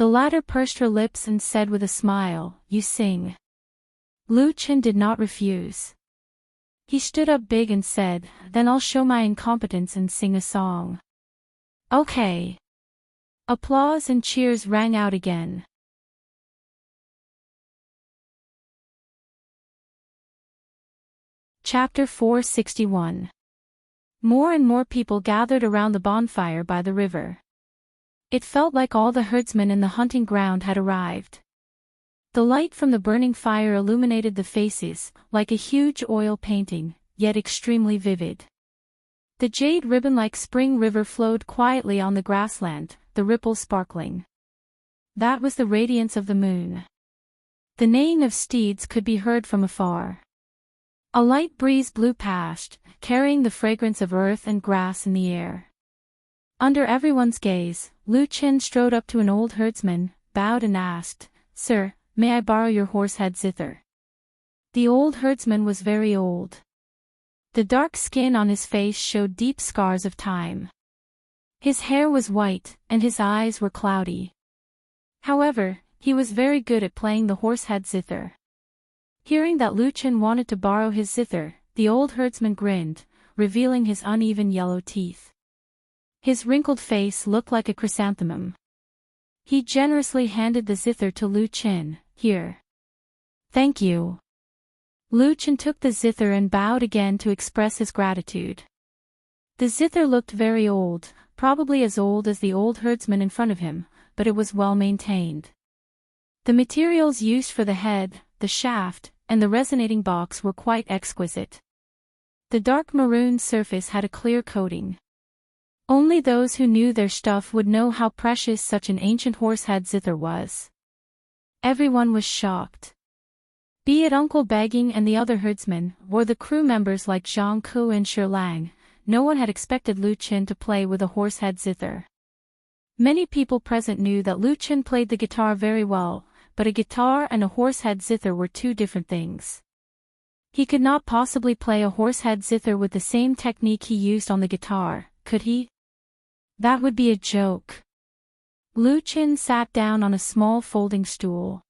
The latter pursed her lips and said with a smile, "You sing." Lu Qin did not refuse. He stood up big and said, "Then I'll show my incompetence and sing a song." "Okay." Applause and cheers rang out again. Chapter 461. More and more people gathered around the bonfire by the river. It felt like all the herdsmen in the hunting ground had arrived. The light from the burning fire illuminated the faces, like a huge oil painting, yet extremely vivid. The jade ribbon-like spring river flowed quietly on the grassland, the ripples sparkling. That was the radiance of the moon. The neighing of steeds could be heard from afar. A light breeze blew past, carrying the fragrance of earth and grass in the air. Under everyone's gaze, Lu Qin strode up to an old herdsman, bowed and asked, "Sir, may I borrow your horse-head zither?" The old herdsman was very old. The dark skin on his face showed deep scars of time. His hair was white, and his eyes were cloudy. However, he was very good at playing the horse-head zither. Hearing that Lu Qin wanted to borrow his zither, the old herdsman grinned, revealing his uneven yellow teeth. His wrinkled face looked like a chrysanthemum. He generously handed the zither to Lu Qin. "Here." "Thank you." Lu Qin took the zither and bowed again to express his gratitude. The zither looked very old, probably as old as the old herdsman in front of him, but it was well maintained. The materials used for the head, the shaft, and the resonating box were quite exquisite. The dark maroon surface had a clear coating. Only those who knew their stuff would know how precious such an ancient horse-head zither was. Everyone was shocked. Be it Uncle Begging and the other herdsmen, or the crew members like Zhang Ku and Shi Lang, no one had expected Lu Qin to play with a horse-head zither. Many people present knew that Lu Qin played the guitar very well, but a guitar and a horse-head zither were two different things. He could not possibly play a horse-head zither with the same technique he used on the guitar, could he? That would be a joke. Lu Qin sat down on a small folding stool.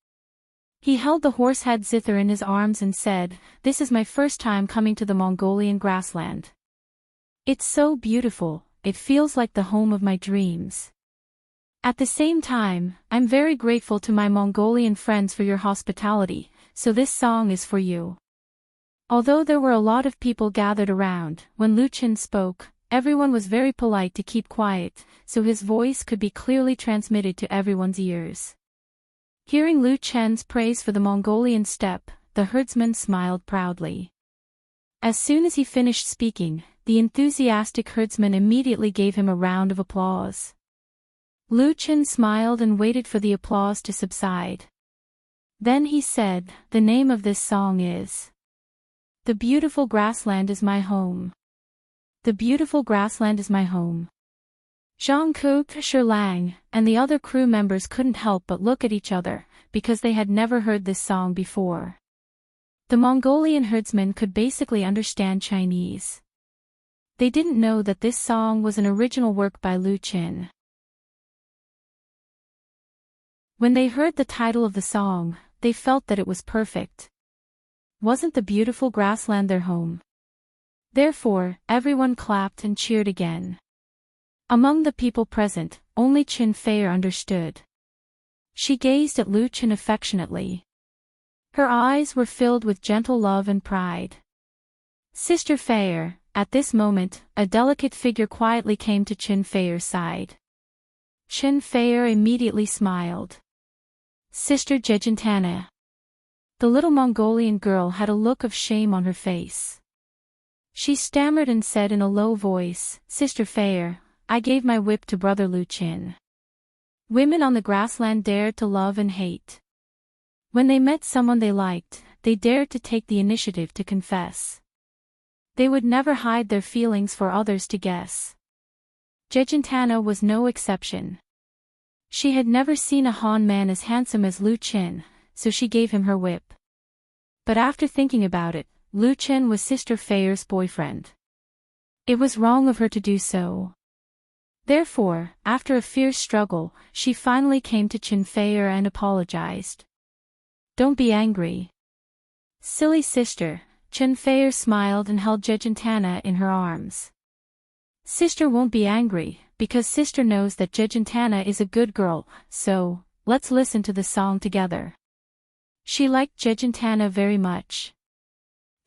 He held the horse-head zither in his arms and said, "This is my first time coming to the Mongolian grassland. It's so beautiful, it feels like the home of my dreams. At the same time, I'm very grateful to my Mongolian friends for your hospitality, so this song is for you." Although there were a lot of people gathered around, when Lu Qin spoke, everyone was very polite to keep quiet, so his voice could be clearly transmitted to everyone's ears. Hearing Lu Qin's praise for the Mongolian steppe, the herdsman smiled proudly. As soon as he finished speaking, the enthusiastic herdsman immediately gave him a round of applause. Lu Qin smiled and waited for the applause to subside. Then he said, "The name of this song is The Beautiful Grassland is My Home. The beautiful grassland is my home." Zhang Ku, Shi Lang, and the other crew members couldn't help but look at each other, because they had never heard this song before. The Mongolian herdsmen could basically understand Chinese. They didn't know that this song was an original work by Lu Qin. When they heard the title of the song, they felt that it was perfect. Wasn't the beautiful grassland their home? Therefore, everyone clapped and cheered again. Among the people present, only Qin Fei understood. She gazed at Lu Qin affectionately. Her eyes were filled with gentle love and pride. "Sister Fei." At this moment, a delicate figure quietly came to Qin Fei's side. Qin Fei immediately smiled. "Sister Jejintana." The little Mongolian girl had a look of shame on her face. She stammered and said in a low voice, "Sister Fei, I gave my whip to brother Lu Qin." Women on the grassland dared to love and hate. When they met someone they liked, they dared to take the initiative to confess. They would never hide their feelings for others to guess. Jejintana was no exception. She had never seen a Han man as handsome as Lu Qin, so she gave him her whip. But after thinking about it, Lu Qin was Sister Fei's boyfriend. It was wrong of her to do so. Therefore, after a fierce struggle, she finally came to Chinfeir and apologized. "Don't be angry, silly sister." Chinfeir smiled and held Jejentana in her arms. "Sister won't be angry, because sister knows that Jejentana is a good girl, so, let's listen to the song together." She liked Jejentana very much.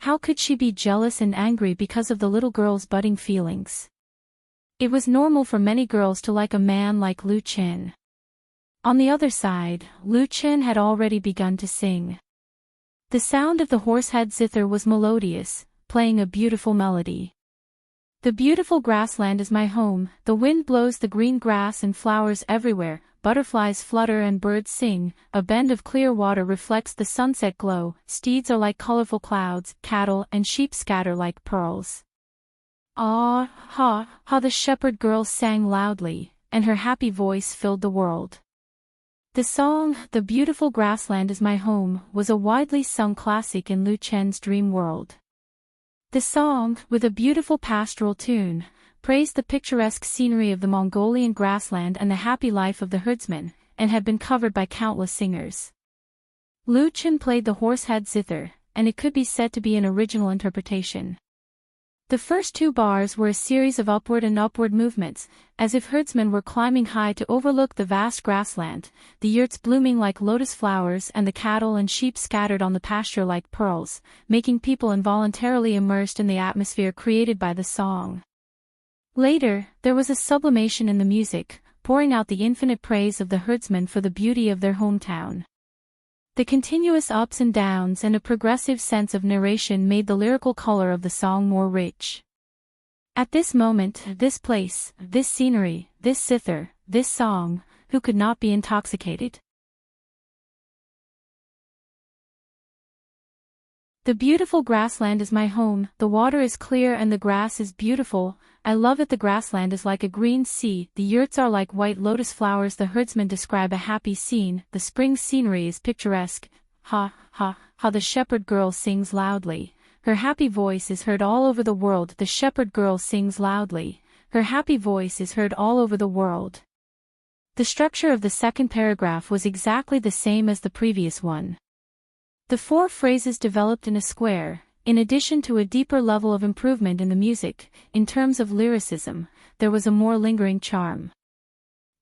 How could she be jealous and angry because of the little girl's budding feelings? It was normal for many girls to like a man like Lu Qin. On the other side, Lu Qin had already begun to sing. The sound of the horsehead zither was melodious, playing a beautiful melody. "The beautiful grassland is my home, the wind blows the green grass and flowers everywhere, butterflies flutter and birds sing, a bend of clear water reflects the sunset glow, steeds are like colorful clouds, cattle and sheep scatter like pearls." "Ah, ha, ha," the shepherd girl sang loudly, and her happy voice filled the world. The song, "The Beautiful Grassland is My Home," was a widely sung classic in Lu Chen's dream world. The song, with a beautiful pastoral tune, praised the picturesque scenery of the Mongolian grassland and the happy life of the herdsman, and had been covered by countless singers. Lu Chen played the horsehead zither, and it could be said to be an original interpretation. The first two bars were a series of upward and upward movements, as if herdsmen were climbing high to overlook the vast grassland, the yurts blooming like lotus flowers and the cattle and sheep scattered on the pasture like pearls, making people involuntarily immersed in the atmosphere created by the song. Later, there was a sublimation in the music, pouring out the infinite praise of the herdsmen for the beauty of their hometown. The continuous ups and downs and a progressive sense of narration made the lyrical color of the song more rich. At this moment, this place, this scenery, this zither, this song, who could not be intoxicated? "The beautiful grassland is my home, the water is clear and the grass is beautiful, I love it, the grassland is like a green sea, the yurts are like white lotus flowers." The herdsmen describe a happy scene, the spring scenery is picturesque. Ha, ha, ha, the shepherd girl sings loudly. Her happy voice is heard all over the world. The shepherd girl sings loudly. Her happy voice is heard all over the world. The structure of the second paragraph was exactly the same as the previous one. The four phrases developed in a square. In addition to a deeper level of improvement in the music, in terms of lyricism, there was a more lingering charm.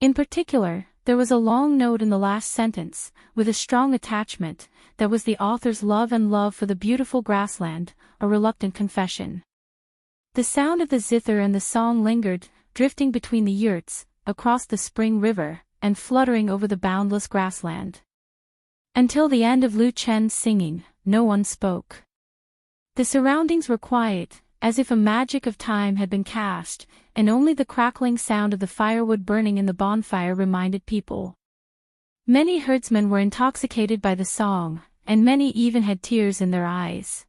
In particular, there was a long note in the last sentence, with a strong attachment, that was the author's love and love for the beautiful grassland, a reluctant confession. The sound of the zither and the song lingered, drifting between the yurts, across the spring river, and fluttering over the boundless grassland. Until the end of Lu Chen's singing, no one spoke. The surroundings were quiet, as if a magic of time had been cast, and only the crackling sound of the firewood burning in the bonfire reminded people. Many herdsmen were intoxicated by the song, and many even had tears in their eyes.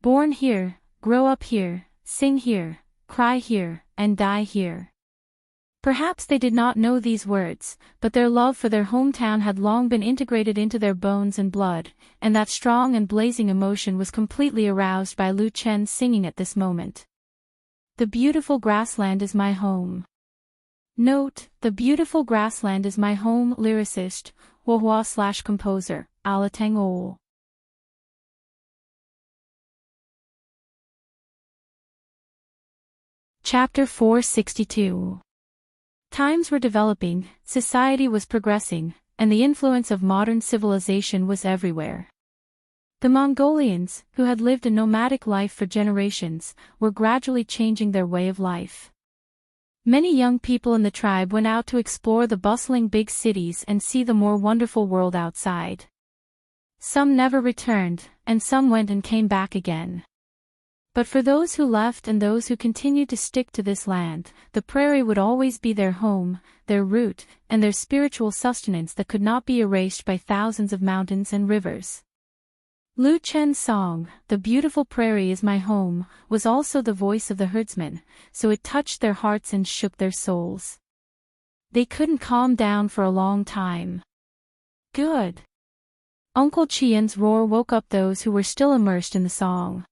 Born here, grow up here, sing here, cry here, and die here. Perhaps they did not know these words, but their love for their hometown had long been integrated into their bones and blood, and that strong and blazing emotion was completely aroused by Lu Chen's singing at this moment. "The beautiful grassland is my home." Note: "The beautiful grassland is my home." Lyricist, Huohua/composer, Alateng Ol. Chapter 462. Times were developing, society was progressing, and the influence of modern civilization was everywhere. The Mongolians, who had lived a nomadic life for generations, were gradually changing their way of life. Many young people in the tribe went out to explore the bustling big cities and see the more wonderful world outside. Some never returned, and some went and came back again. But for those who left and those who continued to stick to this land, the prairie would always be their home, their root, and their spiritual sustenance that could not be erased by thousands of mountains and rivers. Lu Chen's song, "The Beautiful Prairie is My Home," was also the voice of the herdsmen, so it touched their hearts and shook their souls. They couldn't calm down for a long time. Good. Uncle Qian's roar woke up those who were still immersed in the song.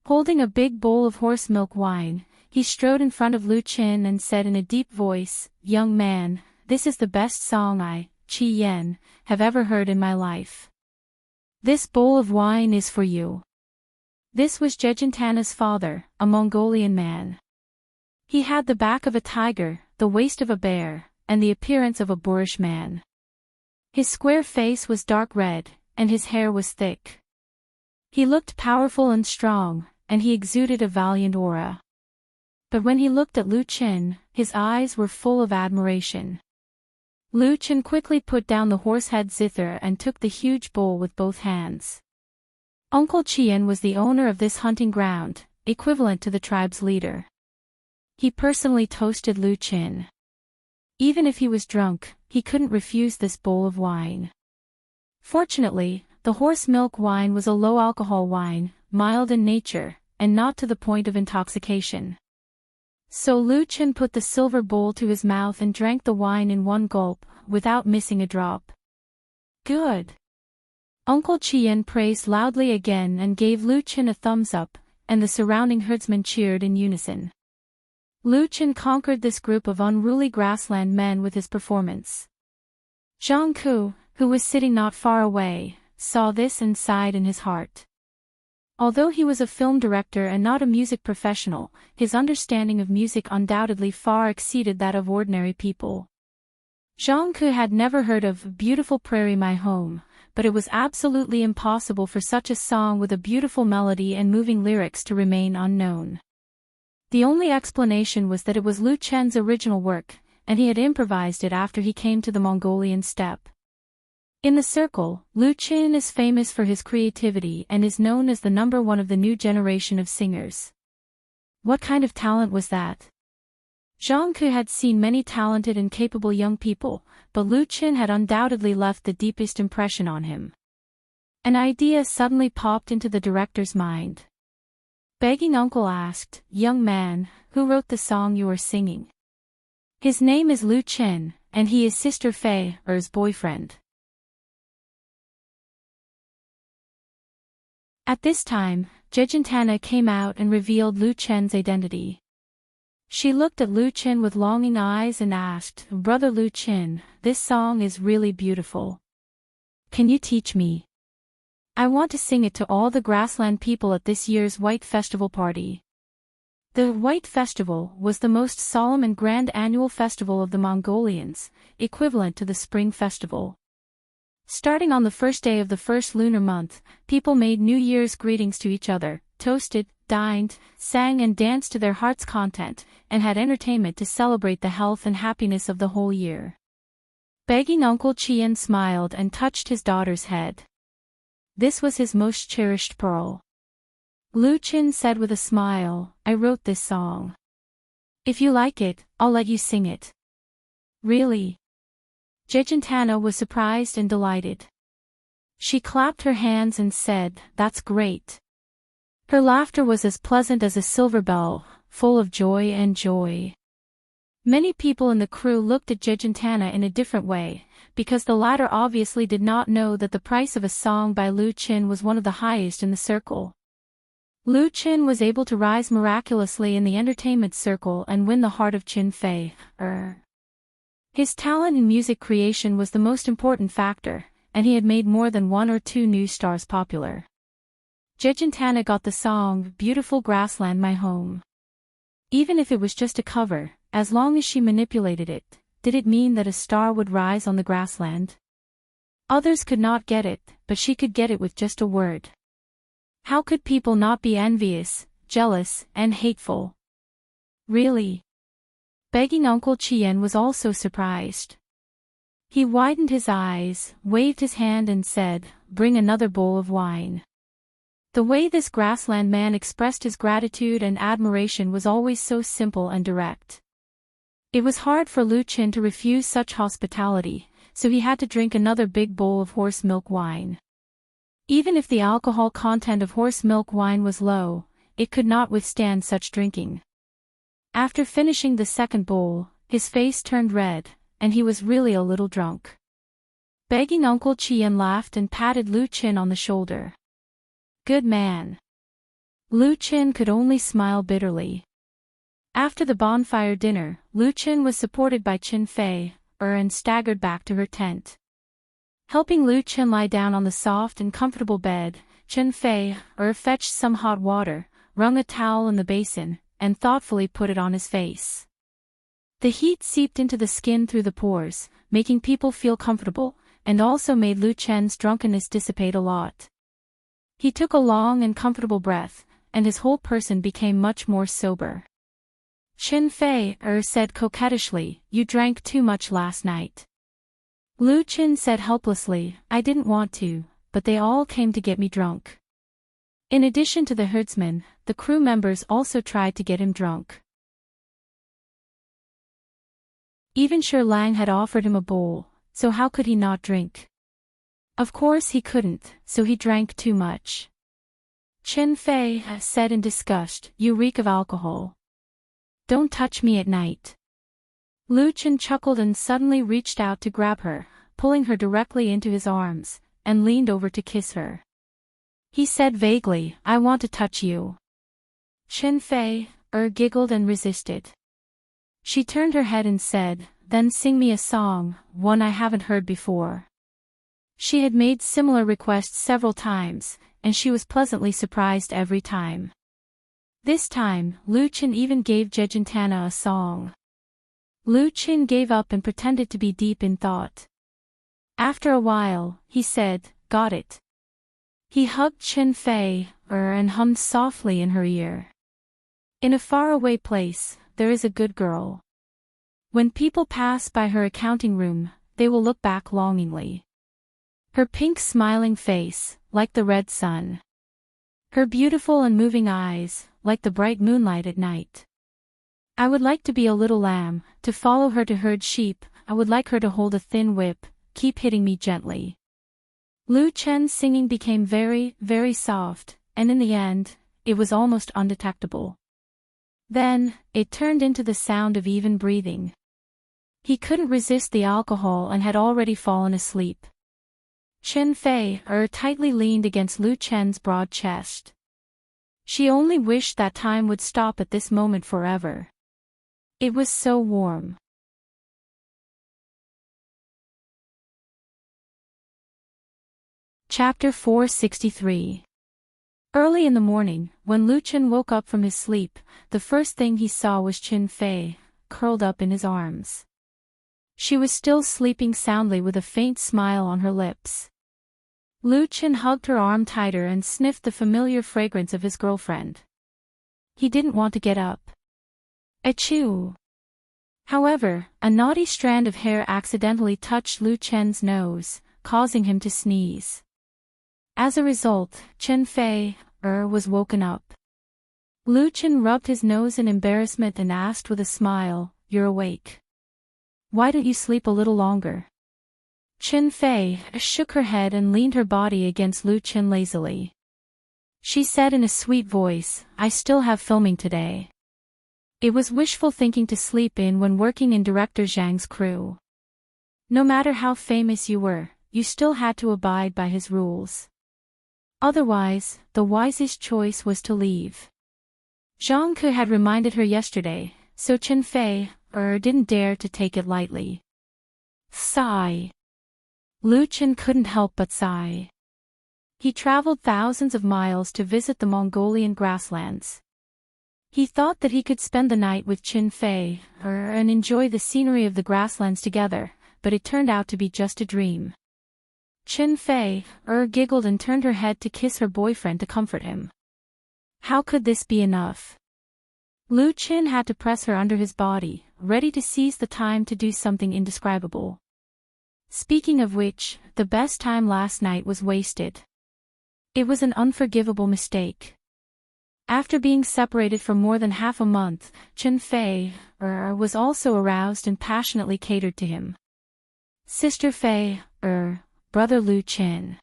Holding a big bowl of horse milk wine, he strode in front of Lu Qin and said in a deep voice, "Young man, this is the best song I, Qi Yan, have ever heard in my life. This bowl of wine is for you." This was Jejentana's father, a Mongolian man. He had the back of a tiger, the waist of a bear, and the appearance of a boorish man. His square face was dark red, and his hair was thick. He looked powerful and strong, and he exuded a valiant aura. But when he looked at Lu Qin, his eyes were full of admiration. Lu Qin quickly put down the horsehead zither and took the huge bowl with both hands. Uncle Qian was the owner of this hunting ground, equivalent to the tribe's leader. He personally toasted Lu Qin. Even if he was drunk, he couldn't refuse this bowl of wine. Fortunately, the horse milk wine was a low-alcohol wine, mild in nature, and not to the point of intoxication. So Lu Qin put the silver bowl to his mouth and drank the wine in one gulp, without missing a drop. "Good." Uncle Qian praised loudly again and gave Lu Qin a thumbs up, and the surrounding herdsmen cheered in unison. Lu Qin conquered this group of unruly grassland men with his performance. Zhang Ku, who was sitting not far away, saw this and sighed in his heart. Although he was a film director and not a music professional, his understanding of music undoubtedly far exceeded that of ordinary people. Zhang Ku had never heard of "Beautiful Prairie My Home," but it was absolutely impossible for such a song with a beautiful melody and moving lyrics to remain unknown. The only explanation was that it was Lu Qin's original work, and he had improvised it after he came to the Mongolian steppe. In the circle, Lu Qin is famous for his creativity and is known as the number one of the new generation of singers. What kind of talent was that? Zhang Ku had seen many talented and capable young people, but Lu Qin had undoubtedly left the deepest impression on him. An idea suddenly popped into the director's mind. Begging uncle asked, "Young man, who wrote the song you are singing?" "His name is Lu Qin, and he is Sister Fei Er's boyfriend." At this time, Jejentana came out and revealed Lu Qin's identity. She looked at Lu Qin with longing eyes and asked, "Brother Lu Qin, this song is really beautiful. Can you teach me? I want to sing it to all the grassland people at this year's White Festival party." The White Festival was the most solemn and grand annual festival of the Mongolians, equivalent to the Spring Festival. Starting on the first day of the first lunar month, people made New Year's greetings to each other, toasted, dined, sang and danced to their heart's content, and had entertainment to celebrate the health and happiness of the whole year. Begging Uncle Qian smiled and touched his daughter's head. This was his most cherished pearl. Lu Qin said with a smile, "I wrote this song. If you like it, I'll let you sing it." "Really?" Jejentana was surprised and delighted. She clapped her hands and said, "That's great." Her laughter was as pleasant as a silver bell, full of joy and joy. Many people in the crew looked at Jejentana in a different way, because the latter obviously did not know that the price of a song by Lu Qin was one of the highest in the circle. Lu Qin was able to rise miraculously in the entertainment circle and win the heart of Qin Fei. His talent in music creation was the most important factor, and he had made more than one or two new stars popular. Jejentana got the song "Beautiful Grassland My Home." Even if it was just a cover, as long as she manipulated it, did it mean that a star would rise on the grassland? Others could not get it, but she could get it with just a word. How could people not be envious, jealous, and hateful? Really? Begging Uncle Qian was also surprised. He widened his eyes, waved his hand and said, "Bring another bowl of wine." The way this grassland man expressed his gratitude and admiration was always so simple and direct. It was hard for Lu Qin to refuse such hospitality, so he had to drink another big bowl of horse milk wine. Even if the alcohol content of horse milk wine was low, it could not withstand such drinking. After finishing the second bowl, his face turned red, and he was really a little drunk. Begging Uncle Qian laughed and patted Lu Qin on the shoulder. "Good man." Lu Qin could only smile bitterly. After the bonfire dinner, Lu Chen was supported by Qin Fei, and staggered back to her tent. Helping Lu Chen lie down on the soft and comfortable bed, Qin Fei, fetched some hot water, wrung a towel in the basin, and thoughtfully put it on his face. The heat seeped into the skin through the pores, making people feel comfortable, and also made Lu Chen's drunkenness dissipate a lot. He took a long and comfortable breath, and his whole person became much more sober. Qin Fei, said coquettishly, "You drank too much last night." Lu Chen said helplessly, "I didn't want to, but they all came to get me drunk." In addition to the herdsmen, the crew members also tried to get him drunk. Even Shi Lang had offered him a bowl, so how could he not drink? Of course he couldn't, so he drank too much. Qin Fei said in disgust, "You reek of alcohol. Don't touch me at night." Lu Chen chuckled and suddenly reached out to grab her, pulling her directly into his arms, and leaned over to kiss her. He said vaguely, "I want to touch you." Qin Fei, giggled and resisted. She turned her head and said, "Then sing me a song, one I haven't heard before." She had made similar requests several times, and she was pleasantly surprised every time. This time, Lu Chen even gave Jejentana a song. Lu Chen gave up and pretended to be deep in thought. After a while, he said, "Got it." He hugged Qin Fei, and hummed softly in her ear. In a faraway place, there is a good girl. When people pass by her accounting room, they will look back longingly. Her pink smiling face, like the red sun. Her beautiful and moving eyes, like the bright moonlight at night. I would like to be a little lamb, to follow her to herd sheep. I would like her to hold a thin whip, keep hitting me gently. Lu Chen's singing became very, very soft, and in the end, it was almost undetectable. Then, it turned into the sound of even breathing. He couldn't resist the alcohol and had already fallen asleep. Qin Fei, tightly leaned against Lu Chen's broad chest. She only wished that time would stop at this moment forever. It was so warm. Chapter 463. Early in the morning, when Lu Chen woke up from his sleep, the first thing he saw was Qin Fei, curled up in his arms. She was still sleeping soundly with a faint smile on her lips. Lu Chen hugged her arm tighter and sniffed the familiar fragrance of his girlfriend. He didn't want to get up. Achoo! However, a knotty strand of hair accidentally touched Lu Chen's nose, causing him to sneeze. As a result, Qin Fei, was woken up. Lu Chen rubbed his nose in embarrassment and asked with a smile, "You're awake. Why don't you sleep a little longer?" Qin Fei shook her head and leaned her body against Lu Chen lazily. She said in a sweet voice, "I still have filming today." It was wishful thinking to sleep in when working in Director Zhang's crew. No matter how famous you were, you still had to abide by his rules. Otherwise, the wisest choice was to leave. Zhang Ke had reminded her yesterday, so Qin Fei, didn't dare to take it lightly. Sigh. Lu Chen couldn't help but sigh. He traveled thousands of miles to visit the Mongolian grasslands. He thought that he could spend the night with Qin Fei, and enjoy the scenery of the grasslands together, but it turned out to be just a dream. Qin Fei, giggled and turned her head to kiss her boyfriend to comfort him. How could this be enough? Lu Chen had to press her under his body, ready to seize the time to do something indescribable. Speaking of which, the best time last night was wasted. It was an unforgivable mistake. After being separated for more than half a month, Qin Fei, was also aroused and passionately catered to him. Sister Fei, Brother Lu Chen.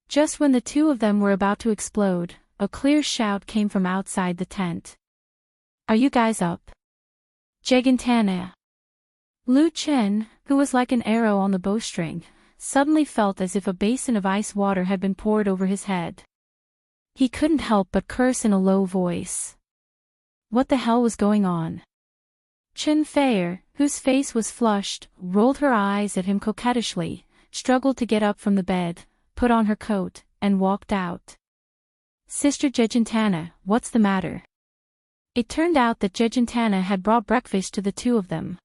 Just when the two of them were about to explode, a clear shout came from outside the tent. "Are you guys up?" Jegantana. Lu Chen, who was like an arrow on the bowstring, suddenly felt as if a basin of ice water had been poured over his head. He couldn't help but curse in a low voice. What the hell was going on? Chen Fei, whose face was flushed, rolled her eyes at him coquettishly, struggled to get up from the bed, put on her coat, and walked out. Sister Jejentana, what's the matter? It turned out that Jejentana had brought breakfast to the two of them.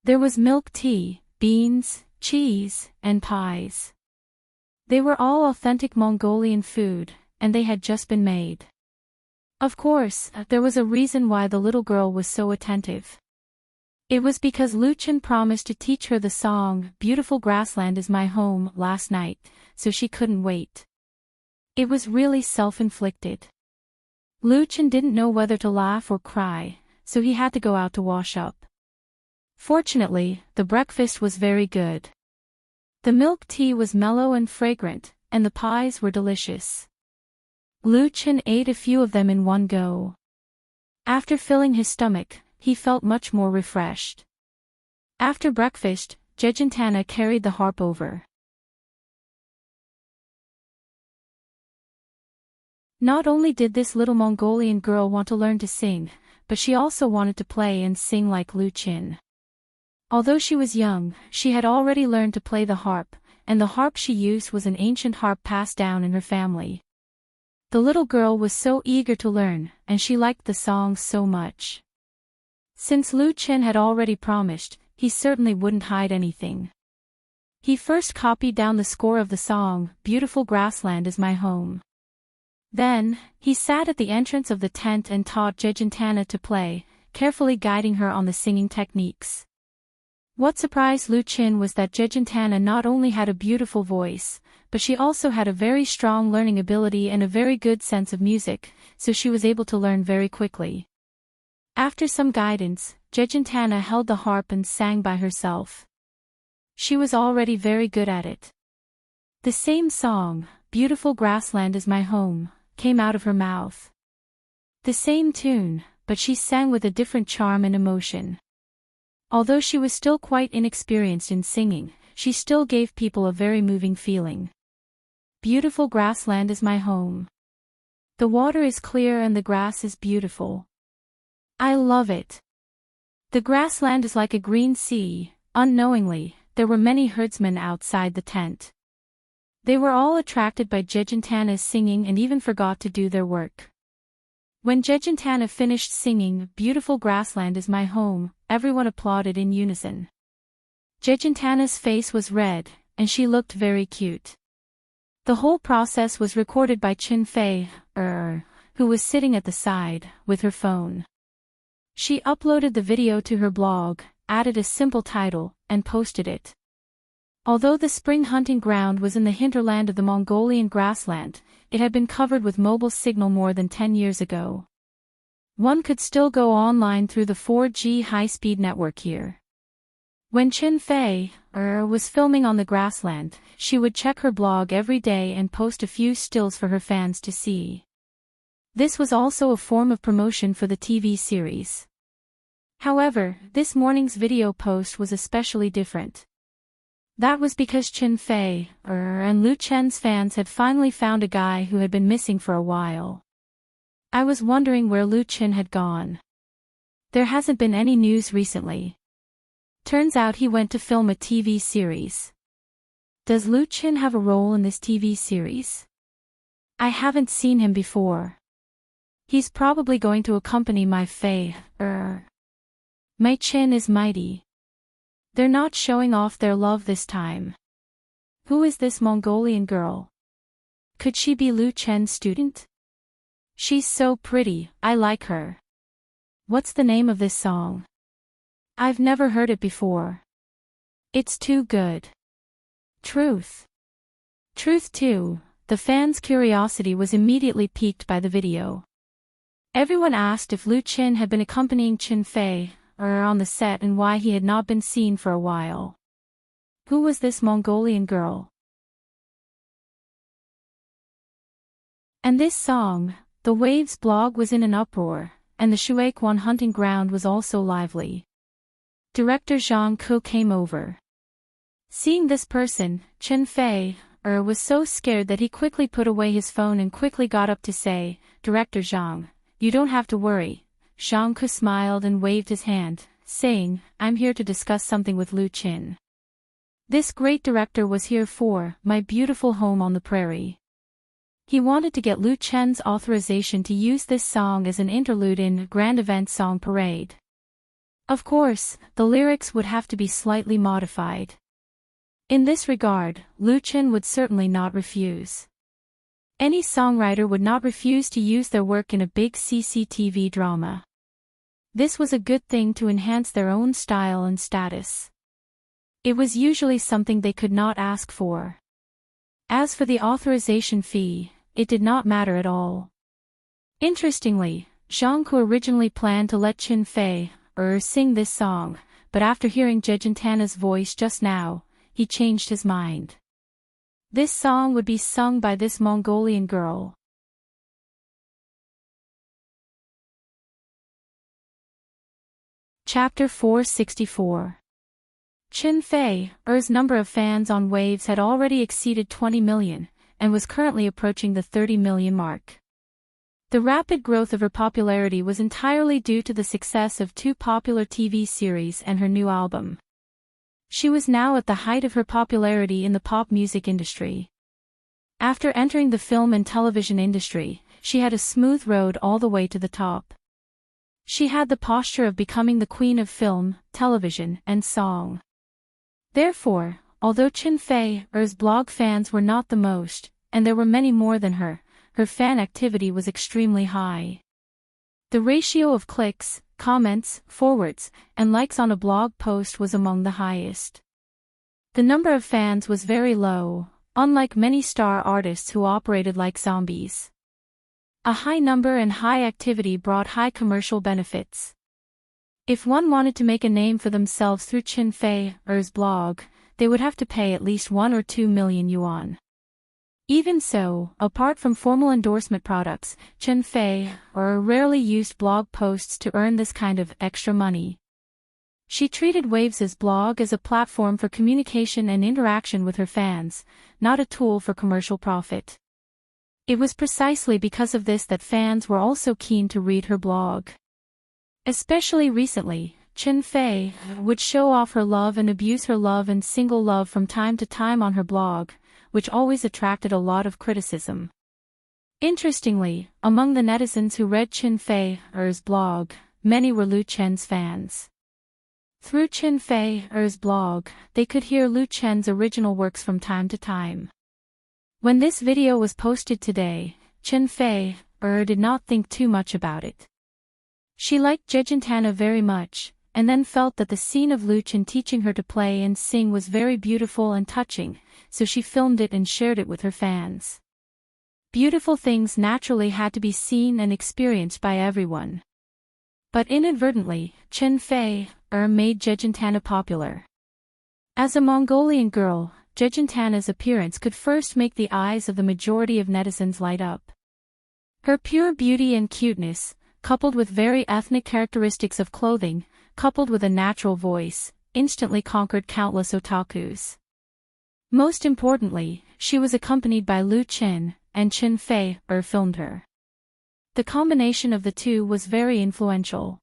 There was milk tea, beans, cheese, and pies. They were all authentic Mongolian food, and they had just been made. Of course, there was a reason why the little girl was so attentive. It was because Lu Chen promised to teach her the song, "Beautiful Grassland is My Home," last night, so she couldn't wait. It was really self-inflicted. Lu Chen didn't know whether to laugh or cry, so he had to go out to wash up. Fortunately, the breakfast was very good. The milk tea was mellow and fragrant, and the pies were delicious. Lu Chen ate a few of them in one go. After filling his stomach, he felt much more refreshed. After breakfast, Jejentana carried the harp over. Not only did this little Mongolian girl want to learn to sing, but she also wanted to play and sing like Lu Chen. Although she was young, she had already learned to play the harp, and the harp she used was an ancient harp passed down in her family. The little girl was so eager to learn, and she liked the song so much. Since Lu Chen had already promised, he certainly wouldn't hide anything. He first copied down the score of the song, "Beautiful Grassland is My Home." Then, he sat at the entrance of the tent and taught Jejentana to play, carefully guiding her on the singing techniques. What surprised Lu Chen was that Jejentana not only had a beautiful voice, but she also had a very strong learning ability and a very good sense of music, so she was able to learn very quickly. After some guidance, Jejentana held the harp and sang by herself. She was already very good at it. The same song, "Beautiful Grassland is My Home," came out of her mouth. The same tune, but she sang with a different charm and emotion. Although she was still quite inexperienced in singing, she still gave people a very moving feeling. Beautiful grassland is my home. The water is clear and the grass is beautiful. I love it. The grassland is like a green sea. Unknowingly, there were many herdsmen outside the tent. They were all attracted by Jejentana's singing and even forgot to do their work. When Jejentana finished singing, "Beautiful Grassland is My Home," everyone applauded in unison. Jejentana's face was red, and she looked very cute. The whole process was recorded by Chen Fei, who was sitting at the side, with her phone. She uploaded the video to her blog, added a simple title, and posted it. Although the spring hunting ground was in the hinterland of the Mongolian grassland, it had been covered with mobile signal more than 10 years ago. One could still go online through the 4G high-speed network here. When Chen Fei was filming on the grassland, she would check her blog every day and post a few stills for her fans to see. This was also a form of promotion for the TV series. However, this morning's video post was especially different. That was because Chen Fei and Lu Chen's fans had finally found a guy who had been missing for a while. I was wondering where Lu Chen had gone. There hasn't been any news recently. Turns out he went to film a TV series. Does Lu Chen have a role in this TV series? I haven't seen him before. He's probably going to accompany my Fei. My Chen is mighty. They're not showing off their love this time. Who is this Mongolian girl? Could she be Lu Chen's student? She's so pretty, I like her. What's the name of this song? I've never heard it before. It's too good. Truth. Truth too. The fans' curiosity was immediately piqued by the video. Everyone asked if Lu Chen had been accompanying Chen Fei on the set and why he had not been seen for a while. Who was this Mongolian girl? And this song, the Waves blog was in an uproar, and the Shuaiquan hunting ground was also lively. Director Zhang Ke came over. Seeing this person, Chen Fei was so scared that he quickly put away his phone and quickly got up to say, "Director Zhang, you don't have to worry. Zhang Ke smiled and waved his hand, saying, "I'm here to discuss something with Lu Qin. This great director was here for my beautiful home on the prairie." He wanted to get Lu Chen's authorization to use this song as an interlude in Grand Event Song Parade. Of course, the lyrics would have to be slightly modified. In this regard, Lu Chen would certainly not refuse. Any songwriter would not refuse to use their work in a big CCTV drama. This was a good thing to enhance their own style and status. It was usually something they could not ask for. As for the authorization fee, it did not matter at all. Interestingly, Zhang Ke originally planned to let Qin Fei sing this song, but after hearing Jejentana's voice just now, he changed his mind. This song would be sung by this Mongolian girl. Chapter 464. Qin Fei's number of fans on Waves had already exceeded 20 million, and was currently approaching the 30 million mark. The rapid growth of her popularity was entirely due to the success of two popular TV series and her new album. She was now at the height of her popularity in the pop music industry. After entering the film and television industry, she had a smooth road all the way to the top. She had the posture of becoming the queen of film, television, and song. Therefore, although Qin Fei's blog fans were not the most, and there were many more than her fan activity was extremely high. The ratio of clicks, comments, forwards, and likes on a blog post was among the highest. The number of fans was very low, unlike many star artists who operated like zombies. A high number and high activity brought high commercial benefits. If one wanted to make a name for themselves through Qin Fei's blog, they would have to pay at least 1 or 2 million yuan. Even so, apart from formal endorsement products, Qin Fei rarely used blog posts to earn this kind of extra money. She treated Waves' blog as a platform for communication and interaction with her fans, not a tool for commercial profit. It was precisely because of this that fans were also keen to read her blog. Especially recently, Qin Fei would show off her love and abuse her love and single love from time to time on her blog, which always attracted a lot of criticism. Interestingly, among the netizens who read Qin Fei's blog, many were Lu Chen's fans. Through Qin Fei's blog, they could hear Lu Chen's original works from time to time. When this video was posted today, Qin Fei did not think too much about it. She liked Jejentana very much, and then felt that the scene of Lu Chen teaching her to play and sing was very beautiful and touching, so she filmed it and shared it with her fans. Beautiful things naturally had to be seen and experienced by everyone. But inadvertently, Qin Fei made Jejentana popular. As a Mongolian girl, Jejentana's appearance could first make the eyes of the majority of netizens light up. Her pure beauty and cuteness, coupled with very ethnic characteristics of clothing, coupled with a natural voice, instantly conquered countless otakus. Most importantly, she was accompanied by Lu Chen, and Qin Fei filmed her. The combination of the two was very influential.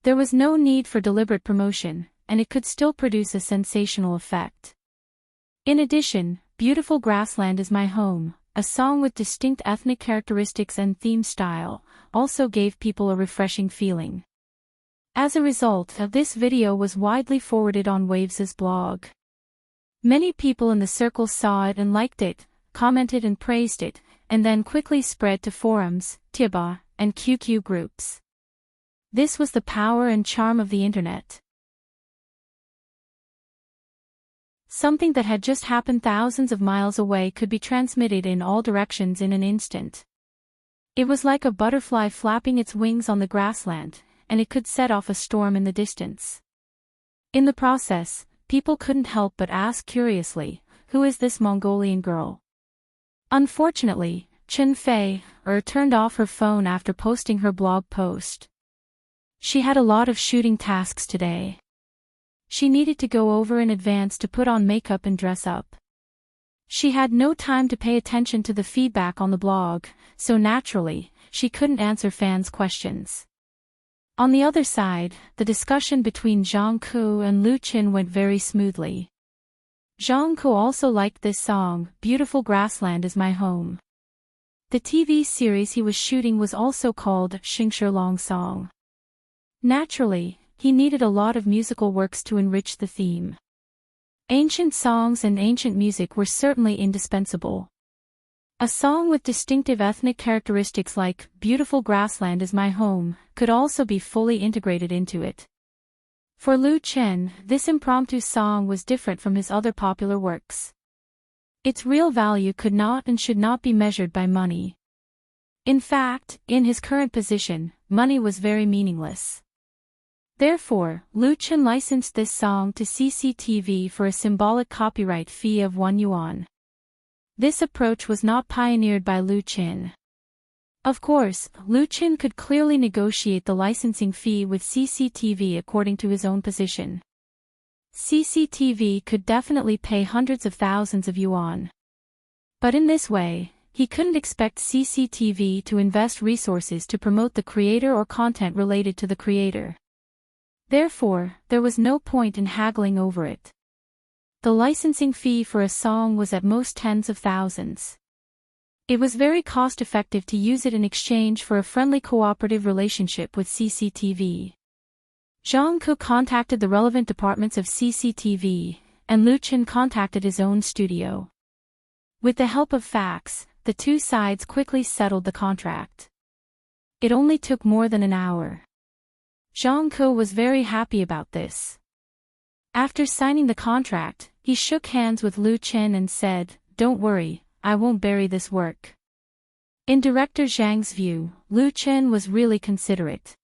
There was no need for deliberate promotion, and it could still produce a sensational effect. In addition, Beautiful Grassland is My Home, a song with distinct ethnic characteristics and theme style, also gave people a refreshing feeling. As a result, this video was widely forwarded on Waves' blog. Many people in the circle saw it and liked it, commented and praised it, and then quickly spread to forums, Tiba, and QQ groups. This was the power and charm of the internet. Something that had just happened thousands of miles away could be transmitted in all directions in an instant. It was like a butterfly flapping its wings on the grassland, and it could set off a storm in the distance. In the process, people couldn't help but ask curiously, who is this Mongolian girl? Unfortunately, Qin Fei turned off her phone after posting her blog post. She had a lot of shooting tasks today. She needed to go over in advance to put on makeup and dress up. She had no time to pay attention to the feedback on the blog, so naturally, she couldn't answer fans' questions. On the other side, the discussion between Zhang Ku and Lu Qin went very smoothly. Zhang Ku also liked this song, Beautiful Grassland is My Home. The TV series he was shooting was also called Xingshi Song. Naturally, he needed a lot of musical works to enrich the theme. Ancient songs and ancient music were certainly indispensable. A song with distinctive ethnic characteristics like Beautiful Grassland is My Home could also be fully integrated into it. For Lu Qin, this impromptu song was different from his other popular works. Its real value could not and should not be measured by money. In fact, in his current position, money was very meaningless. Therefore, Lu Qin licensed this song to CCTV for a symbolic copyright fee of 1 yuan. This approach was not pioneered by Lu Qin. Of course, Lu Qin could clearly negotiate the licensing fee with CCTV according to his own position. CCTV could definitely pay hundreds of thousands of yuan. But in this way, he couldn't expect CCTV to invest resources to promote the creator or content related to the creator. Therefore, there was no point in haggling over it. The licensing fee for a song was at most tens of thousands. It was very cost-effective to use it in exchange for a friendly cooperative relationship with CCTV. Zhang Ku contacted the relevant departments of CCTV, and Lu Qin contacted his own studio. With the help of fax, the two sides quickly settled the contract. It only took more than an hour. Zhang Ku was very happy about this. After signing the contract, he shook hands with Lu Qin and said, "Don't worry, I won't bury this work." In director Zhang's view, Lu Qin was really considerate.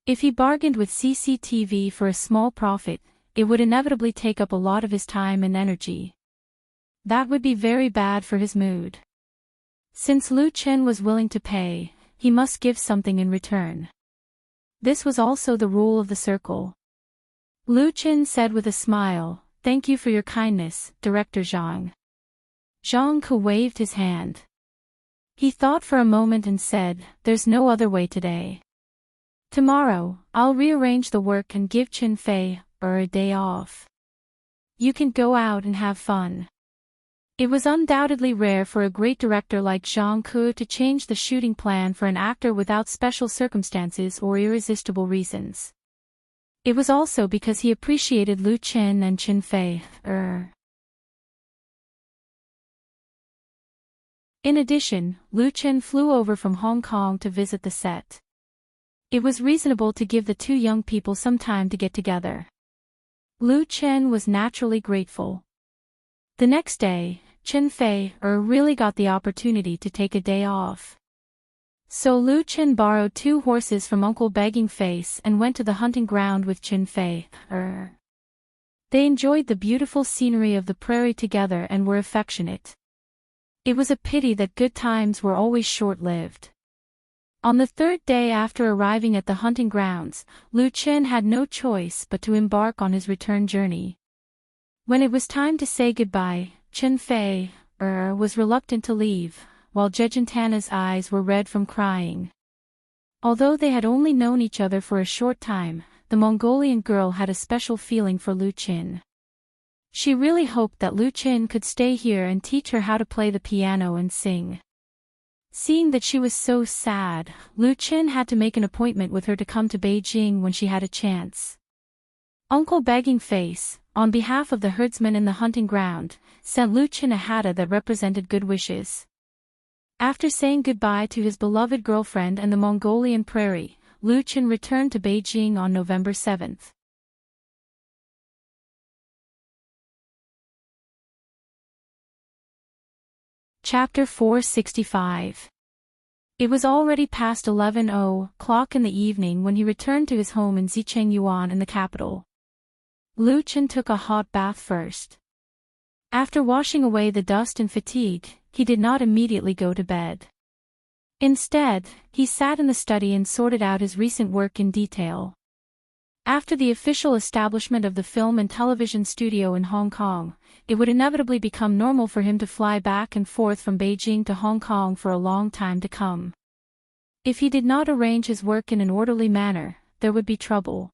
If he bargained with CCTV for a small profit, it would inevitably take up a lot of his time and energy. That would be very bad for his mood. Since Lu Qin was willing to pay, he must give something in return. This was also the rule of the circle. Lu Qin said with a smile, "Thank you for your kindness, Director Zhang." Zhang Ku waved his hand. He thought for a moment and said, "There's no other way today. Tomorrow, I'll rearrange the work and give Qin Fei a day off. You can go out and have fun." It was undoubtedly rare for a great director like Zhang Ku to change the shooting plan for an actor without special circumstances or irresistible reasons. It was also because he appreciated Lu Qin and Qin Fei. In addition, Lu Qin flew over from Hong Kong to visit the set. It was reasonable to give the two young people some time to get together. Lu Qin was naturally grateful. The next day, Qin Fei really got the opportunity to take a day off. So Lu Qin borrowed 2 horses from Uncle Begging Face and went to the hunting ground with Qin Fei. They enjoyed the beautiful scenery of the prairie together and were affectionate. It was a pity that good times were always short-lived. On the 3rd day after arriving at the hunting grounds, Lu Qin had no choice but to embark on his return journey. When it was time to say goodbye, Qin Fei was reluctant to leave, while Jejentana's eyes were red from crying. Although they had only known each other for a short time, the Mongolian girl had a special feeling for Lu Qin. She really hoped that Lu Qin could stay here and teach her how to play the piano and sing. Seeing that she was so sad, Lu Qin had to make an appointment with her to come to Beijing when she had a chance. Uncle Begging Face, on behalf of the herdsmen in the hunting ground, sent Lu Qin a hada that represented good wishes. After saying goodbye to his beloved girlfriend and the Mongolian prairie, Lu Qin returned to Beijing on November 7th. Chapter 465. It was already past 11:00 in the evening when he returned to his home in Zichengyuan in the capital. Lu Qin took a hot bath first. After washing away the dust and fatigue, he did not immediately go to bed. Instead, he sat in the study and sorted out his recent work in detail. After the official establishment of the film and television studio in Hong Kong, it would inevitably become normal for him to fly back and forth from Beijing to Hong Kong for a long time to come. If he did not arrange his work in an orderly manner, there would be trouble.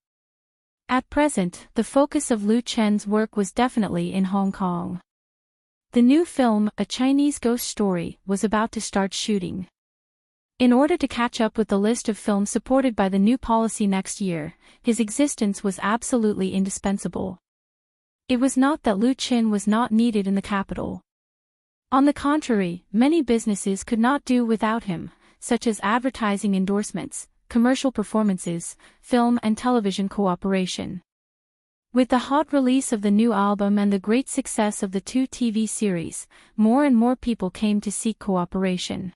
At present, the focus of Lu Chen's work was definitely in Hong Kong. The new film, A Chinese Ghost Story, was about to start shooting. In order to catch up with the list of films supported by the new policy next year, his existence was absolutely indispensable. It was not that Lu Chen was not needed in the capital. On the contrary, many businesses could not do without him, such as advertising endorsements, commercial performances, film and television cooperation. With the hot release of the new album and the great success of the 2 TV series, more and more people came to seek cooperation.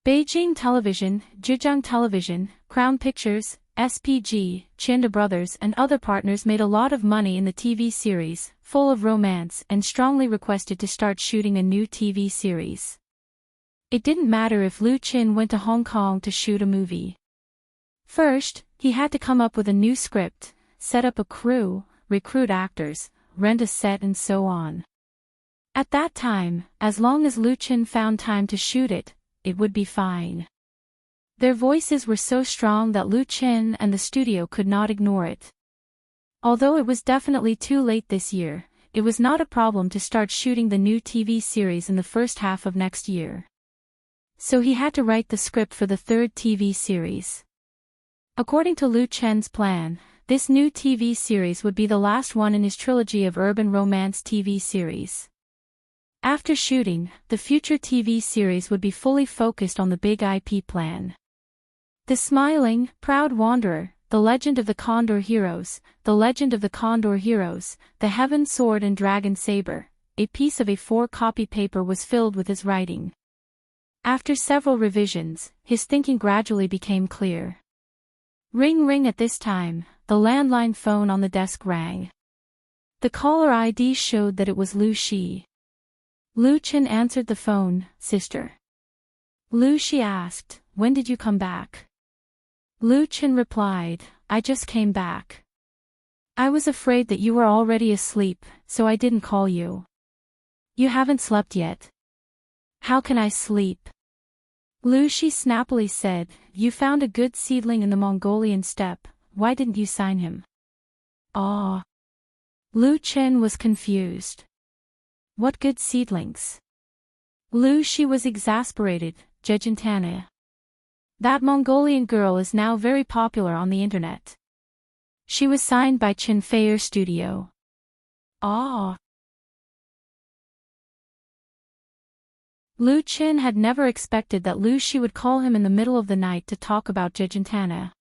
Beijing Television, Zhejiang Television, Crown Pictures, SPG, Chinda Brothers and other partners made a lot of money in the TV series, full of romance, and strongly requested to start shooting a new TV series. It didn't matter if Lu Chen went to Hong Kong to shoot a movie. First, he had to come up with a new script, set up a crew, recruit actors, rent a set and so on. At that time, as long as Lu Chen found time to shoot it, it would be fine. Their voices were so strong that Lu Chen and the studio could not ignore it. Although it was definitely too late this year, it was not a problem to start shooting the new TV series in the first half of next year. So he had to write the script for the 3rd TV series. According to Lu Chen's plan, this new TV series would be the last one in his trilogy of urban romance TV series. After shooting, the future TV series would be fully focused on the big IP plan. The Smiling, Proud Wanderer, The Legend of the Condor Heroes, The Legend of the Condor Heroes, The Heaven Sword and Dragon Saber, a piece of A4 copy paper was filled with his writing. After several revisions, his thinking gradually became clear. Ring ring at this time, the landline phone on the desk rang. The caller ID showed that it was Lu Shi. Lu Chen answered the phone. Sister. Lu Shi asked, when did you come back? Lu Chen replied, I just came back. I was afraid that you were already asleep, so I didn't call you. You haven't slept yet. How can I sleep? Lu Shi snappily said, you found a good seedling in the Mongolian steppe, why didn't you sign him? Ah. Lu Chen was confused. What good seedlings? Lu Shi was exasperated. Jejentana. That Mongolian girl is now very popular on the internet. She was signed by Chen Feier Studio. Ah. Lu Chen had never expected that Lu Shi would call him in the middle of the night to talk about Jejentana.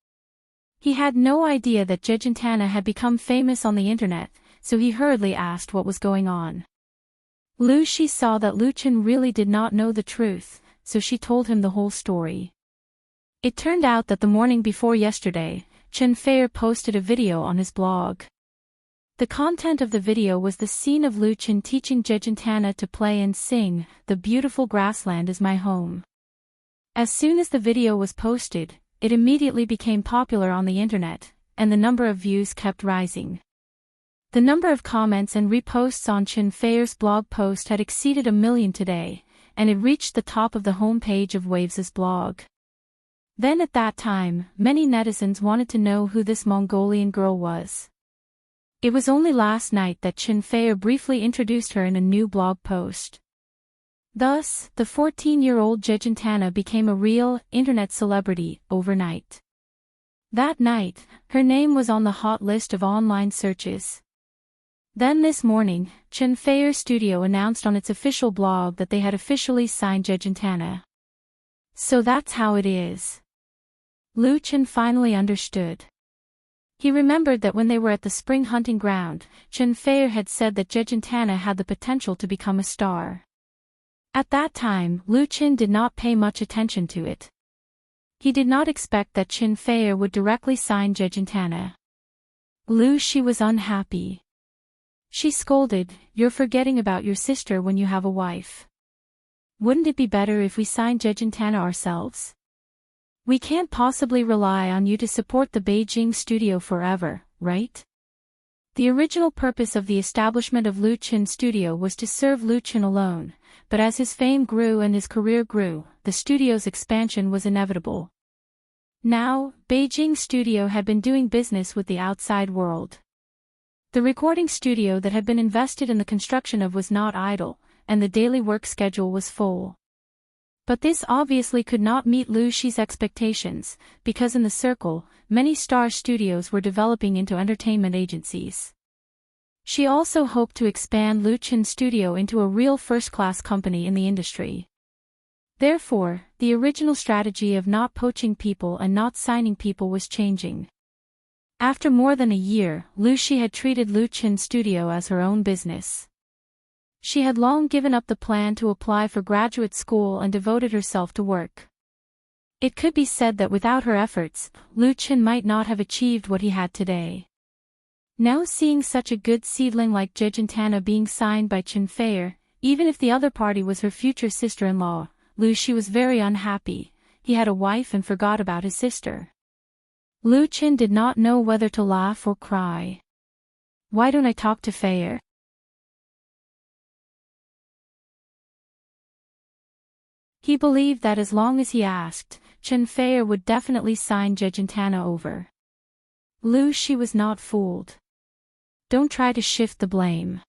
He had no idea that Jejentana had become famous on the internet, so he hurriedly asked what was going on. Lu Shi saw that Lu Chen really did not know the truth, so she told him the whole story. It turned out that the morning before yesterday, Chen Feier posted a video on his blog. The content of the video was the scene of Lu Chen teaching Jejentana to play and sing, The Beautiful Grassland is My Home. As soon as the video was posted, it immediately became popular on the internet, and the number of views kept rising. The number of comments and reposts on Chen Feier's blog post had exceeded 1 million today, and it reached the top of the homepage of Waves's blog. Then at that time, many netizens wanted to know who this Mongolian girl was. It was only last night that Chen Feier briefly introduced her in a new blog post. Thus, the 14-year-old Jejentana became a real, internet celebrity, overnight. That night, her name was on the hot list of online searches. Then this morning, Chen Feier Studio announced on its official blog that they had officially signed Jejentana. So that's how it is. Lu Chen finally understood. He remembered that when they were at the spring hunting ground, Chen Feier had said that Jejentana had the potential to become a star. At that time, Lu Chen did not pay much attention to it. He did not expect that Chen Feier would directly sign Jejentana. Lu Shi was unhappy. She scolded, "You're forgetting about your sister when you have a wife. Wouldn't it be better if we signed Jejentana ourselves? We can't possibly rely on you to support the Beijing studio forever, right?" The original purpose of the establishment of Lu Chen Studio was to serve Lu Chen alone, but as his fame grew and his career grew, the studio's expansion was inevitable. Now, Beijing studio had been doing business with the outside world. The recording studio that had been invested in the construction of was not idle, and the daily work schedule was full. But this obviously could not meet Lu Shi's expectations, because in the circle, many star studios were developing into entertainment agencies. She also hoped to expand Lu Chen's studio into a real first-class company in the industry. Therefore, the original strategy of not poaching people and not signing people was changing. After more than a year, Lu Shi had treated Lu Chen's studio as her own business. She had long given up the plan to apply for graduate school and devoted herself to work. It could be said that without her efforts, Lu Chen might not have achieved what he had today. Now seeing such a good seedling like Jejentana being signed by Chen Feier, even if the other party was her future sister-in-law, Lu Shi was very unhappy. He had a wife and forgot about his sister. Lu Chen did not know whether to laugh or cry. Why don't I talk to Feier? He believed that as long as he asked, Chen Feier would definitely sign Jejentana over. Lu Shi was not fooled. Don't try to shift the blame.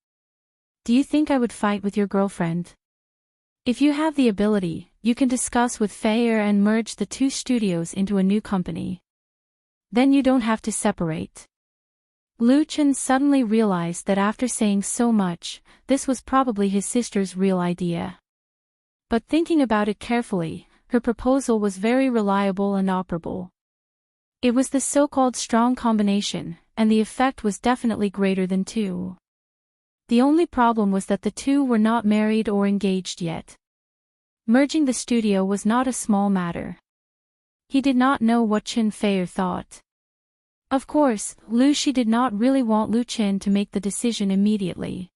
Do you think I would fight with your girlfriend? If you have the ability, you can discuss with Feier and merge the two studios into a new company. Then you don't have to separate. Lu Chen suddenly realized that after saying so much, this was probably his sister's real idea. But thinking about it carefully, her proposal was very reliable and operable. It was the so-called strong combination, and the effect was definitely greater than two. The only problem was that the two were not married or engaged yet. Merging the studio was not a small matter. He did not know what Chen Feier thought. Of course, Lu Shi did not really want Lu Chen to make the decision immediately.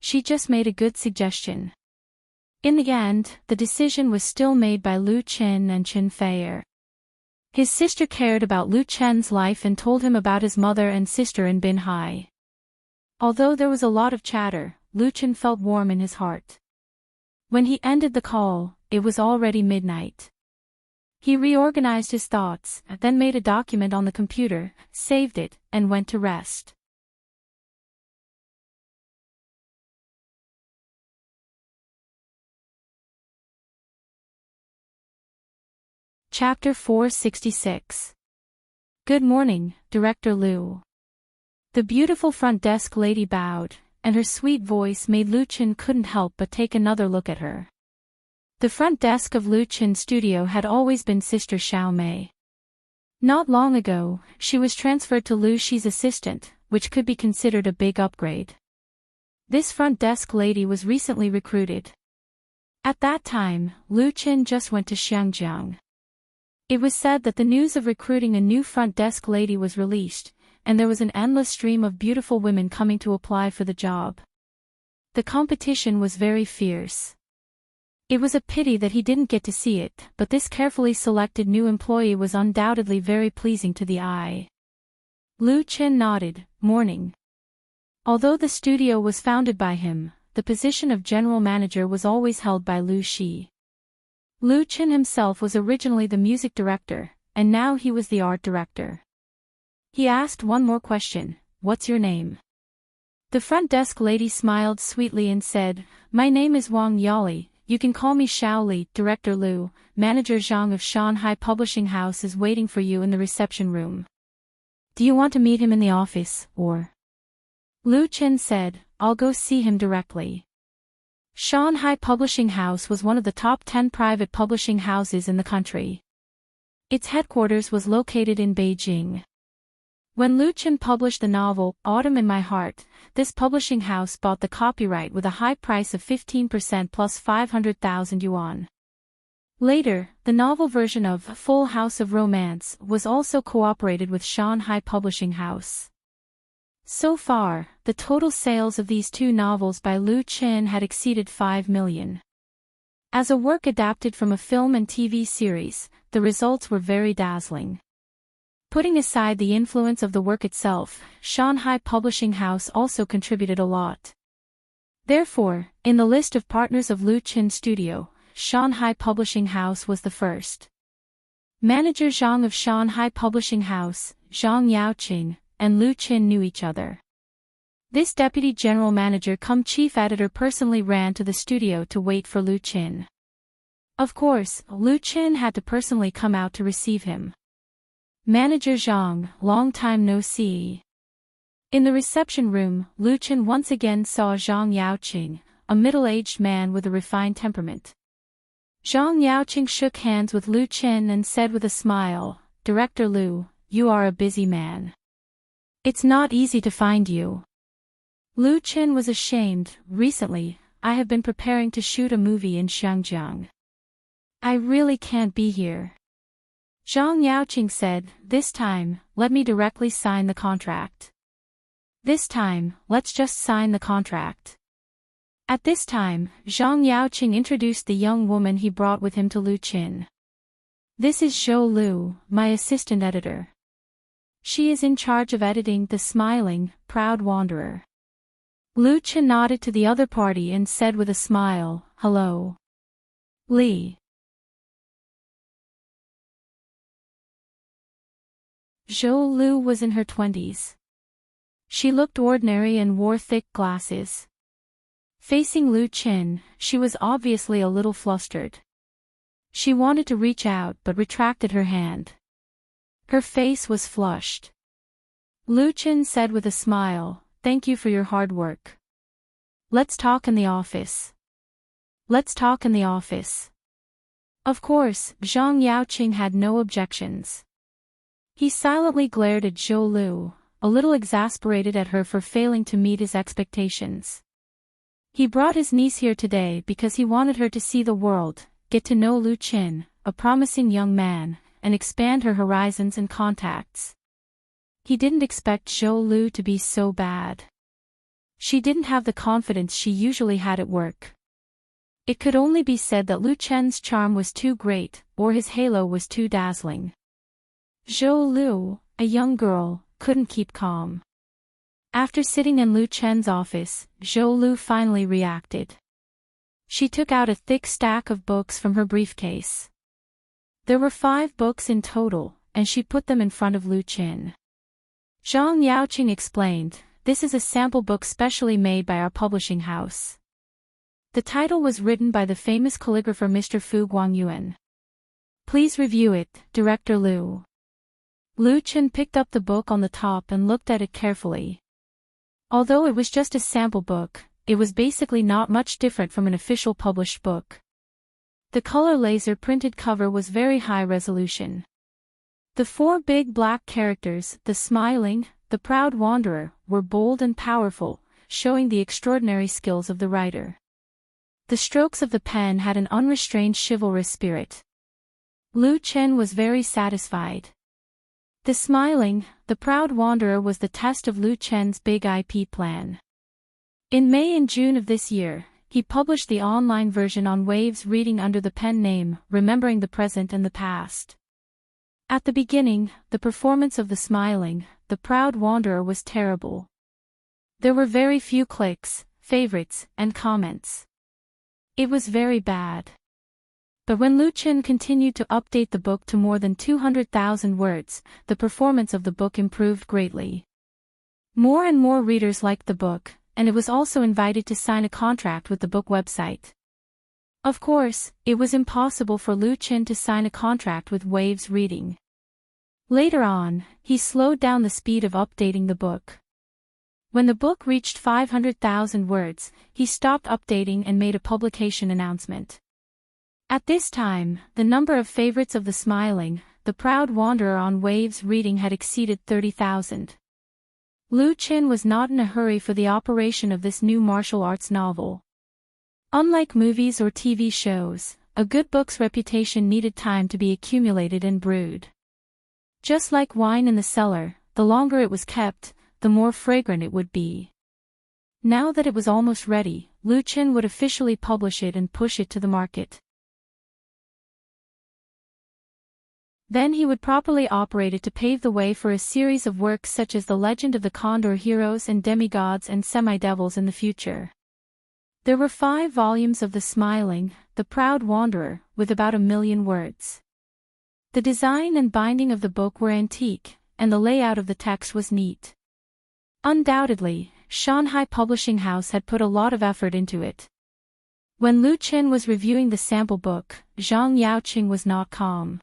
She just made a good suggestion. In the end, the decision was still made by Lu Chen and Chen Feier. His sister cared about Lu Chen's life and told him about his mother and sister in Binhai. Although there was a lot of chatter, Lu Chen felt warm in his heart. When he ended the call, it was already midnight. He reorganized his thoughts, then made a document on the computer, saved it, and went to rest. Chapter 466. Good morning, Director Liu. The beautiful front desk lady bowed, and her sweet voice made Lu Chen couldn't help but take another look at her. The front desk of Lu Chen's studio had always been Sister Xiao Mei. Not long ago, she was transferred to Lu Shi's assistant, which could be considered a big upgrade. This front desk lady was recently recruited. At that time, Lu Chen just went to Xiangjiang. It was said that the news of recruiting a new front desk lady was released, and there was an endless stream of beautiful women coming to apply for the job. The competition was very fierce. It was a pity that he didn't get to see it, but this carefully selected new employee was undoubtedly very pleasing to the eye. Lu Chen nodded, morning. Although the studio was founded by him, the position of general manager was always held by Lu Shi. Lu Chen himself was originally the music director, and now he was the art director. He asked one more question, what's your name? The front desk lady smiled sweetly and said, my name is Wang Yali, you can call me Shaoli. Director Liu, Manager Zhang of Shanghai Publishing House is waiting for you in the reception room. Do you want to meet him in the office, or? Lu Chen said, I'll go see him directly. Shanghai Publishing House was one of the top 10 private publishing houses in the country. Its headquarters was located in Beijing. When Lu Chen published the novel, Autumn in My Heart, this publishing house bought the copyright with a high price of 15% plus 500,000 yuan. Later, the novel version of Full House of Romance was also cooperated with Shanghai Publishing House. So far, the total sales of these two novels by Lu Chen had exceeded 5 million. As a work adapted from a film and TV series, the results were very dazzling. Putting aside the influence of the work itself, Shanghai Publishing House also contributed a lot. Therefore, in the list of partners of Lu Chen's studio, Shanghai Publishing House was the first. Manager Zhang of Shanghai Publishing House, Zhang Yaoqing, and Lu Qin knew each other. This deputy general manager cum chief editor personally ran to the studio to wait for Lu Qin. Of course, Lu Qin had to personally come out to receive him. Manager Zhang, long time no see. In the reception room, Lu Qin once again saw Zhang Yaoqing, a middle-aged man with a refined temperament. Zhang Yaoqing shook hands with Lu Qin and said with a smile, "Director Lu, you are a busy man. It's not easy to find you." Lu Qin was ashamed. "Recently, I have been preparing to shoot a movie in Xinjiang. I really can't be here." Zhang Yaoqing said, "This time, let me directly sign the contract. This time, let's just sign the contract." At this time, Zhang Yaoqing introduced the young woman he brought with him to Lu Qin. "This is Zhou Lu, my assistant editor. She is in charge of editing The Smiling, Proud Wanderer." Lu Qin nodded to the other party and said with a smile, "Hello, Li." Zhou Lu was in her 20s. She looked ordinary and wore thick glasses. Facing Lu Qin, she was obviously a little flustered. She wanted to reach out but retracted her hand. Her face was flushed. Lu Qin said with a smile, "Thank you for your hard work. Let's talk in the office." "Let's talk in the office." Of course, Zhang Yaoqing had no objections. He silently glared at Zhou Lu, a little exasperated at her for failing to meet his expectations. He brought his niece here today because he wanted her to see the world, get to know Lu Qin, a promising young man, and expand her horizons and contacts. He didn't expect Zhou Lu to be so bad. She didn't have the confidence she usually had at work. It could only be said that Lu Qin's charm was too great, or his halo was too dazzling. Zhou Lu, a young girl, couldn't keep calm. After sitting in Lu Qin's office, Zhou Lu finally reacted. She took out a thick stack of books from her briefcase. There were 5 books in total, and she put them in front of Lu Qin. Zhang Yaoqing explained, "This is a sample book specially made by our publishing house. The title was written by the famous calligrapher Mr. Fu Guangyuan. Please review it, Director Lu." Lu Qin picked up the book on the top and looked at it carefully. Although it was just a sample book, it was basically not much different from an official published book. The color laser printed cover was very high resolution. The 4 big black characters, "The Smiling, the Proud Wanderer," were bold and powerful, showing the extraordinary skills of the writer. The strokes of the pen had an unrestrained chivalrous spirit. Lu Qin was very satisfied. The Smiling, the Proud Wanderer was the test of Lu Qin's big IP plan. In May and June of this year, he published the online version on Waves Reading under the pen name, Remembering the Present and the Past. At the beginning, the performance of The Smiling, the Proud Wanderer was terrible. There were very few clicks, favorites, and comments. It was very bad. But when Lu Qin continued to update the book to more than 200,000 words, the performance of the book improved greatly. More and more readers liked the book, and it was also invited to sign a contract with the book website. Of course, it was impossible for Lu Qin to sign a contract with Waves Reading. Later on, he slowed down the speed of updating the book. When the book reached 500,000 words, he stopped updating and made a publication announcement. At this time, the number of favorites of The Smiling, the Proud Wanderer on Waves Reading had exceeded 30,000. Lu Qin was not in a hurry for the operation of this new martial arts novel. Unlike movies or TV shows, a good book's reputation needed time to be accumulated and brewed. Just like wine in the cellar, the longer it was kept, the more fragrant it would be. Now that it was almost ready, Lu Qin would officially publish it and push it to the market. Then he would properly operate it to pave the way for a series of works such as The Legend of the Condor Heroes and Demigods and Semi-Devils in the future. There were 5 volumes of The Smiling, the Proud Wanderer, with about 1 million words. The design and binding of the book were antique, and the layout of the text was neat. Undoubtedly, Shanghai Publishing House had put a lot of effort into it. When Lu Qin was reviewing the sample book, Zhang Yaoqing was not calm.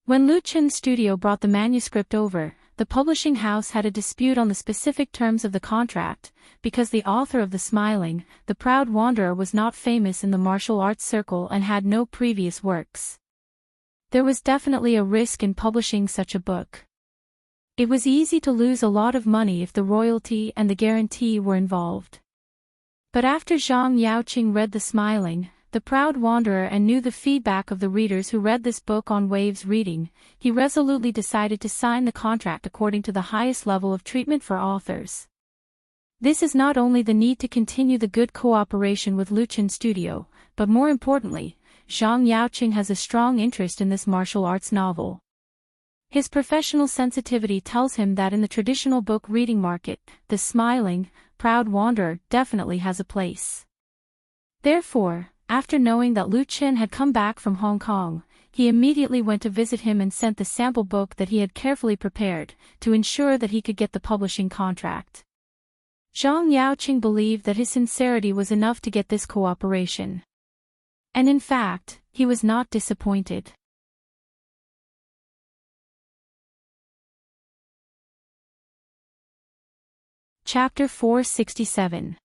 When Lu Qin's studio brought the manuscript over, the publishing house had a dispute on the specific terms of the contract, because the author of The Smiling, The Proud Wanderer was not famous in the martial arts circle and had no previous works. There was definitely a risk in publishing such a book. It was easy to lose a lot of money if the royalty and the guarantee were involved. But after Zhang Yaoqing read The Smiling, The Proud Wanderer and knew the feedback of the readers who read this book on Waves Reading, he resolutely decided to sign the contract according to the highest level of treatment for authors. This is not only the need to continue the good cooperation with Lu Qin Studio, but more importantly, Zhang Yaoqing has a strong interest in this martial arts novel. His professional sensitivity tells him that in the traditional book reading market, The Smiling, Proud Wanderer definitely has a place. Therefore, after knowing that Lu Qin had come back from Hong Kong, he immediately went to visit him and sent the sample book that he had carefully prepared, to ensure that he could get the publishing contract. Zhang Yaoqing believed that his sincerity was enough to get this cooperation. And in fact, he was not disappointed. Chapter 467.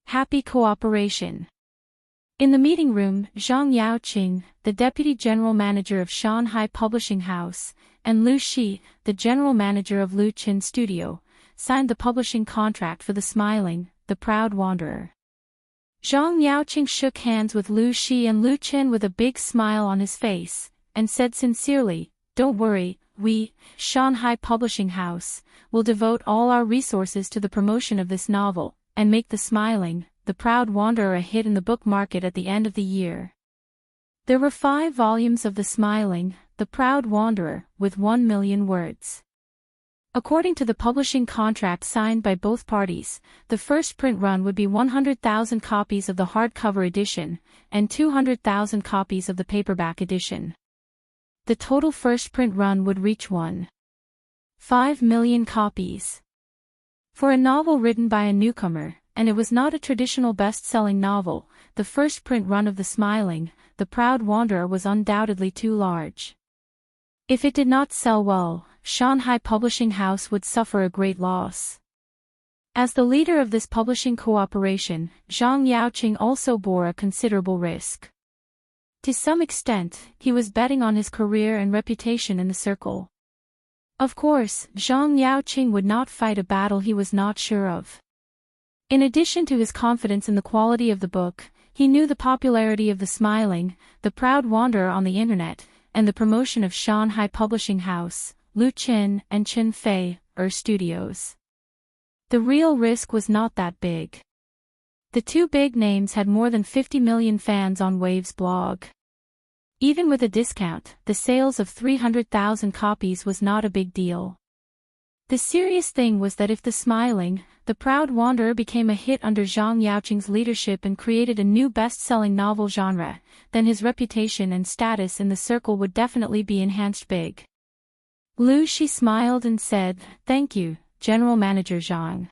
Happy Cooperation. In the meeting room, Zhang Yaoqing, the Deputy General Manager of Shanghai Publishing House, and Lu Shi, the General Manager of Lu Qin Studio, signed the publishing contract for The Smiling, The Proud Wanderer. Zhang Yaoqing shook hands with Lu Shi and Lu Qin with a big smile on his face, and said sincerely, "Don't worry, we, Shanghai Publishing House, will devote all our resources to the promotion of this novel, and make The Smiling, The Proud Wanderer a hit in the book market at the end of the year." There were 5 volumes of The Smiling, The Proud Wanderer, with 1 million words. According to the publishing contract signed by both parties, the first print run would be 100,000 copies of the hardcover edition, and 200,000 copies of the paperback edition. The total first print run would reach 1.5 million copies. For a novel written by a newcomer, and it was not a traditional best-selling novel, the first print run of The Smiling, The Proud Wanderer was undoubtedly too large. If it did not sell well, Shanghai Publishing House would suffer a great loss. As the leader of this publishing cooperation, Zhang Yaoqing also bore a considerable risk. To some extent, he was betting on his career and reputation in the circle. Of course, Zhang Yaoqing would not fight a battle he was not sure of. In addition to his confidence in the quality of the book, he knew the popularity of The Smiling, The Proud Wanderer on the internet, and the promotion of Shanghai Publishing House, Lu Qin and Qin Fei, Studios. The real risk was not that big. The 2 big names had more than 50 million fans on Wave's blog. Even with a discount, the sales of 300,000 copies was not a big deal. The serious thing was that if The Smiling, The Proud Wanderer became a hit under Zhang Yaoqing's leadership and created a new best-selling novel genre, then his reputation and status in the circle would definitely be enhanced big. Lu Shi smiled and said, "Thank you, General Manager Zhang."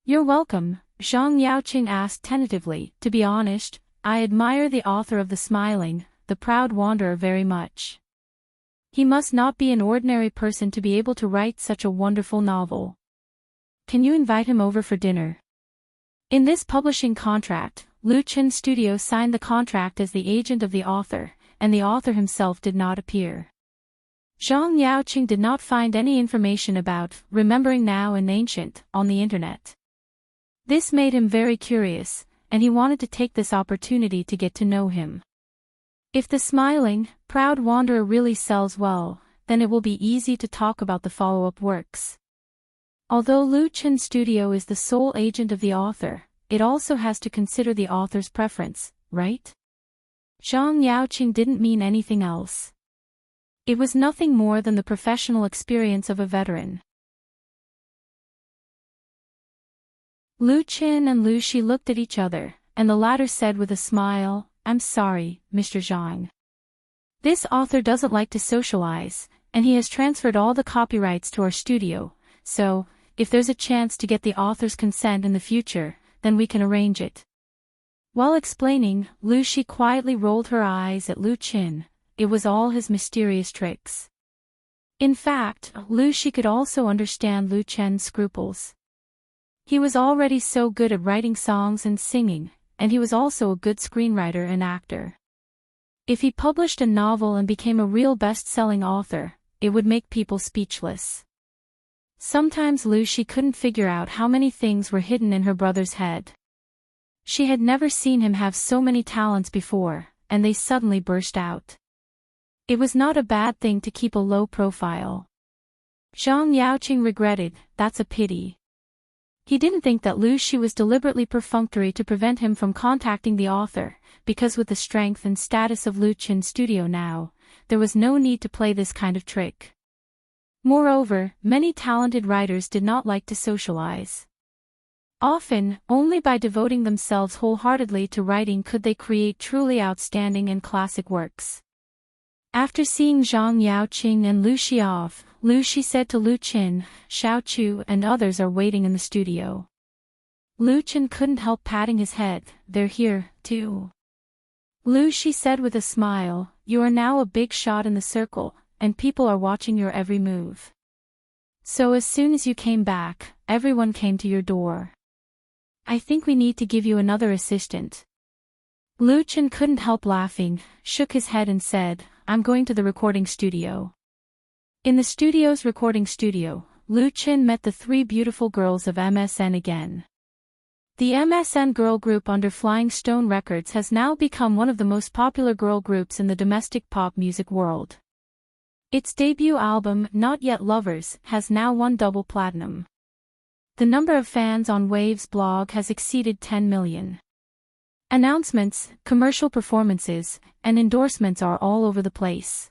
"You're welcome," Zhang Yaoqing asked tentatively. "To be honest, I admire the author of The Smiling, The Proud Wanderer very much. He must not be an ordinary person to be able to write such a wonderful novel. Can you invite him over for dinner?" In this publishing contract, Lu Qin Studio signed the contract as the agent of the author, and the author himself did not appear. Zhang Yaoqing did not find any information about Remembering Now and Ancient on the internet. This made him very curious, and he wanted to take this opportunity to get to know him. If The Smiling, Proud Wanderer really sells well, then it will be easy to talk about the follow-up works. Although Lu Qin Studio is the sole agent of the author, it also has to consider the author's preference, right? Zhang Yaoqing didn't mean anything else. It was nothing more than the professional experience of a veteran. Lu Qin and Lu Shi looked at each other, and the latter said with a smile, "I'm sorry, Mr. Zhang. This author doesn't like to socialize, and he has transferred all the copyrights to our studio, so, if there's a chance to get the author's consent in the future, then we can arrange it. While explaining, Lu Shi quietly rolled her eyes at Lu Qin. It was all his mysterious tricks. In fact, Lu Shi could also understand Lu Chen's scruples. He was already so good at writing songs and singing, and he was also a good screenwriter and actor. If he published a novel and became a real best-selling author, it would make people speechless. Sometimes Lu Shi couldn't figure out how many things were hidden in her brother's head. She had never seen him have so many talents before, and they suddenly burst out. It was not a bad thing to keep a low profile. Zhang Yaoqing regretted, that's a pity. He didn't think that Lu Shi was deliberately perfunctory to prevent him from contacting the author, because with the strength and status of Lu Qin's studio now, there was no need to play this kind of trick. Moreover, many talented writers did not like to socialize. Often, only by devoting themselves wholeheartedly to writing could they create truly outstanding and classic works. After seeing Zhang Yaoqing and Lu Shi off, Lu Shi said to Lu Qin, Xiao Chu and others are waiting in the studio. Lu Qin couldn't help patting his head, they're here, too. Lu Shi said with a smile, you are now a big shot in the circle, and people are watching your every move. So as soon as you came back, everyone came to your door. I think we need to give you another assistant. Lu Qin couldn't help laughing, shook his head and said, I'm going to the recording studio. In the studio's recording studio, Lu Qin met the three beautiful girls of MSN again. The MSN girl group under Flying Stone Records has now become one of the most popular girl groups in the domestic pop music world. Its debut album, Not Yet Lovers, has now won double platinum. The number of fans on Wave's blog has exceeded 10 million. Announcements, commercial performances, and endorsements are all over the place.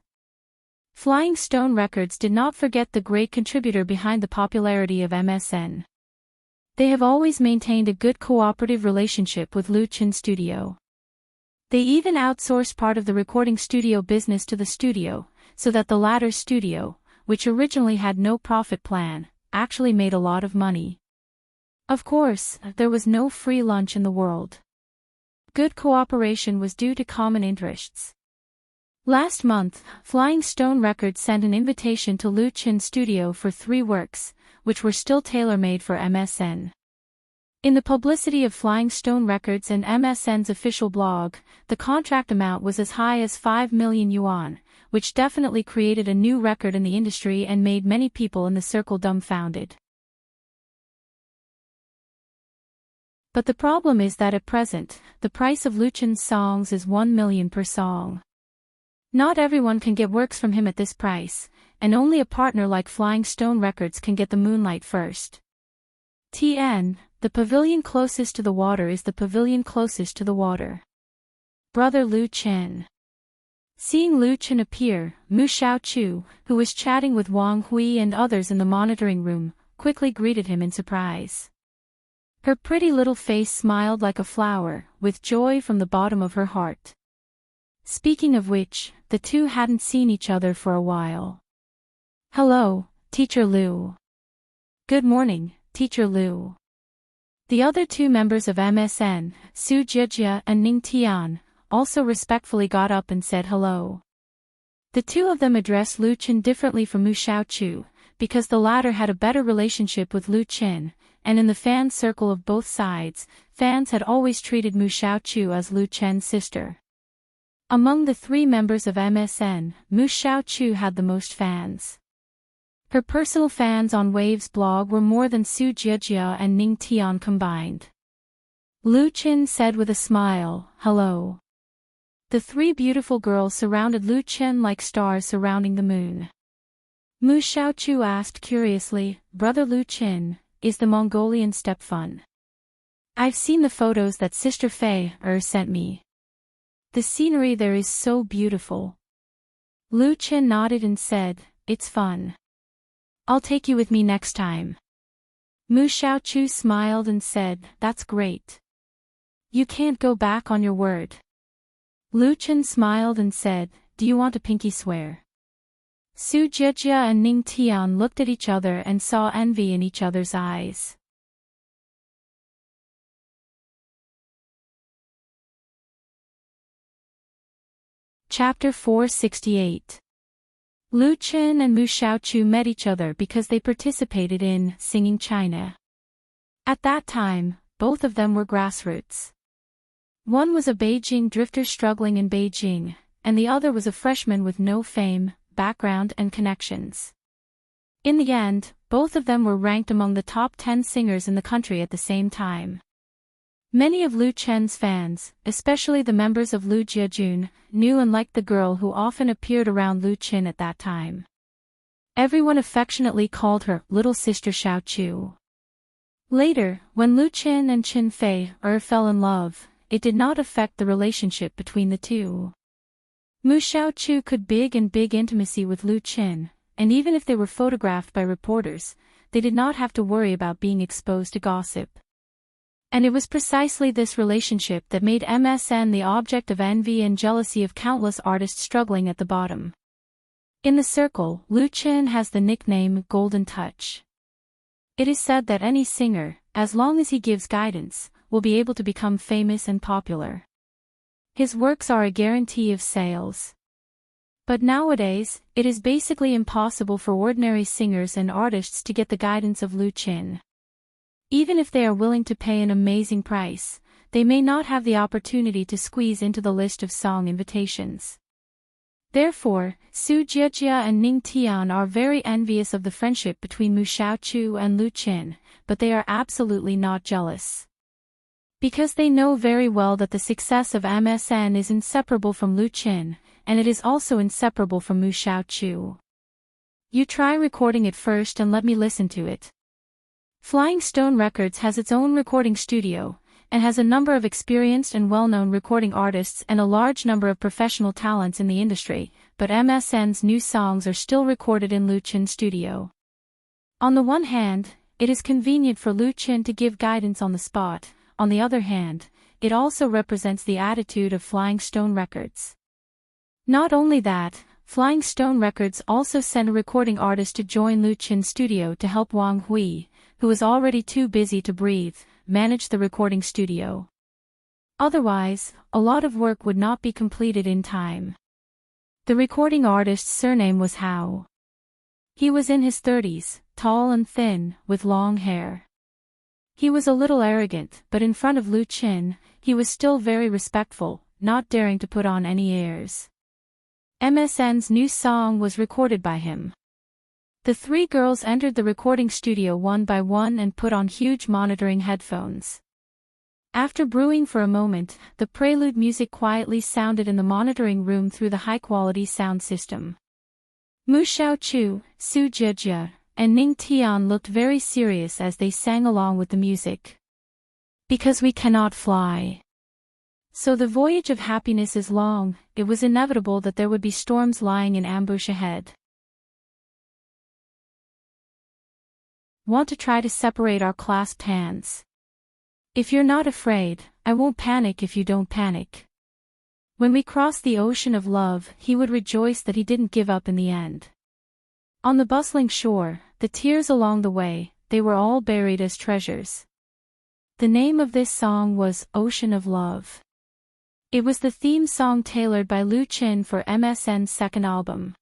Flying Stone Records did not forget the great contributor behind the popularity of MSN. They have always maintained a good cooperative relationship with Lu Qin's studio. They even outsourced part of the recording studio business to the studio, so that the latter's studio, which originally had no profit plan, actually made a lot of money. Of course, there was no free lunch in the world. Good cooperation was due to common interests. Last month, Flying Stone Records sent an invitation to Lu Qin's studio for 3 works, which were still tailor-made for MSN. In the publicity of Flying Stone Records and MSN's official blog, the contract amount was as high as 5 million yuan, which definitely created a new record in the industry and made many people in the circle dumbfounded. But the problem is that at present, the price of Lu Qin's songs is 1 million per song. Not everyone can get works from him at this price, and only a partner like Flying Stone Records can get the moonlight first. TN, the pavilion closest to the water is the pavilion closest to the water. Brother Lu Qin. Seeing Lu Qin appear, Mu Xiaochu, who was chatting with Wang Hui and others in the monitoring room, quickly greeted him in surprise. Her pretty little face smiled like a flower, with joy from the bottom of her heart. Speaking of which, the two hadn't seen each other for a while. Hello, Teacher Lu. Good morning, Teacher Lu. The other 2 members of MSN, Su Jijia and Ning Tian, also respectfully got up and said hello. The 2 of them addressed Lu Qin differently from Mu Xiaochu, because the latter had a better relationship with Lu Qin, and in the fan circle of both sides, fans had always treated Mu Xiaochu as Lu Qin's sister. Among the 3 members of MSN, Mu Xiaochu had the most fans. Her personal fans on Wave's blog were more than Su Jijia and Ning Tian combined. Lu Qin said with a smile, hello. The 3 beautiful girls surrounded Lu Qin like stars surrounding the moon. Mu Xiaochu asked curiously, Brother Lu Qin, is the Mongolian steppe fun? I've seen the photos that Sister Fei sent me. The scenery there is so beautiful. Lu Qin nodded and said, it's fun. I'll take you with me next time. Mu Xiaochu smiled and said, that's great. You can't go back on your word. Lu Qin smiled and said, do you want a pinky swear? Su Jijia and Ning Tian looked at each other and saw envy in each other's eyes. Chapter 468. Lu Qin and Mu Xiaochu met each other because they participated in Singing China. At that time, both of them were grassroots. One was a Beijing drifter struggling in Beijing, and the other was a freshman with no fame, background and connections. In the end, both of them were ranked among the top 10 singers in the country at the same time. Many of Lu Chen's fans, especially the members of Lu Jiajun, knew and liked the girl who often appeared around Lu Qin at that time. Everyone affectionately called her Little Sister Xiaochu. Later, when Lu Qin and Qin Fei fell in love, it did not affect the relationship between the two. Mu Xiaochu could big intimacy with Lu Qin, and even if they were photographed by reporters, they did not have to worry about being exposed to gossip. And it was precisely this relationship that made MSN the object of envy and jealousy of countless artists struggling at the bottom. In the circle, Lu Qin has the nickname Golden Touch. It is said that any singer, as long as he gives guidance, will be able to become famous and popular. His works are a guarantee of sales. But nowadays, it is basically impossible for ordinary singers and artists to get the guidance of Lu Qin. Even if they are willing to pay an amazing price, they may not have the opportunity to squeeze into the list of song invitations. Therefore, Su Jiejia and Ning Tian are very envious of the friendship between Mu Xiaochu and Lu Qin, but they are absolutely not jealous. Because they know very well that the success of MSN is inseparable from Lu Qin, and it is also inseparable from Mu Xiaochu. You try recording it first and let me listen to it. Flying Stone Records has its own recording studio, and has a number of experienced and well-known recording artists and a large number of professional talents in the industry, but MSN's new songs are still recorded in Lu Qin's studio. On the one hand, it is convenient for Lu Qin to give guidance on the spot, on the other hand, it also represents the attitude of Flying Stone Records. Not only that, Flying Stone Records also sent a recording artist to join Lu Qin's studio to help Wang Hui, who was already too busy to breathe, manage the recording studio. Otherwise, a lot of work would not be completed in time. The recording artist's surname was Hao. He was in his 30s, tall and thin, with long hair. He was a little arrogant, but in front of Lu Qin, he was still very respectful, not daring to put on any airs. MSN's new song was recorded by him. The three girls entered the recording studio one by one and put on huge monitoring headphones. After brewing for a moment, the prelude music quietly sounded in the monitoring room through the high-quality sound system. Mu Xiaochu, Su Jiejia, and Ning Tian looked very serious as they sang along with the music. Because we cannot fly. So the voyage of happiness is long, it was inevitable that there would be storms lying in ambush ahead. Want to try to separate our clasped hands? If you're not afraid, I won't panic if you don't panic. When we crossed the ocean of love, he would rejoice that he didn't give up in the end. On the bustling shore, the tears along the way, they were all buried as treasures. The name of this song was Ocean of Love. It was the theme song tailored by Lu Qin for MSN's second album.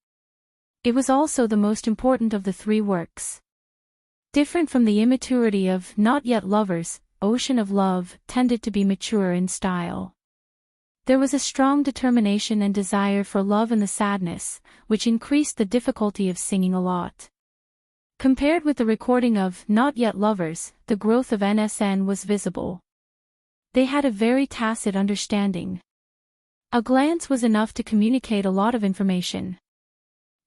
It was also the most important of the three works. Different from the immaturity of Not Yet Lovers, Ocean of Love tended to be mature in style. There was a strong determination and desire for love in the sadness, which increased the difficulty of singing a lot. Compared with the recording of Not Yet Lovers, the growth of MSN was visible. They had a very tacit understanding. A glance was enough to communicate a lot of information.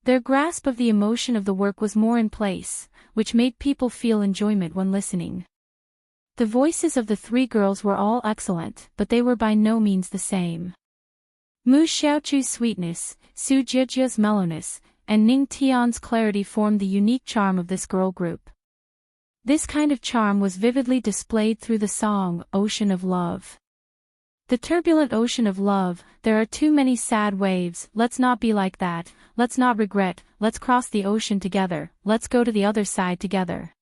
Their grasp of the emotion of the work was more in place, which made people feel enjoyment when listening. The voices of the three girls were all excellent, but they were by no means the same. Mu Xiaochu's sweetness, Su Jiejia's mellowness, and Ning Tian's clarity formed the unique charm of this girl group. This kind of charm was vividly displayed through the song, Ocean of Love. The turbulent ocean of love, there are too many sad waves, let's not be like that, let's not regret, let's cross the ocean together, let's go to the other side together.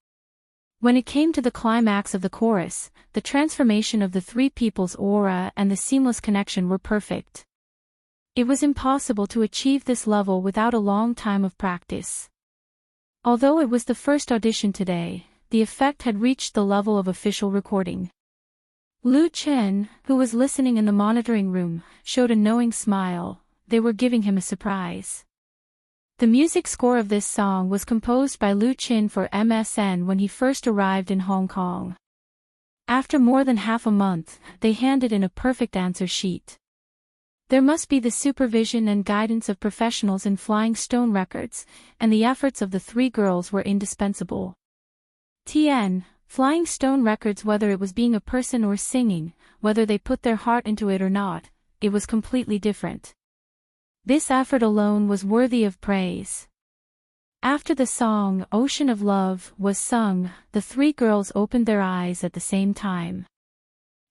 When it came to the climax of the chorus, the transformation of the three people's aura and the seamless connection were perfect. It was impossible to achieve this level without a long time of practice. Although it was the first audition today, the effect had reached the level of official recording. Lu Chen, who was listening in the monitoring room, showed a knowing smile. They were giving him a surprise. The music score of this song was composed by Lu Chen for MSN when he first arrived in Hong Kong. After more than half a month, they handed in a perfect answer sheet. There must be the supervision and guidance of professionals in Flying Stone Records, and the efforts of the three girls were indispensable. TN, Flying Stone Records, whether it was being a person or singing, whether they put their heart into it or not, it was completely different. This effort alone was worthy of praise. After the song Ocean of Love was sung, the three girls opened their eyes at the same time.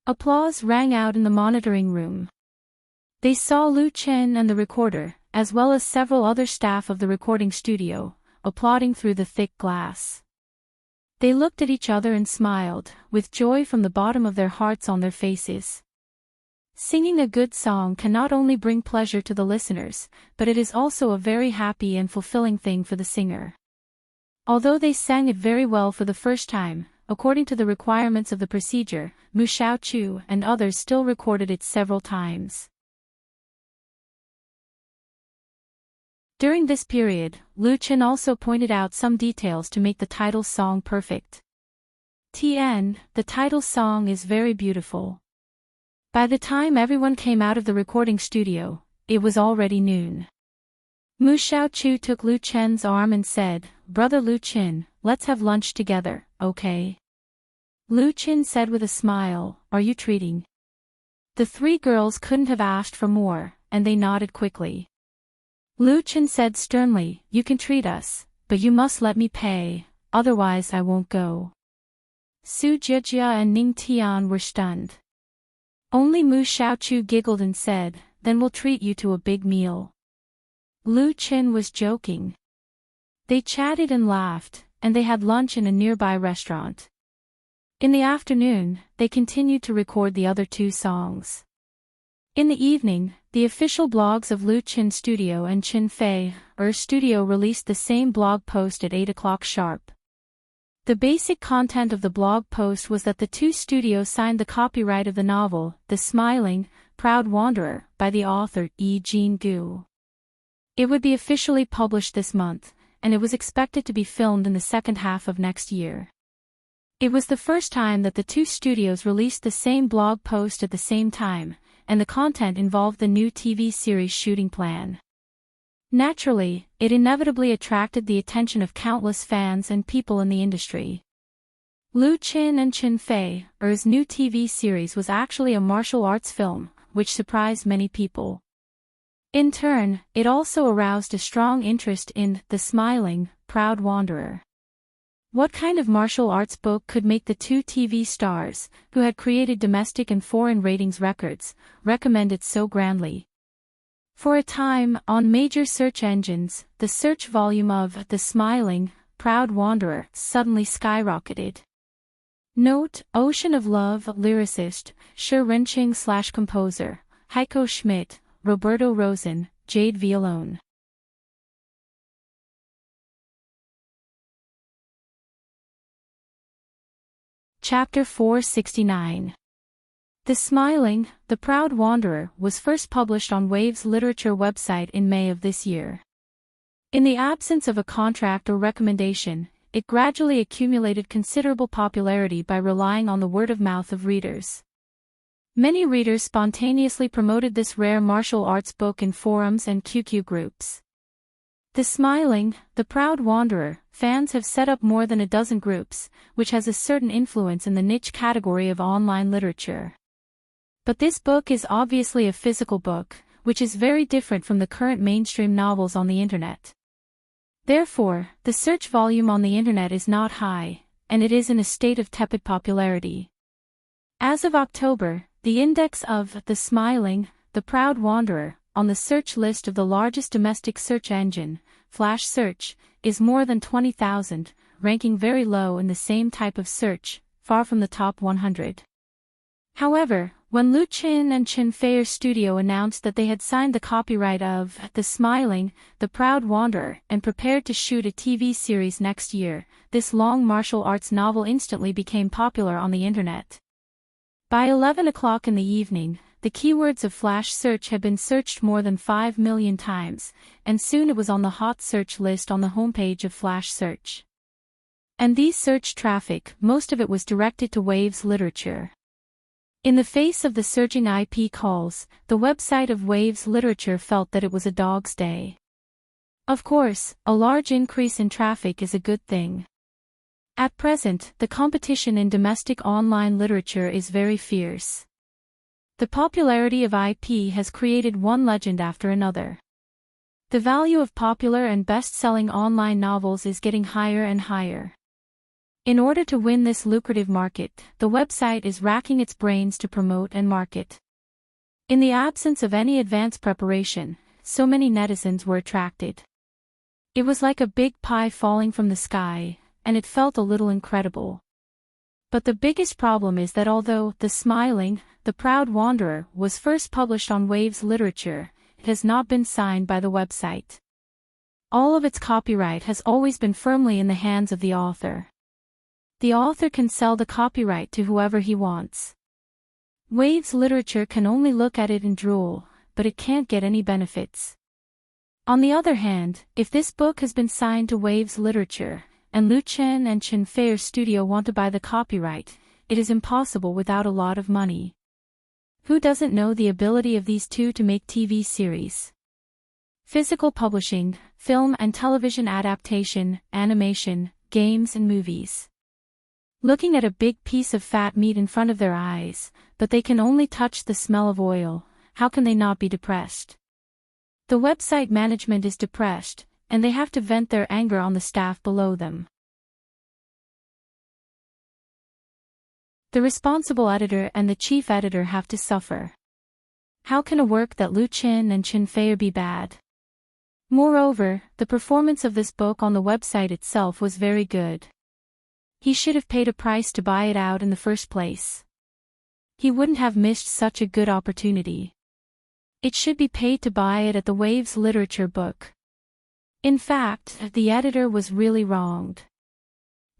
Applause rang out in the monitoring room. They saw Lu Chen and the recorder, as well as several other staff of the recording studio, applauding through the thick glass. They looked at each other and smiled, with joy from the bottom of their hearts on their faces. Singing a good song can not only bring pleasure to the listeners, but it is also a very happy and fulfilling thing for the singer. Although they sang it very well for the first time, according to the requirements of the procedure, Mu Xiaochu and others still recorded it several times. During this period, Lu Chen also pointed out some details to make the title song perfect. TN, the title song is very beautiful. By the time everyone came out of the recording studio, it was already noon. Mu Xiaochu took Lu Chen's arm and said, "Brother Lu Chen, let's have lunch together, okay?" Lu Chen said with a smile, "Are you treating?" The three girls couldn't have asked for more, and they nodded quickly. Lu Chen said sternly, "You can treat us, but you must let me pay, otherwise I won't go." Su Jijia and Ning Tian were stunned. Only Mu Xiaochu giggled and said, "Then we'll treat you to a big meal." Lu Chen was joking. They chatted and laughed, and they had lunch in a nearby restaurant. In the afternoon, they continued to record the other two songs. In the evening, the official blogs of Lu Chen Studio and Chin Fei Studio released the same blog post at 8 o'clock sharp. The basic content of the blog post was that the two studios signed the copyright of the novel, The Smiling, Proud Wanderer, by the author Yi Jin-gu. It would be officially published this month, and it was expected to be filmed in the second half of next year. It was the first time that the two studios released the same blog post at the same time, and the content involved the new TV series shooting plan. Naturally, it inevitably attracted the attention of countless fans and people in the industry. Lu Chen and Chin Fei's new TV series was actually a martial arts film, which surprised many people. In turn, it also aroused a strong interest in The Smiling, Proud Wanderer. What kind of martial arts book could make the two TV stars, who had created domestic and foreign ratings records, recommend it so grandly? For a time, on major search engines, the search volume of The Smiling, Proud Wanderer suddenly skyrocketed. Note, Ocean of Love lyricist, Shi Renqing/composer, Heiko Schmidt, Roberto Rosen, Jade Violone. Chapter 469. The Smiling, The Proud Wanderer was first published on Wave's literature website in May of this year. In the absence of a contract or recommendation, it gradually accumulated considerable popularity by relying on the word of mouth of readers. Many readers spontaneously promoted this rare martial arts book in forums and QQ groups. The Smiling, The Proud Wanderer fans have set up more than a dozen groups, which has a certain influence in the niche category of online literature. But this book is obviously a physical book, which is very different from the current mainstream novels on the internet. Therefore, the search volume on the internet is not high, and it is in a state of tepid popularity. As of October, the index of The Smiling, The Proud Wanderer, on the search list of the largest domestic search engine, Flash Search, is more than 20,000, ranking very low in the same type of search, far from the top 100. However, when Lu Qin and Chen Fei's studio announced that they had signed the copyright of The Smiling, The Proud Wanderer and prepared to shoot a TV series next year, this long martial arts novel instantly became popular on the internet. By 11 o'clock in the evening, the keywords of Flash Search had been searched more than 5 million times, and soon it was on the hot search list on the homepage of Flash Search. And these search traffic, most of it was directed to Waves Literature. In the face of the surging IP calls, the website of Waves Literature felt that it was a dog's day. Of course, a large increase in traffic is a good thing. At present, the competition in domestic online literature is very fierce. The popularity of IP has created one legend after another. The value of popular and best-selling online novels is getting higher and higher. In order to win this lucrative market, the website is racking its brains to promote and market. In the absence of any advance preparation, so many netizens were attracted. It was like a big pie falling from the sky, and it felt a little incredible. But the biggest problem is that although The Smiling, The Proud Wanderer was first published on Waves Literature, it has not been signed by the website. All of its copyright has always been firmly in the hands of the author. The author can sell the copyright to whoever he wants. Waves Literature can only look at it and drool, but it can't get any benefits. On the other hand, if this book has been signed to Waves Literature, and Lu Chen and Chen Fei's studio want to buy the copyright, it is impossible without a lot of money. Who doesn't know the ability of these two to make TV series? Physical publishing, film and television adaptation, animation, games and movies. Looking at a big piece of fat meat in front of their eyes, but they can only touch the smell of oil, how can they not be depressed? The website management is depressed, and they have to vent their anger on the staff below them. The responsible editor and the chief editor have to suffer. How can a work that Lu Qin and Chen Fei be bad? Moreover, the performance of this book on the website itself was very good. He should have paid a price to buy it out in the first place. He wouldn't have missed such a good opportunity. It should be paid to buy it at the Waves Literature book. In fact, the editor was really wronged.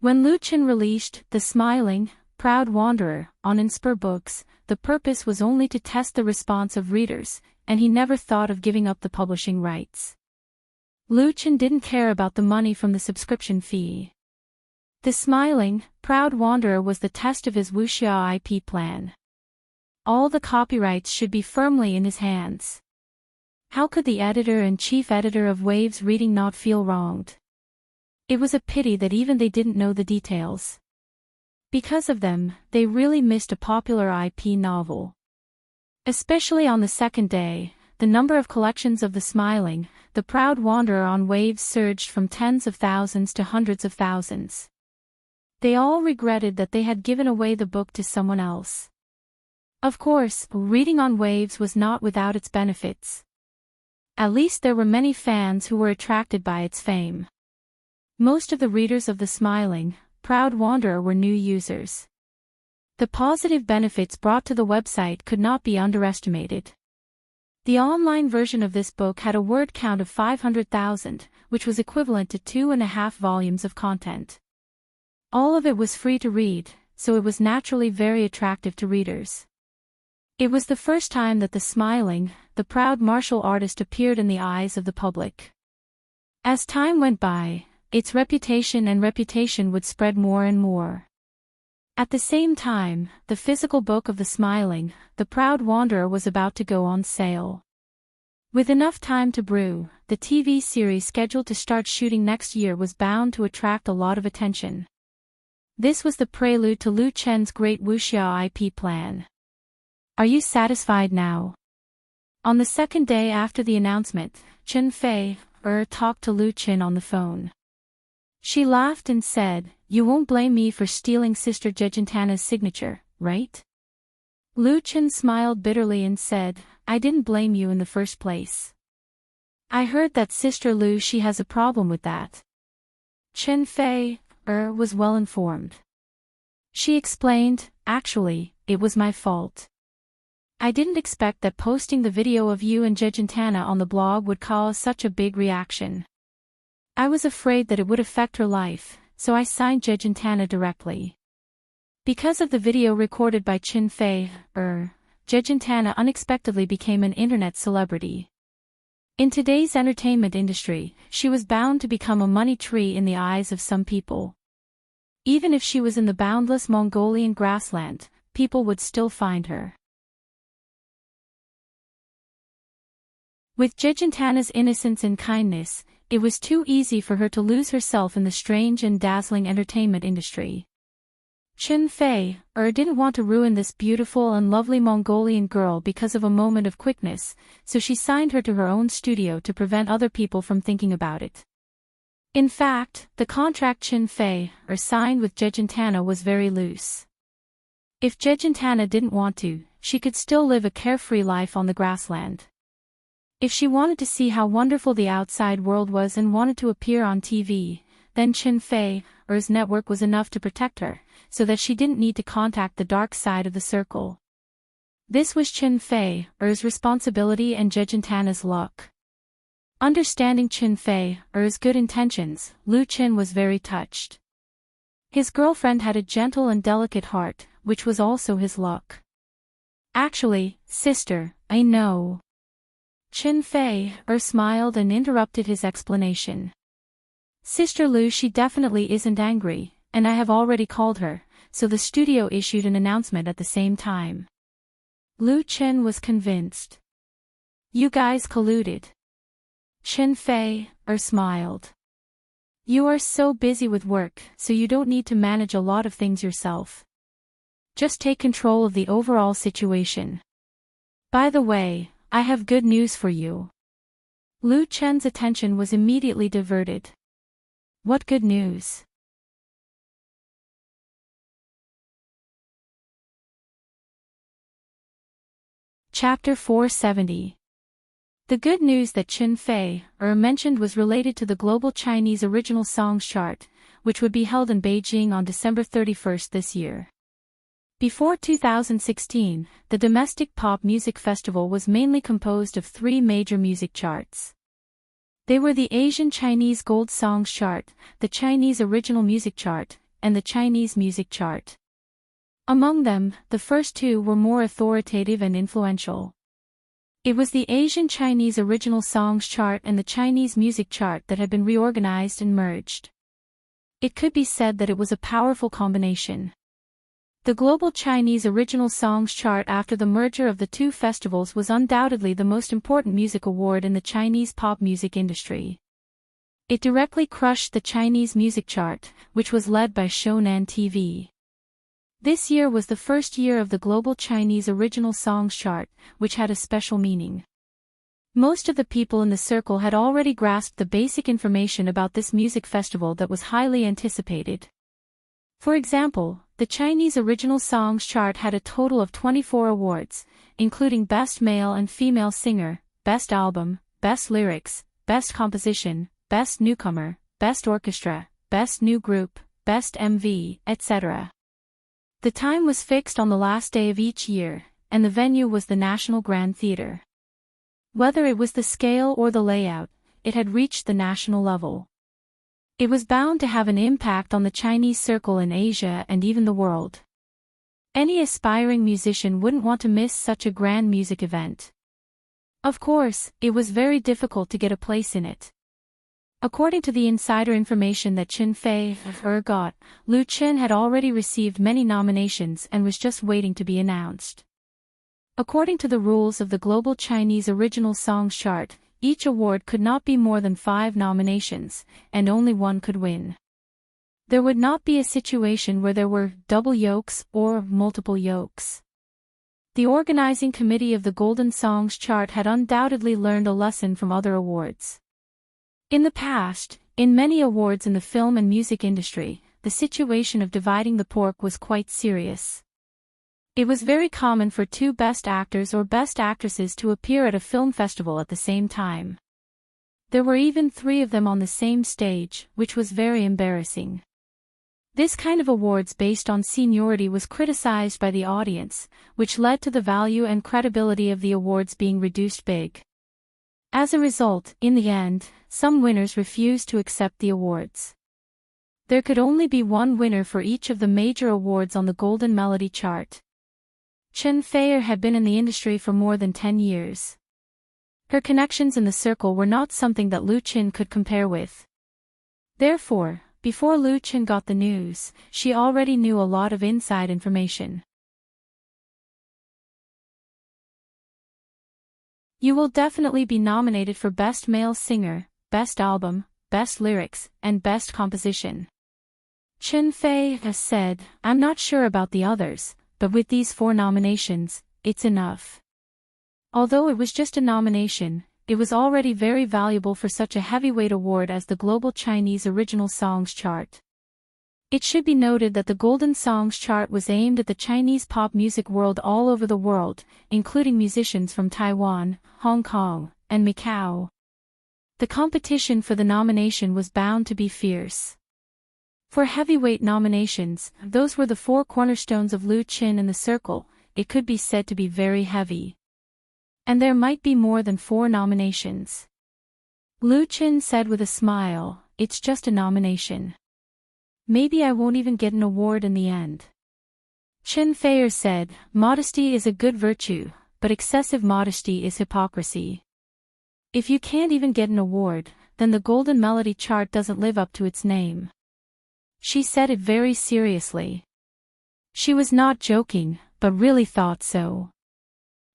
When Lu Qin released The Smiling, Proud Wanderer on Immerse Books, the purpose was only to test the response of readers, and he never thought of giving up the publishing rights. Lu Qin didn't care about the money from the subscription fee. The Smiling, Proud Wanderer was the test of his wuxia IP plan. All the copyrights should be firmly in his hands. How could the editor and chief editor of Waves Reading not feel wronged? It was a pity that even they didn't know the details. Because of them, they really missed a popular IP novel. Especially on the second day, the number of collections of The Smiling, The Proud Wanderer on Waves surged from tens of thousands to hundreds of thousands. They all regretted that they had given away the book to someone else. Of course, reading on Waves was not without its benefits. At least there were many fans who were attracted by its fame. Most of the readers of The Smiling, Proud Wanderer were new users. The positive benefits brought to the website could not be underestimated. The online version of this book had a word count of 500,000, which was equivalent to 2.5 volumes of content. All of it was free to read, so it was naturally very attractive to readers. It was the first time that The Smiling, The Proud martial artist appeared in the eyes of the public. As time went by, its reputation would spread more and more. At the same time, the physical book of The Smiling, The Proud Wanderer was about to go on sale. With enough time to brew, the TV series scheduled to start shooting next year was bound to attract a lot of attention. This was the prelude to Lu Chen's great wuxia IP plan. Are you satisfied now? On the second day after the announcement, Chen Fei talked to Lu Qin on the phone. She laughed and said, "You won't blame me for stealing Sister Jejentana's signature, right?" Lu Chen smiled bitterly and said, I didn't blame you in the first place. I heard that Sister Lu she has a problem with that. Chen Fei, was well informed. She explained, actually, it was my fault. I didn't expect that posting the video of you and Jejentana on the blog would cause such a big reaction. I was afraid that it would affect her life, so I signed Jejentana directly. Because of the video recorded by Chen Fei, Jejentana unexpectedly became an internet celebrity. In today's entertainment industry, she was bound to become a money tree in the eyes of some people. Even if she was in the boundless Mongolian grassland, people would still find her. With Jejentana's innocence and kindness, it was too easy for her to lose herself in the strange and dazzling entertainment industry. Chen Fei, didn't want to ruin this beautiful and lovely Mongolian girl because of a moment of quickness, so she signed her to her own studio to prevent other people from thinking about it. In fact, the contract Chen Fei, signed with Jejentana was very loose. If Jejentana didn't want to, she could still live a carefree life on the grassland. If she wanted to see how wonderful the outside world was and wanted to appear on TV, then Chen Fei's network was enough to protect her, so that she didn't need to contact the dark side of the circle. This was Chen Fei's responsibility and Jejentana's luck. Understanding Chen Fei's good intentions, Lu Chen was very touched. His girlfriend had a gentle and delicate heart, which was also his luck. Actually, sister, I know. Chen Fei smiled and interrupted his explanation. Sister Lu she definitely isn't angry, and I have already called her, so the studio issued an announcement at the same time. Lu Chen was convinced. You guys colluded. Chen Fei smiled. You are so busy with work, so you don't need to manage a lot of things yourself. Just take control of the overall situation. By the way, I have good news for you. Lu Chen's attention was immediately diverted. What good news? Chapter 470. The good news that Chen Fei mentioned was related to the Global Chinese Original Songs Chart, which would be held in Beijing on December 31st this year. Before 2016, the domestic pop music festival was mainly composed of three major music charts. They were the Asian Chinese Gold Songs Chart, the Chinese Original Music Chart, and the Chinese Music Chart. Among them, the first two were more authoritative and influential. It was the Asian Chinese Original Songs Chart and the Chinese Music Chart that had been reorganized and merged. It could be said that it was a powerful combination. The Global Chinese Original Songs Chart after the merger of the two festivals was undoubtedly the most important music award in the Chinese pop music industry. It directly crushed the Chinese Music Chart, which was led by Shonan TV. This year was the first year of the Global Chinese Original Songs Chart, which had a special meaning. Most of the people in the circle had already grasped the basic information about this music festival that was highly anticipated. For example, the Chinese Original Songs Chart had a total of 24 awards, including Best Male and Female Singer, Best Album, Best Lyrics, Best Composition, Best Newcomer, Best Orchestra, Best New Group, Best MV, etc. The time was fixed on the last day of each year, and the venue was the National Grand Theatre. Whether it was the scale or the layout, it had reached the national level. It was bound to have an impact on the Chinese circle in Asia and even the world. Any aspiring musician wouldn't want to miss such a grand music event. Of course, it was very difficult to get a place in it. According to the insider information that Chen Fei got, Lu Chen had already received many nominations and was just waiting to be announced. According to the rules of the Global Chinese Original Songs Chart, each award could not be more than 5 nominations, and only one could win. There would not be a situation where there were double yokes or multiple yokes. The organizing committee of the Golden Songs Chart had undoubtedly learned a lesson from other awards. In the past, in many awards in the film and music industry, the situation of dividing the pork was quite serious. It was very common for two best actors or best actresses to appear at a film festival at the same time. There were even 3 of them on the same stage, which was very embarrassing. This kind of awards based on seniority was criticized by the audience, which led to the value and credibility of the awards being reduced big. As a result, in the end, some winners refused to accept the awards. There could only be one winner for each of the major awards on the Golden Melody chart. Chen Feier had been in the industry for more than 10 years. Her connections in the circle were not something that Lu Qin could compare with. Therefore, before Lu Qin got the news, she already knew a lot of inside information. You will definitely be nominated for Best Male Singer, Best Album, Best Lyrics, and Best Composition. Chen Fei has said, "I'm not sure about the others, but with these 4 nominations, it's enough." Although it was just a nomination, it was already very valuable for such a heavyweight award as the Global Chinese Original Songs Chart. It should be noted that the Golden Songs Chart was aimed at the Chinese pop music world all over the world, including musicians from Taiwan, Hong Kong, and Macau. The competition for the nomination was bound to be fierce. For heavyweight nominations, those were the 4 cornerstones of Lu Qin in the circle. It could be said to be very heavy. And there might be more than 4 nominations. Lu Qin said with a smile, "It's just a nomination. Maybe I won't even get an award in the end." Chen Feier said, "Modesty is a good virtue, but excessive modesty is hypocrisy. If you can't even get an award, then the Golden Melody chart doesn't live up to its name." She said it very seriously. She was not joking, but really thought so.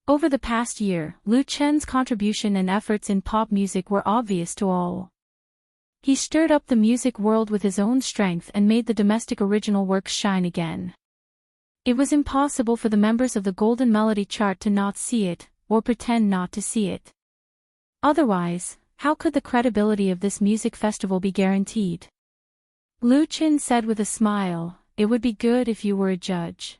Over the past year, Lu Chen's contribution and efforts in pop music were obvious to all. He stirred up the music world with his own strength and made the domestic original works shine again. It was impossible for the members of the Golden Melody chart to not see it, or pretend not to see it. Otherwise, how could the credibility of this music festival be guaranteed? Lu Qin said with a smile, "It would be good if you were a judge.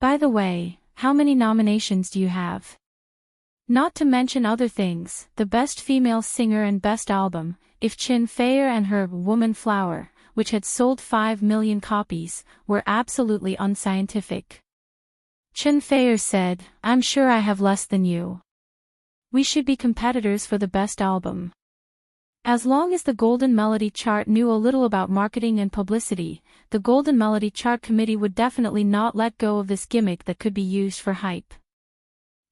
By the way, how many nominations do you have? Not to mention other things, the Best Female Singer and Best Album, if Chen Feier and her Woman Flower, which had sold 5 million copies, were absolutely unscientific." Chen Feier said, "I'm sure I have less than you. We should be competitors for the Best Album." As long as the Golden Melody chart knew a little about marketing and publicity, the Golden Melody chart committee would definitely not let go of this gimmick that could be used for hype.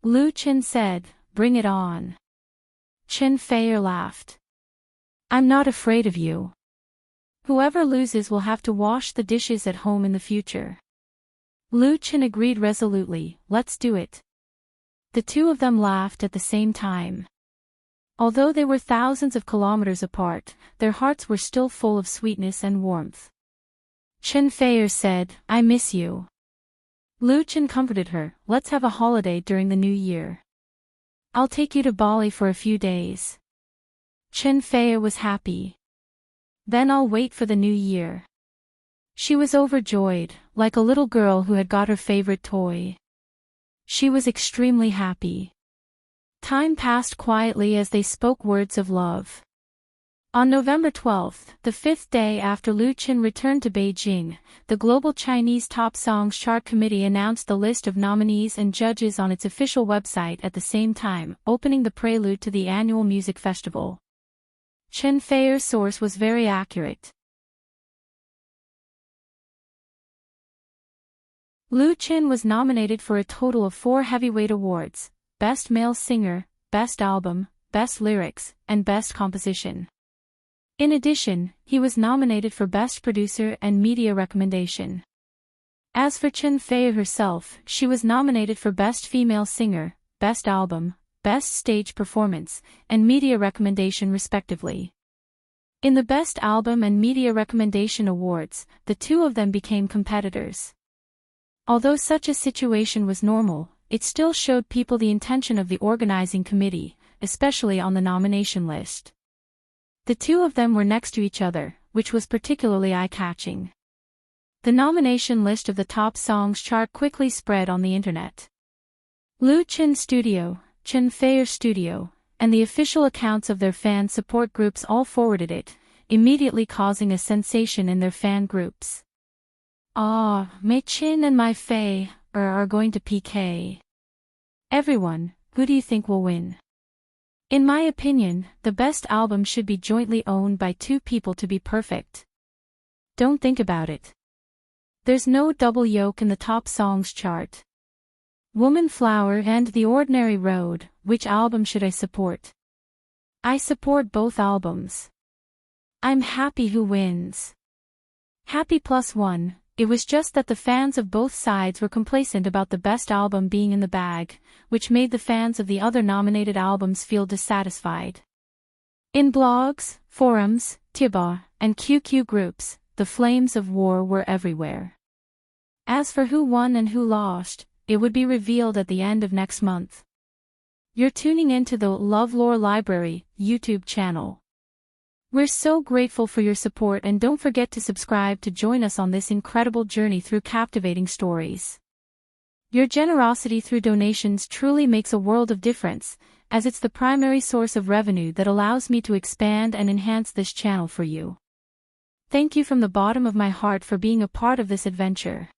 Lu Qin said, "Bring it on." Chen Feier laughed. "I'm not afraid of you. Whoever loses will have to wash the dishes at home in the future." Lu Qin agreed resolutely, "Let's do it." The 2 of them laughed at the same time. Although they were thousands of kilometers apart, their hearts were still full of sweetness and warmth. Chen Feier said, "I miss you." Lu Qin comforted her, "Let's have a holiday during the new year. I'll take you to Bali for a few days." Chen Feier was happy. "Then I'll wait for the new year." She was overjoyed, like a little girl who had got her favorite toy. She was extremely happy. Time passed quietly as they spoke words of love. On November 12, the 5th day after Lu Qin returned to Beijing, the Global Chinese Top Songs Chart Committee announced the list of nominees and judges on its official website at the same time, opening the prelude to the annual music festival. Chen Feier's source was very accurate. Lu Qin was nominated for a total of 4 heavyweight awards: Best Male Singer, Best Album, Best Lyrics, and Best Composition. In addition, he was nominated for Best Producer and Media Recommendation. As for Chen Feier herself, she was nominated for Best Female Singer, Best Album, Best Stage Performance, and Media Recommendation respectively. In the Best Album and Media Recommendation awards, the 2 of them became competitors. Although such a situation was normal, it still showed people the intention of the organizing committee, especially on the nomination list. The 2 of them were next to each other, which was particularly eye-catching. The nomination list of the top songs chart quickly spread on the internet. Lu Chin Studio, Chen Feier Studio, and the official accounts of their fan support groups all forwarded it, immediately causing a sensation in their fan groups. Mei Chin and Mai Fei are going to PK. Everyone, who do you think will win? In my opinion, the best album should be jointly owned by two people to be perfect. Don't think about it. There's no double yoke in the top songs chart. Woman Flower and The Ordinary Road, which album should I support? I support both albums. I'm happy who wins. Happy +1, it was just that the fans of both sides were complacent about the best album being in the bag, which made the fans of the other nominated albums feel dissatisfied. In blogs, forums, Tiba, and QQ groups, the flames of war were everywhere. As for who won and who lost, it would be revealed at the end of next month. You're tuning into the LoveLore Library YouTube channel. We're so grateful for your support, and don't forget to subscribe to join us on this incredible journey through captivating stories. Your generosity through donations truly makes a world of difference, as it's the primary source of revenue that allows me to expand and enhance this channel for you. Thank you from the bottom of my heart for being a part of this adventure.